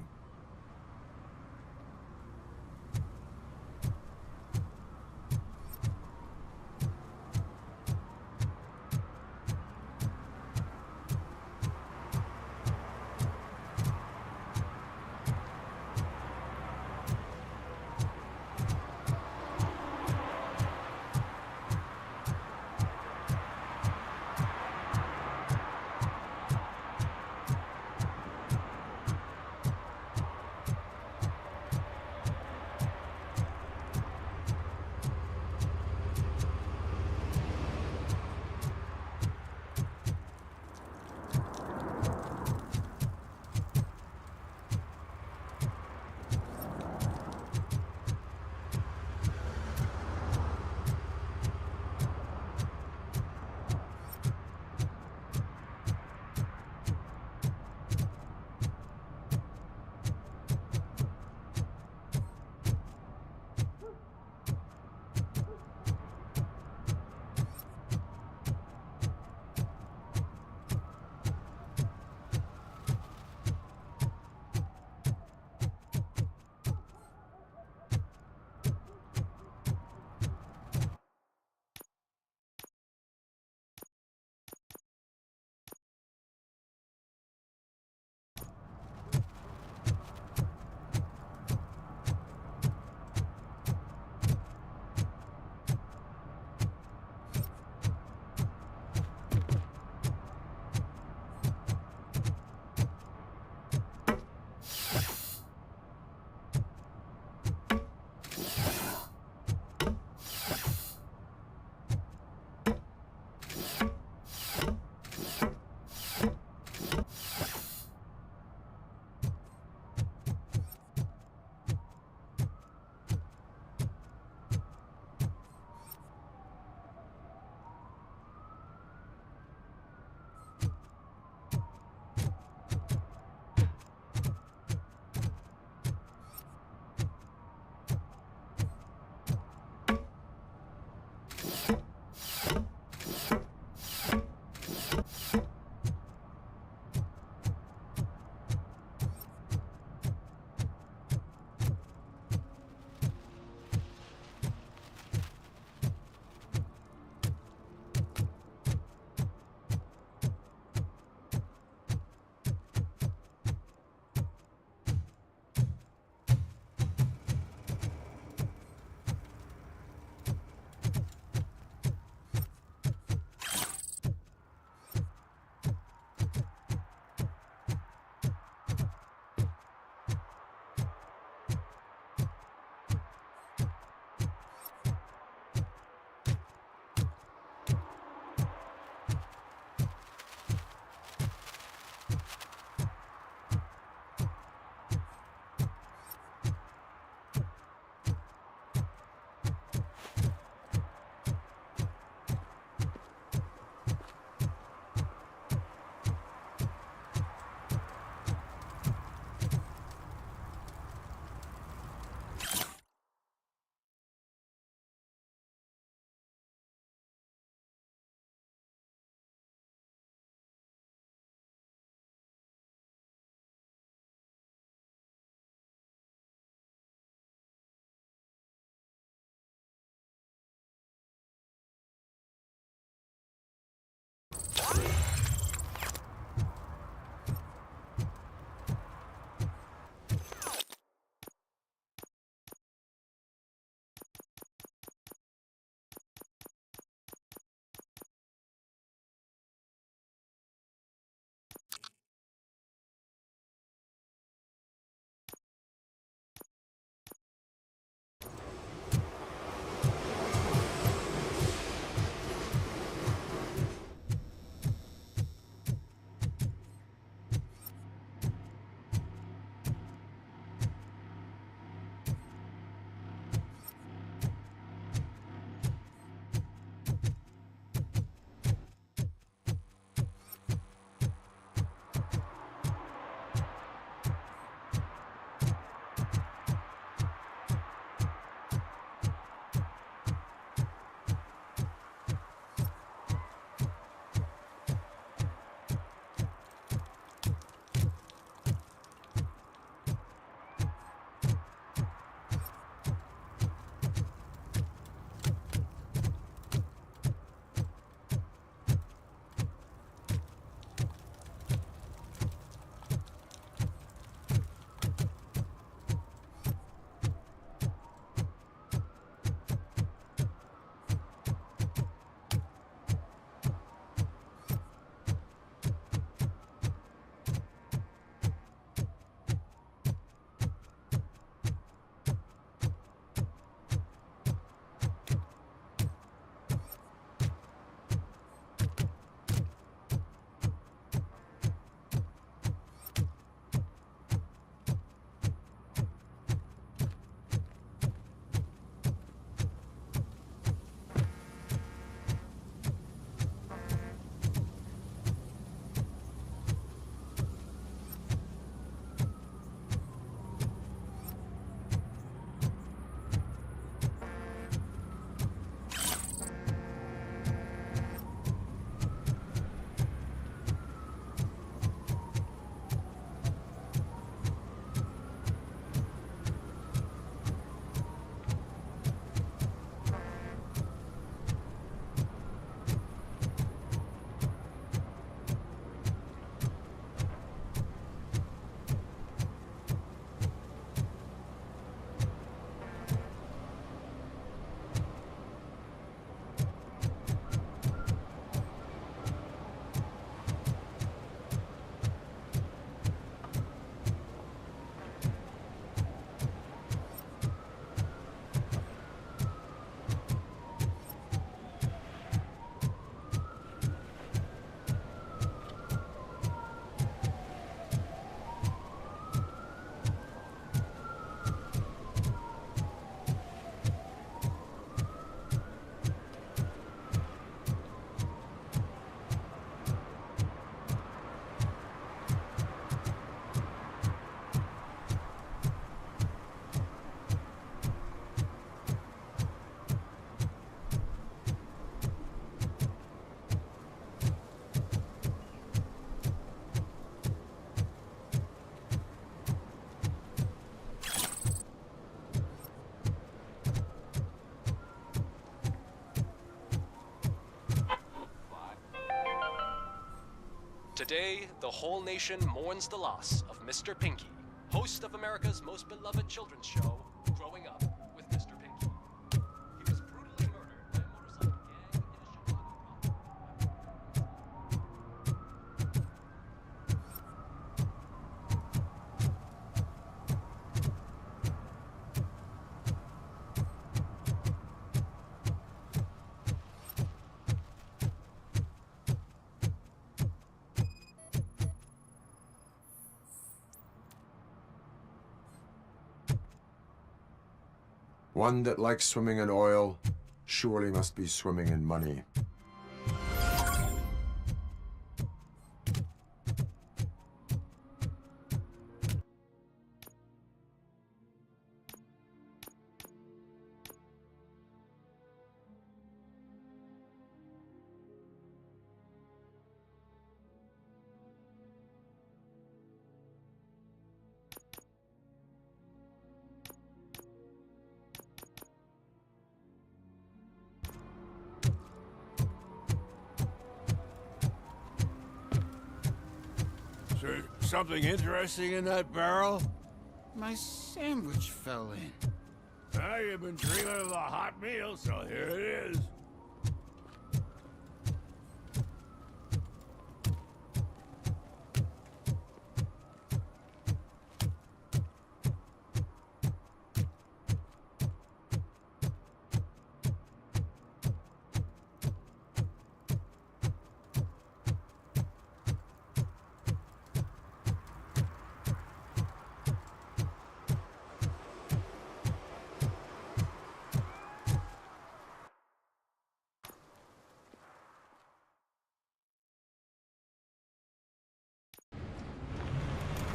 Today, the whole nation mourns the loss of Mr. Pinky, host of America's most beloved children's show, Growing Up with Mr. Pinky. He was brutally murdered by a motorcycle gang in a Chicago
One that likes swimming in oil surely must be swimming in money.
Something interesting in that barrel? My sandwich fell in.
Ah, you've been dreaming of a hot meal, so here it is.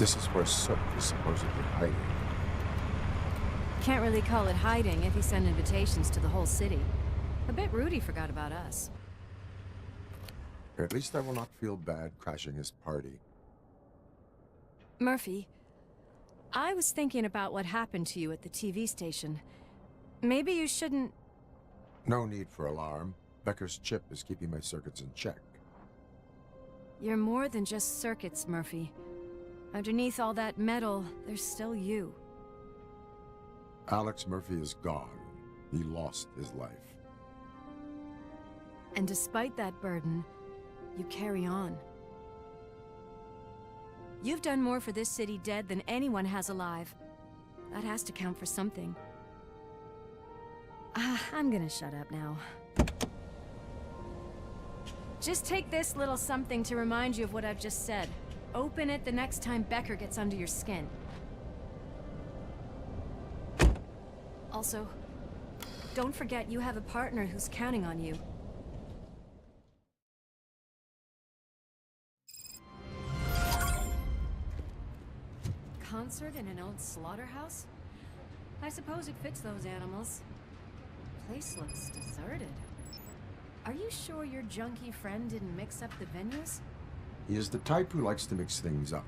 This is where Soot is supposedly hiding.
Can't really call it hiding if he sent invitations to the whole city. I bet Rudy forgot about us.
At least I will not feel bad crashing his party.
Murphy, I was thinking about what happened to you at the TV station. Maybe you shouldn't...
No need for alarm. Becker's chip is keeping my circuits in check.
You're more than just circuits, Murphy. Underneath all that metal, there's still you.
Alex Murphy is gone. He lost his life.
And despite that burden, you carry on. You've done more for this city dead than anyone has alive. That has to count for something. I'm gonna shut up now. Just take this little something to remind you of what I've just said. Open it the next time Becker gets under your skin. Also, don't forget you have a partner who's counting on you. Concert in an old slaughterhouse? I suppose it fits those animals. Place looks deserted. Are you sure your junkie friend didn't mix up the venues?
He is the type who likes to mix things up.